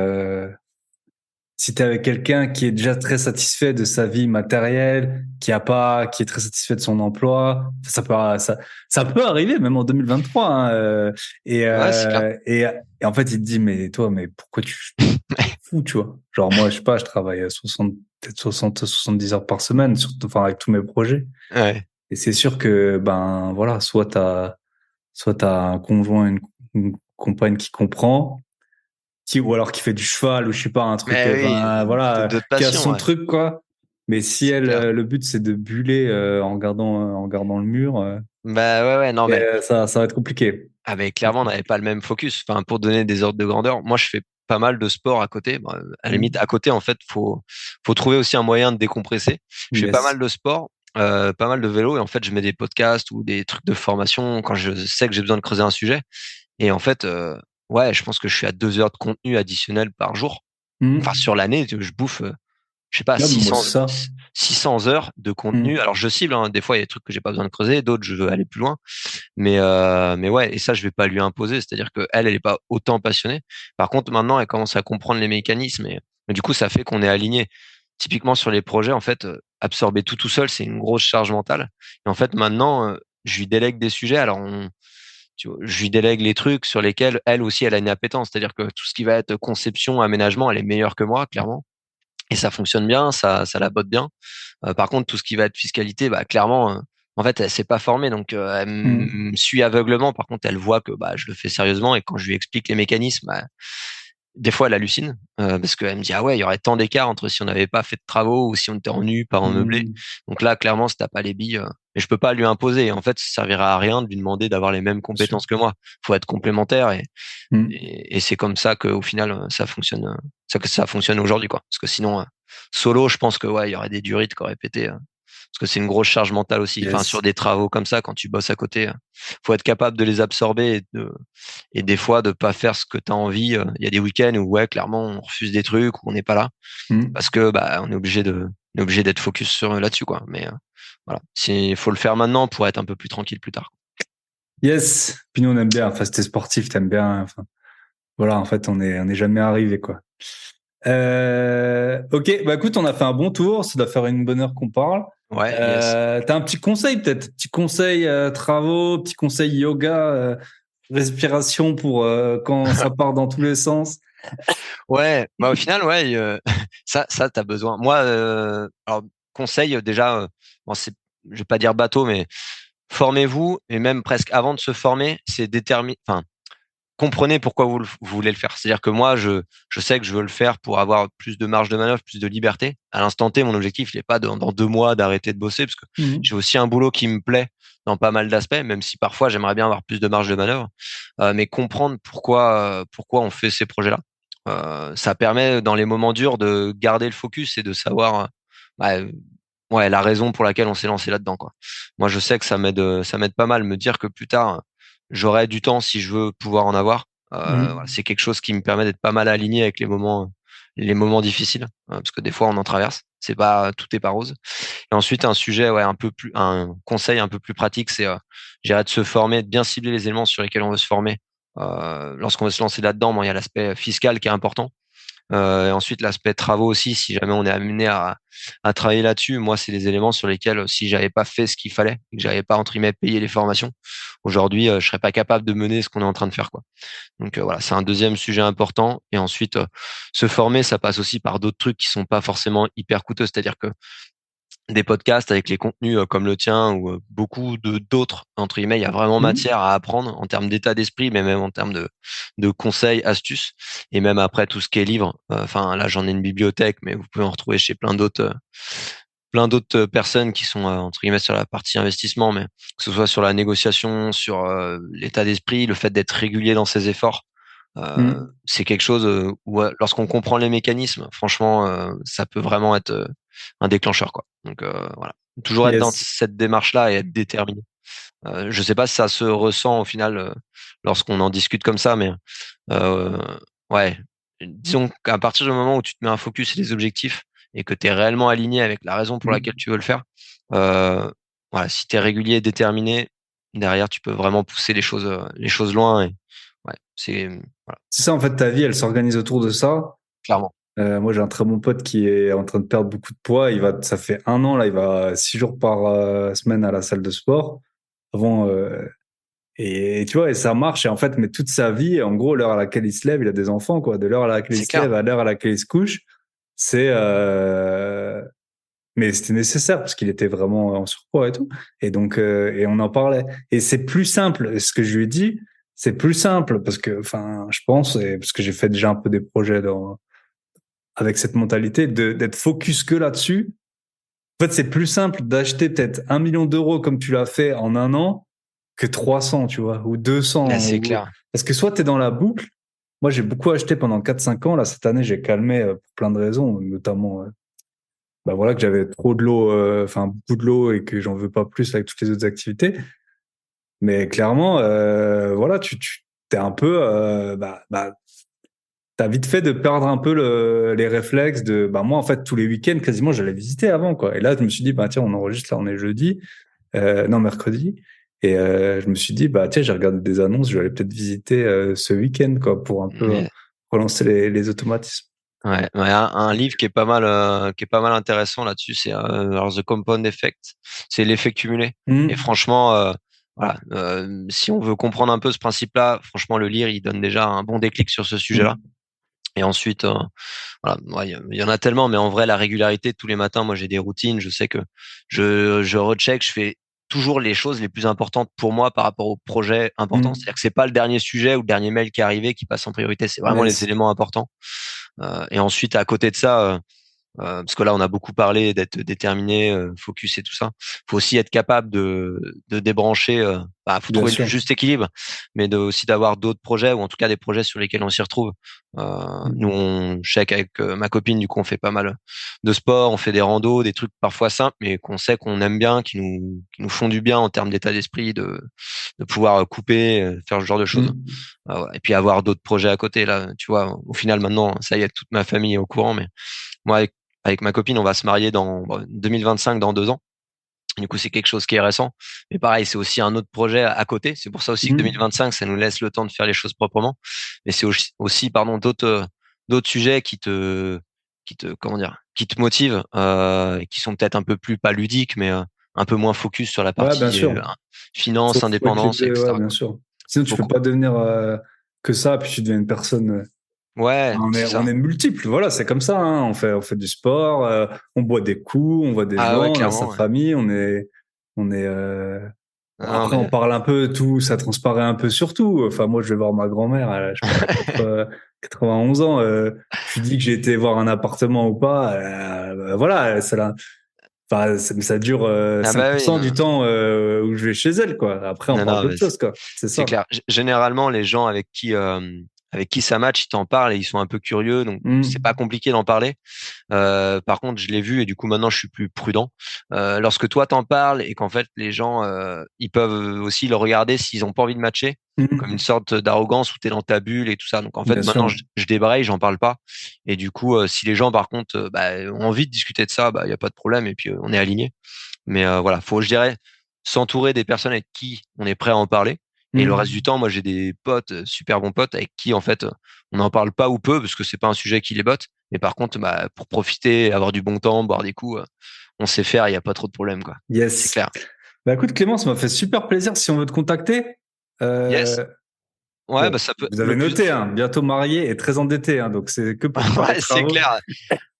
Speaker 2: si t'es avec quelqu'un qui est déjà très satisfait de sa vie matérielle, qui est très satisfait de son emploi, ça peut arriver même en 2023. Hein,
Speaker 3: Ouais, c'est clair.
Speaker 2: et en fait, il te dit, mais toi, mais pourquoi tu t'en fous, tu vois? Genre, moi, je sais pas, je travaille à 60, peut-être 60, 70 heures par semaine, surtout, enfin, avec tous mes projets.
Speaker 3: Ouais.
Speaker 2: Et c'est sûr que, ben, voilà, soit t'as un conjoint, une compagne qui comprend, ou alors qui fait du cheval, ou je sais pas, un truc,
Speaker 3: Mais oui,
Speaker 2: enfin, voilà,
Speaker 3: d'autres
Speaker 2: qui a
Speaker 3: passions,
Speaker 2: son
Speaker 3: ouais.
Speaker 2: truc, quoi. Mais si
Speaker 3: C'est
Speaker 2: elle,
Speaker 3: clair.
Speaker 2: le but, c'est de buller, en gardant le mur,
Speaker 3: Bah ouais, ouais, non, mais
Speaker 2: ça va être compliqué.
Speaker 3: ah ben
Speaker 2: Ça va être
Speaker 3: clairement, on n'avait
Speaker 2: compliqué.
Speaker 3: pas le même focus. Enfin, pour donner des ordres de grandeur, moi, je fais pas mal de sport à côté. Bon, à la limite,
Speaker 2: Mm.
Speaker 3: à côté, en fait, faut trouver aussi un moyen de décompresser. Je fais pas
Speaker 2: Yes.
Speaker 3: mal de sport, pas mal de vélo, et en fait, je mets des podcasts ou des trucs de formation quand je sais que j'ai besoin de creuser un sujet. Et en fait, ouais, je pense que je suis à 2 heures de contenu additionnel par jour. Enfin,
Speaker 2: Mm.
Speaker 3: sur l'année, je bouffe je sais pas,
Speaker 2: Ouais, moi, c'est ça.
Speaker 3: 600 heures de contenu.
Speaker 2: Mm.
Speaker 3: Alors, je cible, hein, des fois, il y a des trucs que j'ai pas besoin de creuser, d'autres, je veux aller plus loin. Mais ouais, et ça, je vais pas lui imposer. C'est-à-dire que elle est pas autant passionnée. Par contre, maintenant, elle commence à comprendre les mécanismes et du coup, ça fait qu'on est aligné. Typiquement, sur les projets, en fait, absorber tout seul, c'est une grosse charge mentale. Et en fait, maintenant, je lui délègue des sujets. Alors, tu vois, je lui délègue les trucs sur lesquels elle aussi, elle a une appétence. C'est-à-dire que tout ce qui va être conception, aménagement, elle est meilleure que moi, clairement. Et ça fonctionne bien, ça la botte bien. Par contre, tout ce qui va être fiscalité, bah clairement, en fait, elle s'est pas formée, donc elle
Speaker 2: Mm.
Speaker 3: me suit aveuglement. Par contre, elle voit que bah je le fais sérieusement et quand je lui explique les mécanismes, bah, des fois elle hallucine parce qu'elle me dit ah ouais, il y aurait tant d'écart entre si on n'avait pas fait de travaux ou si on était en nu, pas en meublé.
Speaker 2: Mm.
Speaker 3: Donc là, clairement, si t'as pas les billes, mais je peux pas lui imposer. En fait, ça servira à rien de lui demander d'avoir les mêmes
Speaker 2: Bien sûr.
Speaker 3: compétences que moi. Faut être complémentaire
Speaker 2: Mm.
Speaker 3: et c'est comme ça qu'au final ça fonctionne aujourd'hui quoi. Parce que sinon solo, je pense que ouais, il y aurait des durites qui auraient pété. parce que c'est une grosse charge mentale aussi. Enfin, sur des travaux comme ça, quand tu bosses à côté, faut être capable de les absorber et des fois de pas faire ce que tu as envie. Il y a des week-ends où ouais, clairement, on refuse des trucs, où on n'est pas là parce que bah on est obligé d'être focus sur là-dessus quoi. Mais voilà, il faut le faire maintenant pour être un peu plus tranquille plus tard.
Speaker 2: Yes. Puis nous, on aime bien. Enfin, c'était sportif, t'aimes bien. Enfin, voilà, en fait, on est jamais arrivé, quoi. Ok, bah écoute, on a fait un bon tour. Ça doit faire une bonne heure qu'on parle.
Speaker 3: Ouais, yes.
Speaker 2: T'as un petit conseil peut-être, petit conseil travaux, petit conseil yoga, respiration pour quand ça part dans tous les sens.
Speaker 3: Ouais, bah au final, ouais, ça, t'as besoin. Moi, alors conseil déjà, bon, je vais pas dire bateau, mais formez-vous et même presque avant de se former, c'est déterminer. Enfin, comprenez pourquoi vous voulez le faire. C'est-à-dire que moi, je sais que je veux le faire pour avoir plus de marge de manœuvre, plus de liberté. À l'instant T, mon objectif, il n'est pas dans 2 mois d'arrêter de bosser, parce que j'ai aussi un boulot qui me plaît dans pas mal d'aspects, même si parfois j'aimerais bien avoir plus de marge de manœuvre. Mais comprendre pourquoi on fait ces projets-là. Ça permet dans les moments durs de garder le focus et de savoir bah, ouais, la raison pour laquelle on s'est lancé là-dedans, quoi. Moi, je sais que ça m'aide pas mal me dire que plus tard, j'aurai du temps si je veux pouvoir en avoir. Voilà, c'est quelque chose qui me permet d'être pas mal aligné avec les moments difficiles, parce que des fois on en traverse. C'est pas tout est pas rose. Et ensuite un sujet, ouais, un conseil un peu plus pratique, c'est j'irais de se former, de bien cibler les éléments sur lesquels on veut se former. Lorsqu'on veut se lancer là-dedans, bon, il y a l'aspect fiscal qui est important. Et ensuite, l'aspect travaux aussi, si jamais on est amené à travailler là-dessus, moi, c'est des éléments sur lesquels, si j'avais pas fait ce qu'il fallait, et que j'avais pas, entre guillemets, payé les formations, aujourd'hui, je serais pas capable de mener ce qu'on est en train de faire, quoi. Donc, voilà, c'est un deuxième sujet important. Et ensuite, se former, ça passe aussi par d'autres trucs qui sont pas forcément hyper coûteux. C'est-à-dire que des podcasts avec les contenus comme le tien ou beaucoup de d'autres entre guillemets, il y a vraiment matière à apprendre en termes d'état d'esprit, mais même en termes de conseils, astuces, et même après tout ce qui est livre. Enfin là, j'en ai une bibliothèque, mais vous pouvez en retrouver chez plein d'autres personnes qui sont entre guillemets sur la partie investissement, mais que ce soit sur la négociation, sur l'état d'esprit, le fait d'être régulier dans ses efforts. C'est quelque chose où lorsqu'on comprend les mécanismes, franchement, ça peut vraiment être un déclencheur, quoi. Donc voilà, toujours être dans
Speaker 2: Yes.
Speaker 3: cette démarche-là et être déterminé. Je sais pas si ça se ressent au final lorsqu'on en discute comme ça, mais euh, ouais, disons qu'à partir du moment où tu te mets un focus et des objectifs et que tu es réellement aligné avec la raison pour laquelle tu veux le faire, voilà, si tu es régulier et déterminé, derrière tu peux vraiment pousser les choses loin. Et ouais, c'est voilà,
Speaker 2: C'est ça, en fait, ta vie, elle s'organise autour de ça.
Speaker 3: clairement.
Speaker 2: Moi, j'ai un très bon pote qui est en train de perdre beaucoup de poids. Ça fait 1 an, là, il va 6 jours par semaine à la salle de sport. Avant, et tu vois, et ça marche. Et en fait, mais toute sa vie, en gros, l'heure à laquelle il se lève, il a des enfants, quoi. De l'heure à laquelle il
Speaker 3: C'est
Speaker 2: se lève
Speaker 3: clair.
Speaker 2: à l'heure à laquelle il se couche, c'est, mais c'était nécessaire parce qu'il était vraiment en surpoids et tout. Et donc, et on en parlait. Et c'est plus simple. Ce que je lui ai dit, c'est plus simple parce que, enfin, je pense, et parce que j'ai fait déjà un peu des projets avec cette mentalité d'être focus que là-dessus. En fait, c'est plus simple d'acheter peut-être 1 million d'euros comme tu l'as fait en 1 an que 300, tu vois, ou 200.
Speaker 3: C'est clair.
Speaker 2: Parce que soit tu es dans la boucle. Moi, j'ai beaucoup acheté pendant 4-5 ans. Là, cette année, j'ai calmé pour plein de raisons, notamment bah voilà, que j'avais trop de l'eau, enfin beaucoup de l'eau et que j'en veux pas plus avec toutes les autres activités. Mais clairement, voilà, tu t'es un peu, t'as vite fait de perdre un peu les réflexes de, bah moi en fait tous les week-ends quasiment j'allais visiter avant quoi. Et là je me suis dit bah tiens on enregistre là on est jeudi, non mercredi. Et je me suis dit bah tiens j'ai regardé des annonces, je vais aller peut-être visiter ce week-end quoi pour un peu
Speaker 3: Mais
Speaker 2: relancer les automatismes.
Speaker 3: ouais, ouais, un livre qui est pas mal intéressant là-dessus, c'est alors The Compound Effect, c'est l'effet cumulé. Et franchement, voilà, si on veut comprendre un peu ce principe-là, franchement, le lire, il donne déjà un bon déclic sur ce sujet-là. Et ensuite, voilà, ouais, il y en a tellement, mais en vrai, la régularité, tous les matins, moi, j'ai des routines. Je sais que je recheck, je fais toujours les choses les plus importantes pour moi par rapport au projet important. C'est-à-dire que c'est pas le dernier sujet ou le dernier mail qui est arrivé qui passe en priorité. C'est vraiment les
Speaker 2: Yes.
Speaker 3: éléments importants. Et ensuite, à côté de ça, Parce que là, on a beaucoup parlé d'être déterminé, focus et tout ça. Faut aussi être capable de débrancher. Faut
Speaker 2: Bien
Speaker 3: trouver le
Speaker 2: sûr.
Speaker 3: juste équilibre, mais aussi d'avoir d'autres projets ou en tout cas des projets sur lesquels on s'y retrouve. Nous, je sais qu'avec ma copine, du coup, on fait pas mal de sport, on fait des randos, des trucs parfois simples, mais qu'on sait qu'on aime bien, qui nous font du bien en termes d'état d'esprit, de pouvoir couper, faire ce genre de choses. Ouais. Et puis avoir d'autres projets à côté. Là, tu vois, au final, maintenant, ça y est, toute ma famille est au courant, mais moi, avec ma copine, on va se marier dans 2025, dans 2 ans. Du coup, c'est quelque chose qui est récent. Mais pareil, c'est aussi un autre projet à côté. C'est pour ça aussi que 2025, ça nous laisse le temps de faire les choses proprement. Mais c'est aussi, pardon, d'autres sujets comment dire, qui te motivent, et qui sont peut-être un peu plus pas ludiques, mais un peu moins focus sur la
Speaker 2: Ouais, bien
Speaker 3: partie
Speaker 2: sûr.
Speaker 3: finance,
Speaker 2: Faut être les
Speaker 3: indépendance,
Speaker 2: deux, ouais,
Speaker 3: etc.,
Speaker 2: bien
Speaker 3: quoi.
Speaker 2: sûr. Sinon, tu
Speaker 3: Faut
Speaker 2: peux pas devenir que ça, puis tu deviens une personne.
Speaker 3: Ouais,
Speaker 2: On est,
Speaker 3: c'est
Speaker 2: on
Speaker 3: ça.
Speaker 2: est multiples, voilà, c'est comme ça. Hein. On fait du sport, on boit des coups, on voit des
Speaker 3: Ah ouais,
Speaker 2: gens, on a sa
Speaker 3: clairement. Ouais.
Speaker 2: famille, on est. Bon,
Speaker 3: Non,
Speaker 2: après, on
Speaker 3: mais
Speaker 2: parle un peu, tout, ça transparaît un peu sur tout. Enfin, moi, je vais voir ma grand-mère, je sais pas, 91 ans. Je lui dis que j'ai été voir un appartement ou pas. Voilà, enfin, ça dure
Speaker 3: ah bah oui,
Speaker 2: 5% du
Speaker 3: non,
Speaker 2: temps où je vais chez elle, quoi. Après, on
Speaker 3: non,
Speaker 2: parle
Speaker 3: non,
Speaker 2: d'autre chose, quoi. C'est
Speaker 3: c'est
Speaker 2: ça.
Speaker 3: clair. Généralement, les gens avec qui ça match, ils t'en parlent et ils sont un peu curieux, donc c'est pas
Speaker 2: Mm.
Speaker 3: compliqué d'en parler. Par contre, je l'ai vu et du coup maintenant je suis plus prudent. Lorsque toi t'en parles et qu'en fait les gens ils peuvent aussi le regarder s'ils ont pas envie de matcher, comme une
Speaker 2: Mm.
Speaker 3: sorte d'arrogance où t'es dans ta bulle et tout ça. Donc en fait
Speaker 2: Bien
Speaker 3: maintenant
Speaker 2: sûr.
Speaker 3: je débraye, j'en parle pas. Et du coup si les gens par contre ont envie de discuter de ça, il y a pas de problème et puis on est aligné. Mais voilà, faut, je dirais, s'entourer des personnes avec qui on est prêt à en parler. Et le reste du
Speaker 2: Mm.
Speaker 3: temps, moi, j'ai des potes, super bons potes, avec qui, en fait, on n'en parle pas ou peu, parce que c'est pas un sujet qui les botte. Mais par contre, pour profiter, avoir du bon temps, boire des coups, on sait faire, il n'y a pas trop de problème, quoi. C'est
Speaker 2: Yes.
Speaker 3: clair.
Speaker 2: Bah écoute Clément, ça m'a fait super plaisir. Si on veut te contacter,
Speaker 3: Yes. Ouais,
Speaker 2: bon,
Speaker 3: ça peut,
Speaker 2: vous
Speaker 3: le
Speaker 2: avez
Speaker 3: plus,
Speaker 2: noté, hein, bientôt marié et très endetté, hein, donc c'est que pour me parler
Speaker 3: ouais,
Speaker 2: de
Speaker 3: c'est
Speaker 2: travaux.
Speaker 3: clair.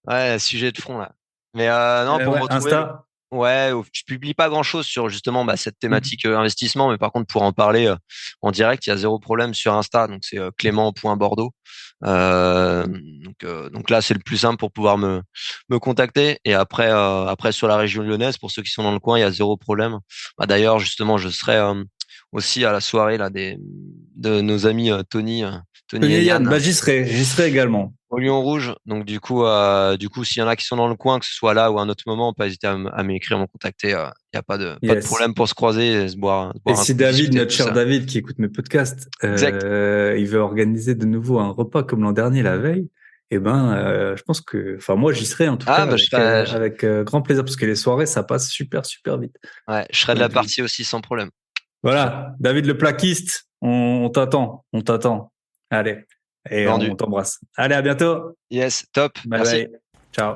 Speaker 3: Ouais, sujet de fond, là. Mais non, pour me
Speaker 2: Ouais,
Speaker 3: retrouver,
Speaker 2: Insta.
Speaker 3: ouais, je publie pas grand-chose sur justement cette
Speaker 2: Mm.
Speaker 3: thématique investissement, mais par contre pour en parler en direct, il y a zéro problème sur Insta, donc c'est Clément.Bordeaux. Donc là c'est le plus simple pour pouvoir me contacter. Et après sur la région lyonnaise, pour ceux qui sont dans le coin, il y a zéro problème. D'ailleurs justement je serai aussi à la soirée là de nos amis Tony
Speaker 2: Tony
Speaker 3: et
Speaker 2: et Yann,
Speaker 3: Yann
Speaker 2: bah j'y serai également.
Speaker 3: au Lion Rouge. Donc du coup, s'il y en a qui sont dans le coin, que ce soit là ou à un autre moment, pas hésiter à m'écrire, à me contacter. Il y a pas de
Speaker 2: Yes.
Speaker 3: problème pour se croiser, et
Speaker 2: Et
Speaker 3: se boire un
Speaker 2: si
Speaker 3: coup,
Speaker 2: David,
Speaker 3: discuter de
Speaker 2: notre
Speaker 3: tout
Speaker 2: cher
Speaker 3: ça.
Speaker 2: David, qui écoute mes podcasts,
Speaker 3: Exact.
Speaker 2: il veut organiser de nouveau un repas comme l'an dernier, la veille, eh ben, je pense que, enfin, moi, j'y serai en tout
Speaker 3: Ah
Speaker 2: cas
Speaker 3: bah
Speaker 2: avec grand plaisir parce que les soirées, ça passe super, super vite.
Speaker 3: ouais, je serai de la
Speaker 2: Donc,
Speaker 3: partie aussi sans problème.
Speaker 2: voilà, David le plaquiste, on t'attend. Allez, et
Speaker 3: Vendu.
Speaker 2: on t'embrasse. Allez, à bientôt.
Speaker 3: Yes, top.
Speaker 2: Bye
Speaker 3: Merci.
Speaker 2: bye. Ciao.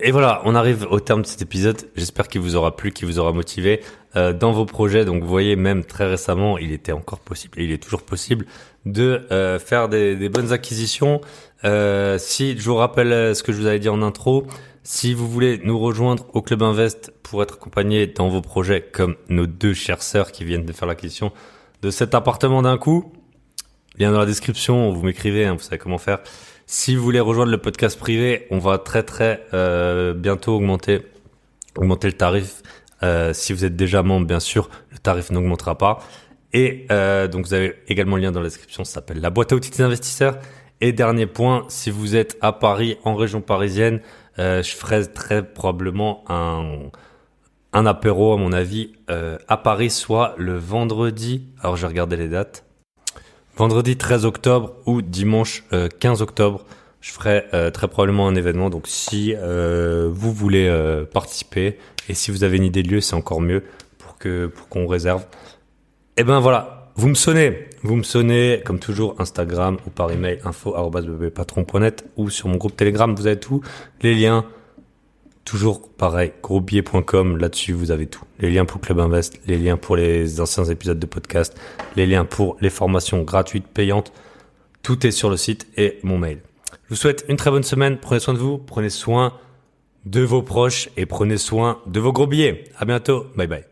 Speaker 1: Et voilà, on arrive au terme de cet épisode. J'espère qu'il vous aura plu, qu'il vous aura motivé dans vos projets. Donc, vous voyez, même très récemment, il était encore possible, et il est toujours possible, de faire des bonnes acquisitions. Si je vous rappelle ce que je vous avais dit en intro, si vous voulez nous rejoindre au Club Invest pour être accompagné dans vos projets, comme nos deux chères sœurs qui viennent de faire l'acquisition de cet appartement d'un coup, lien dans la description, vous m'écrivez, hein, vous savez comment faire. Si vous voulez rejoindre le podcast privé, on va très bientôt augmenter le tarif. Si vous êtes déjà membre, bien sûr, le tarif n'augmentera pas. Et donc vous avez également le lien dans la description, ça s'appelle la boîte à outils des investisseurs. Et dernier point, si vous êtes à Paris, en région parisienne, je ferai très probablement un apéro, à mon avis, à Paris, soit le vendredi. Alors j'ai regardé les dates. Vendredi 13 octobre ou dimanche 15 octobre, je ferai très probablement un événement. Donc si vous voulez participer et si vous avez une idée de lieu, c'est encore mieux pour qu'on réserve. Et ben voilà, vous me sonnez comme toujours Instagram ou par email info@bbpatron.net ou sur mon groupe Telegram, vous avez tout, les liens. Toujours pareil, groupebillet.com, là-dessus vous avez tout. Les liens pour Club Invest, les liens pour les anciens épisodes de podcast, les liens pour les formations gratuites, payantes. Tout est sur le site et mon mail. Je vous souhaite une très bonne semaine, prenez soin de vous, prenez soin de vos proches et prenez soin de vos gros billets. À bientôt, bye bye.